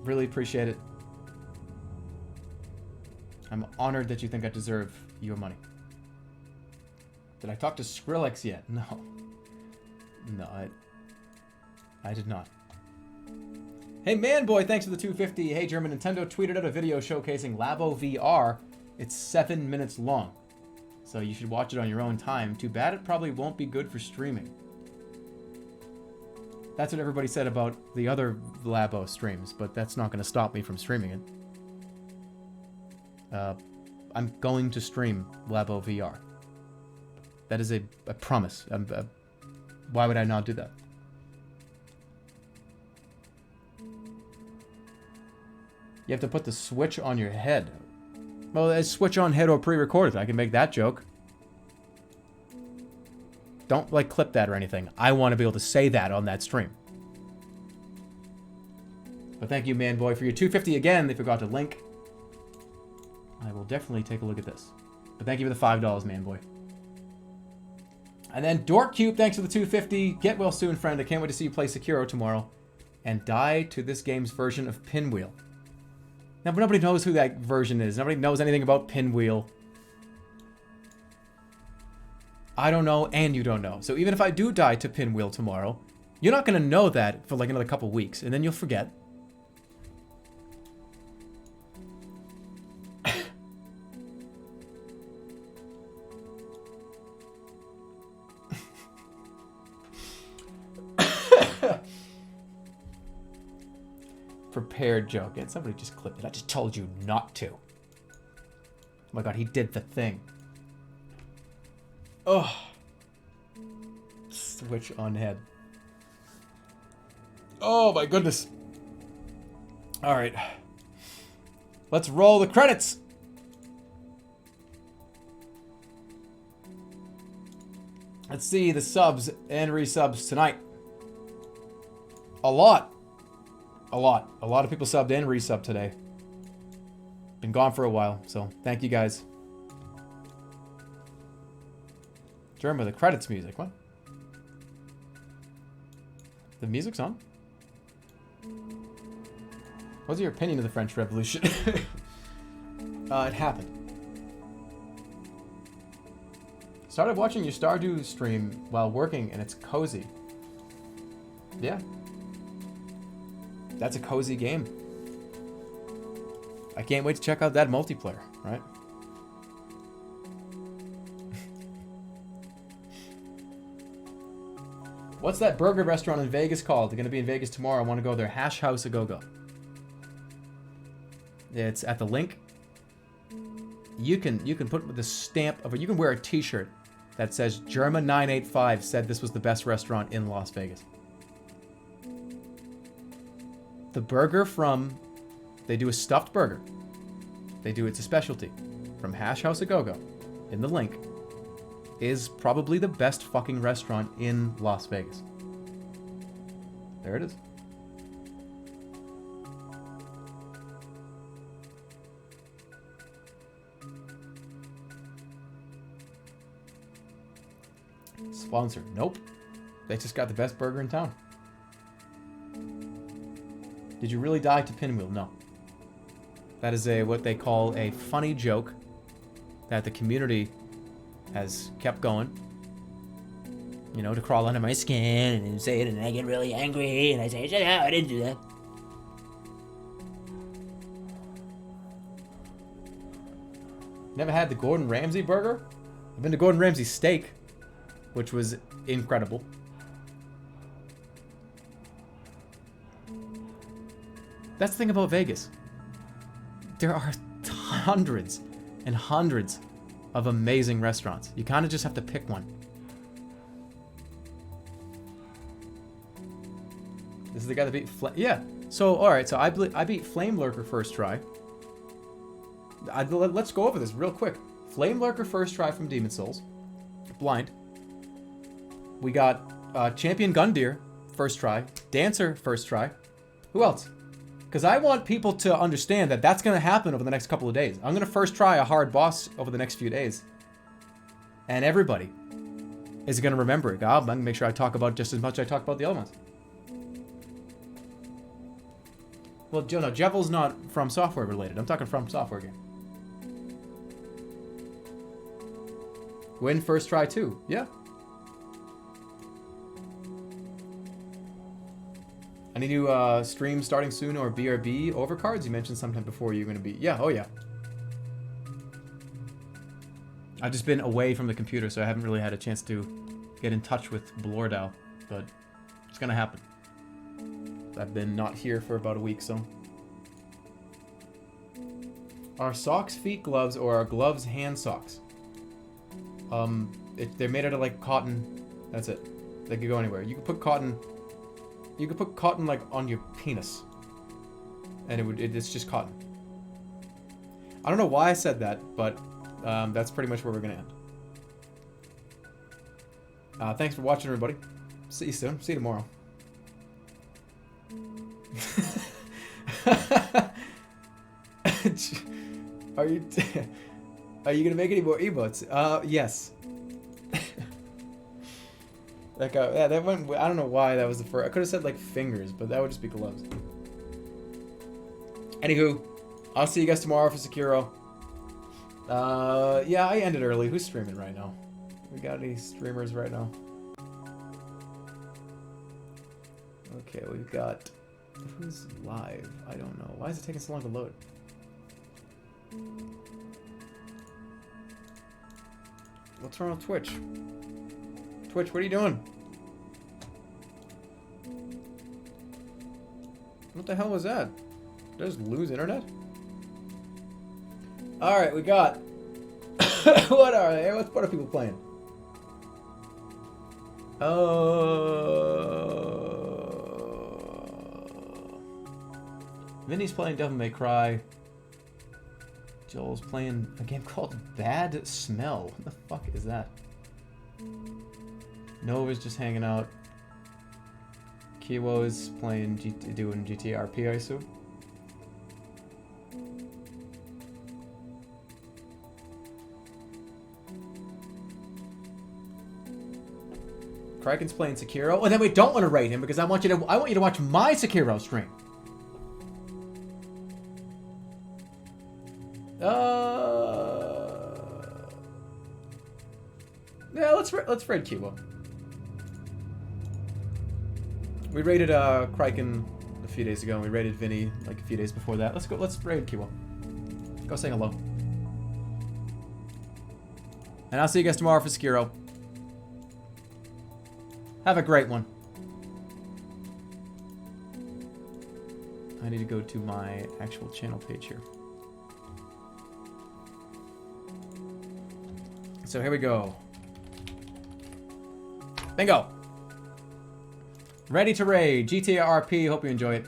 Really appreciate it. I'm honored that you think I deserve your money. Did I talk to Skrillex yet? No. No, I did not. Hey, Manboy, thanks for the 250. Hey, German, Nintendo tweeted out a video showcasing Labo VR. It's 7 minutes long, so you should watch it on your own time. Too bad it probably won't be good for streaming. That's what everybody said about the other Labo streams, but that's not going to stop me from streaming it. I'm going to stream Labo VR. That is a promise. Why would I not do that? You have to put the Switch on your head. Well, it's Switch on head or pre-recorded. I can make that joke. Don't, like, clip that or anything. I want to be able to say that on that stream. But thank you, Manboy, for your 250 again. They forgot to link. I will definitely take a look at this. But thank you for the $5, Manboy. And then Dorkcube, thanks for the 250. Get well soon, friend. I can't wait to see you play Sekiro tomorrow. And die to this game's version of Pinwheel. Now, nobody knows who that version is. Nobody knows anything about Pinwheel. I don't know, and you don't know. So even if I do die to Pinwheel tomorrow, you're not going to know that for like another couple weeks, and then you'll forget. Prepared joke. And somebody just clipped it. I just told you not to. Oh my god, he did the thing. Oh. Switch on head. Oh my goodness. Alright. Let's roll the credits. Let's see the subs and resubs tonight. A lot. A lot of people subbed and resubbed today. Been gone for a while, so thank you guys. Jerma, the credits music, what? The music's on? What's your opinion of the French Revolution? It happened. Started watching your Stardew stream while working, and it's cozy. Yeah. That's a cozy game. I can't wait to check out that multiplayer, right? What's that burger restaurant in Vegas called? They're going to be in Vegas tomorrow. I want to go there. Hash House A Go-Go. It's at the link. You can put the stamp of it. You can wear a t-shirt that says Jerma 985 said this was the best restaurant in Las Vegas. The burger from, they do a stuffed burger. It's a specialty from Hash House A Go-Go in the link, is probably the best fucking restaurant in Las Vegas. There it is. Sponsor. Nope. They just got the best burger in town. Did you really die to Pinwheel? No. That is what they call a funny joke that the community has kept going. You know, to crawl under my skin and say it, and I get really angry, and I say, shut up, I didn't do that. Never had the Gordon Ramsay burger? I've been to Gordon Ramsay steak, which was incredible. That's the thing about Vegas. There are hundreds and hundreds of amazing restaurants. You kind of just have to pick one. This is the guy that beat yeah. So, alright, so I beat Flame Lurker first try. Let's go over this real quick. Flame Lurker first try from Demon Souls. Blind. We got Champion Gundyr first try. Dancer first try. Who else? Because I want people to understand that that's going to happen over the next couple of days. I'm going to first try a hard boss over the next few days. And everybody is going to remember it. I'm going to make sure I talk about it just as much as I talk about the other ones. Well, no, Jevel's not From Software related. I'm talking From Software game. Win first try too. Yeah. Any new stream starting soon or BRB overcards? You mentioned sometime before you're going to be... Yeah, oh yeah. I've just been away from the computer, so I haven't really had a chance to get in touch with Blordau, but it's going to happen. I've been not here for about a week, so... Are socks feet gloves or are gloves hand socks? They're made out of like cotton. That's it. They could go anywhere. You could put cotton. You could put cotton like on your penis, and it's just cotton. I don't know why I said that, but that's pretty much where we're gonna end. Thanks for watching, everybody. See you soon. See you tomorrow. Are you gonna make any more emotes? Yes. That guy, yeah, that one. I don't know why that was the first. I could have said like fingers, but that would just be gloves. Anywho, I'll see you guys tomorrow for Sekiro. Yeah, I ended early. Who's streaming right now? We got any streamers right now? Okay, we've got. Who's live? I don't know. Why is it taking so long to load? What's wrong with Twitch? Twitch, what are you doing? What the hell was that? Did I just lose internet? Alright, we got... what are people playing? Vinny's playing Devil May Cry. Joel's playing a game called Bad Smell. What the fuck is that? Nova's just hanging out. Kiwo is playing doing GTRP, I assume. Kraken's playing Sekiro. Oh, then we don't want to raid him because I want you to watch my Sekiro stream. Yeah, let's raid Kiwo. We raided Kraken a few days ago, and we raided Vinny like a few days before that. Let's raid Kiwo. Go say hello. And I'll see you guys tomorrow for Sekiro. Have a great one. I need to go to my actual channel page here. So here we go. Bingo! Ready to raid. GTA RP. Hope you enjoy it.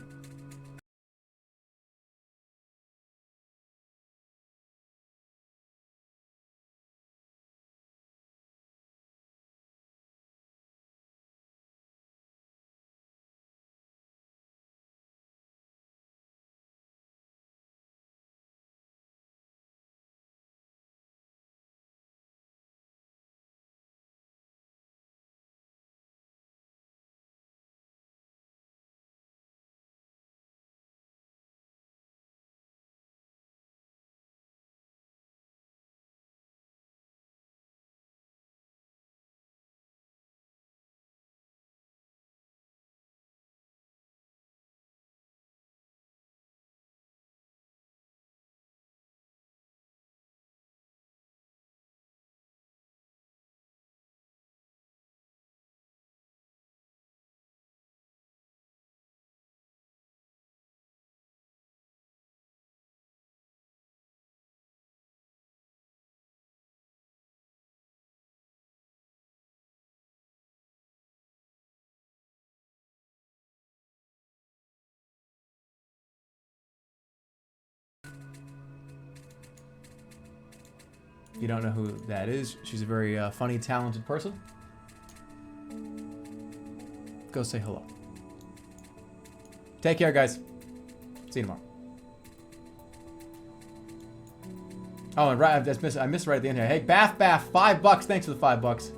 If you don't know who that is, she's a very funny, talented person. Go say hello. Take care, guys. See you tomorrow. Oh, and right, I missed right at the end here. Hey, Bath, $5. Thanks for the $5.